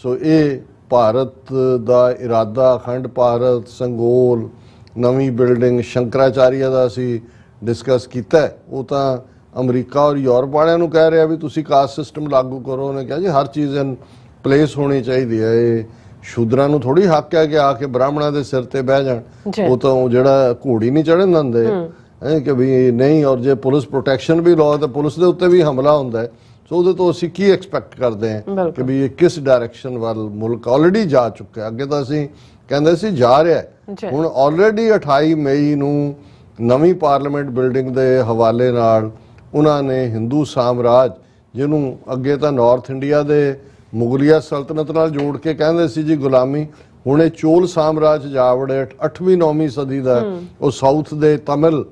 ਸੋ ਇਹ ਭਾਰਤ ਦਾ ਇਰਾਦਾ, ਅਖੰਡ ਭਾਰਤ, ਸੰਗੋਲ, ਨਵੀਂ ਬਿਲਡਿੰਗ, ਸ਼ੰਕਰਾਚਾਰੀਆ ਦਾ ਅਸੀਂ ਡਿਸਕਸ ਕੀਤਾ। ਉਹ ਤਾਂ ਅਮਰੀਕਾ ਔਰ ਯੂਰਪ ਵਾਲਿਆਂ ਨੂੰ ਕਹਿ ਰਿਹਾ ਵੀ ਤੁਸੀਂ ਕਾਸਟ ਸਿਸਟਮ ਲਾਗੂ ਕਰੋ। ਉਹਨੇ ਕਿਹਾ ਜੀ ਹਰ ਚੀਜ਼ ਇਨ ਪਲੇਸ ਹੋਣੀ ਚਾਹੀਦੀ ਹੈ। ਇਹ ਸ਼ੂਦਰਾਂ ਨੂੰ ਥੋੜੀ ਹੱਕ ਹੈ ਕਿ ਆ ਕੇ ਬ੍ਰਾਹਮਣਾਂ ਦੇ ਸਿਰ ਤੇ ਬਹਿ ਜਾਣ। ਉਹ ਤਾਂ ਜਿਹੜਾ ਘੋੜੀ ਨਹੀਂ ਚੜ੍ਹਨ ਦਿੰਦੇ ਕਿ ਵੀ ਨਹੀਂ। ਔਰ ਜੇ ਪੁਲਿਸ ਪ੍ਰੋਟੈਕਸ਼ਨ ਵੀ ਲਾਓ ਤਾਂ ਪੁਲਿਸ ਦੇ ਉੱਤੇ ਵੀ ਹਮਲਾ ਹੁੰਦਾ ਹੈ। ਸੋ ਉਹਦੇ ਤੋਂ ਅਸੀਂ ਕੀ ਐਕਸਪੈਕਟ ਕਰਦੇ ਹਾਂ ਕਿ ਵੀ ਇਹ ਕਿਸ ਡਾਇਰੈਕਸ਼ਨ ਵੱਲ ਮੁਲਕ ਆਲਰੇਡੀ ਜਾ ਚੁੱਕਾ। ਅੱਗੇ ਤਾਂ ਅਸੀਂ ਕਹਿੰਦੇ ਸੀ ਜਾ ਰਿਹਾ, ਹੁਣ ਆਲਰੇਡੀ 28 ਮਈ ਨੂੰ ਨਵੀਂ ਪਾਰਲੀਮੈਂਟ ਬਿਲਡਿੰਗ ਦੇ ਹਵਾਲੇ ਨਾਲ ਉਹਨਾਂ ਨੇ ਹਿੰਦੂ ਸਾਮਰਾਜ, ਜਿਹਨੂੰ ਅੱਗੇ ਤਾਂ ਨਾਰਥ ਇੰਡੀਆ ਦੇ ਮੁਗਲੀਆ ਸਲਤਨਤ ਨਾਲ ਜੋੜ ਕੇ ਕਹਿੰਦੇ ਸੀ ਜੀ ਗੁਲਾਮੀ, ਹੁਣ ਇਹ ਚੋਲ ਸਾਮਰਾਜ ਜਾ ਵੜੇ 8ਵੀਂ 9ਵੀਂ ਸਦੀ ਦਾ। ਉਹ ਸਾਊਥ ਦੇ ਤਮਿਲ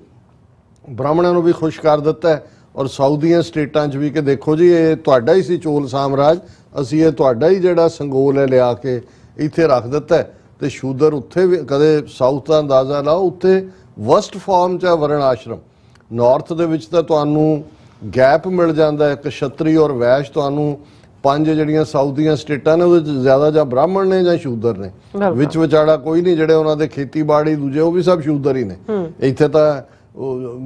ਬ੍ਰਾਹਮਣਾਂ ਨੂੰ ਵੀ ਖੁਸ਼ ਕਰ ਦਿੱਤਾ ਹੈ ਔਰ ਸਾਊਥ ਦੀਆਂ ਸਟੇਟਾਂ 'ਚ ਵੀ ਕਿ ਦੇਖੋ ਜੀ ਇਹ ਤੁਹਾਡਾ ਹੀ ਸੀ ਚੋਲ ਸਾਮਰਾਜ, ਅਸੀਂ ਇਹ ਤੁਹਾਡਾ ਹੀ ਜਿਹੜਾ ਸੰਗੋਲ ਹੈ ਲਿਆ ਕੇ ਇੱਥੇ ਰੱਖ ਦਿੱਤਾ। ਤੇ ਸ਼ੂਦਰ ਉੱਥੇ ਵੀ ਕਦੇ ਸਾਊਥ ਦਾ ਅੰਦਾਜ਼ਾ ਲਾਓ, ਉੱਥੇ ਵਸਟ ਫਾਰਮ 'ਚ ਹੈ ਵਰਣ ਆਸ਼ਰਮ। ਨਾਰਥ ਦੇ ਵਿੱਚ ਤਾਂ ਤੁਹਾਨੂੰ ਗੈਪ ਮਿਲ ਜਾਂਦਾ ਹੈ, ਕਸ਼ਤਰੀ ਔਰ ਵੈਸ਼। ਤੁਹਾਨੂੰ 5 ਜਿਹੜੀਆਂ ਸਾਊਥ ਦੀਆਂ ਸਟੇਟਾਂ ਨੇ ਉਹਦੇ 'ਚ ਜ਼ਿਆਦਾ ਜਾਂ ਬ੍ਰਾਹਮਣ ਨੇ ਜਾਂ ਸ਼ੂਦਰ ਨੇ, ਵਿੱਚ ਵਿਚਾੜਾ ਕੋਈ ਨਹੀਂ। ਜਿਹੜੇ ਉਹਨਾਂ ਦੇ ਖੇਤੀਬਾੜੀ ਦੂਜੇ ਉਹ ਵੀ ਸਭ ਸ਼ੂਦਰ ਹੀ ਨੇ। ਇੱਥੇ ਤਾਂ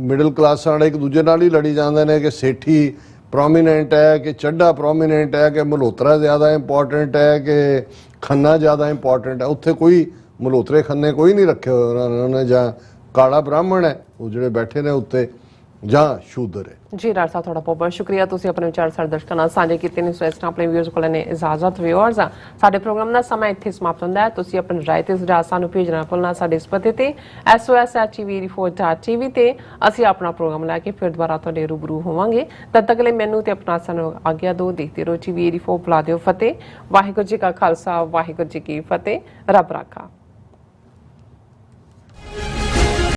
ਮਿਡਲ ਕਲਾਸ ਵਾਲੇ ਇੱਕ ਦੂਜੇ ਨਾਲ ਹੀ ਲੜੀ ਜਾਂਦੇ ਨੇ ਕਿ ਸੇਠੀ ਪ੍ਰੋਮੀਨੈਂਟ ਹੈ ਕਿ ਚੱਡਾ ਪ੍ਰੋਮੀਨੈਂਟ ਹੈ ਕਿ ਮਲਹੋਤਰਾ ਜ਼ਿਆਦਾ ਇੰਪੋਰਟੈਂਟ ਹੈ ਕਿ ਖੰਨਾ ਜ਼ਿਆਦਾ ਇੰਪੋਰਟੈਂਟ ਹੈ। ਉੱਥੇ ਕੋਈ ਮਲਹੋਤਰੇ ਖੰਨੇ ਕੋਈ ਨਹੀਂ ਰੱਖੇ ਹੋਏ ਉਹਨਾਂ ਨੇ। ਜਾਂ ਕਾਲਾ ਬ੍ਰਾਹਮਣ ਹੈ ਉਹ ਜਿਹੜੇ ਬੈਠੇ ਨੇ ਉੱਤੇ, ਜਾਂ ਸ਼ੂਦਰ ਹੈ। ਜੀ ਡਾਕਟਰ ਸਾਹਿਬ ਤੁਹਾਡਾ ਬਹੁਤ ਬਹੁਤ ਸ਼ੁਕਰੀਆ, ਤੁਸੀਂ ਆਪਣੇ ਵਿਚਾਰ ਸਾਡੇ ਦਰਸ਼ਕਾਂ ਨਾਲ ਸਾਂਝੇ ਕੀਤੇ ਨੇ। ਸੋ ਇਸ ਤਰ੍ਹਾਂ ਆਪਣੇ ਵਿਊਅਰਸ ਕੋਲ ਨੇ ਇਜਾਜ਼ਤ। ਵਿਊਅਰਸ ਸਾਡੇ ਪ੍ਰੋਗਰਾਮ ਦਾ ਸਮਾਂ ਇੱਥੇ ਸਮਾਪਤ ਹੁੰਦਾ ਹੈ। ਤੁਸੀਂ ਆਪਣੀ ਰਾਏ ਤੇ ਸੁਝਾਅ ਸਾਨੂੰ ਭੇਜਣਾ ਭੁੱਲਣਾ ਸਾਡੇ ਇਸ ਪਤੇ ਤੇ sos@tv84.tv ਤੇ ਅਸੀਂ ਆਪਣਾ ਪ੍ਰੋਗਰਾਮ ਲੈ ਕੇ ਫਿਰ ਦੁਬਾਰਾ ਤੁਹਾਡੇ ਰੂਬਰੂ ਹੋਵਾਂਗੇ। ਤਦ ਤੱਕ ਲਈ ਮੈਨੂੰ ਤੇ ਆਪਣਾ ਸਾਨੂੰ ਆਗਿਆ ਦਿਓ। ਦੇਖਦੇ ਰਹੋ TV84। ਬੁਲਾ ਦਿਓ ਫਤਿਹ। ਵਾਹਿਗੁਰੂ ਜੀ ਕਾ ਖਾਲਸਾ, ਵਾਹਿਗੁਰੂ ਜੀ ਕੀ ਫਤਿਹ। ਰੱਬ ਰਾਖਾ।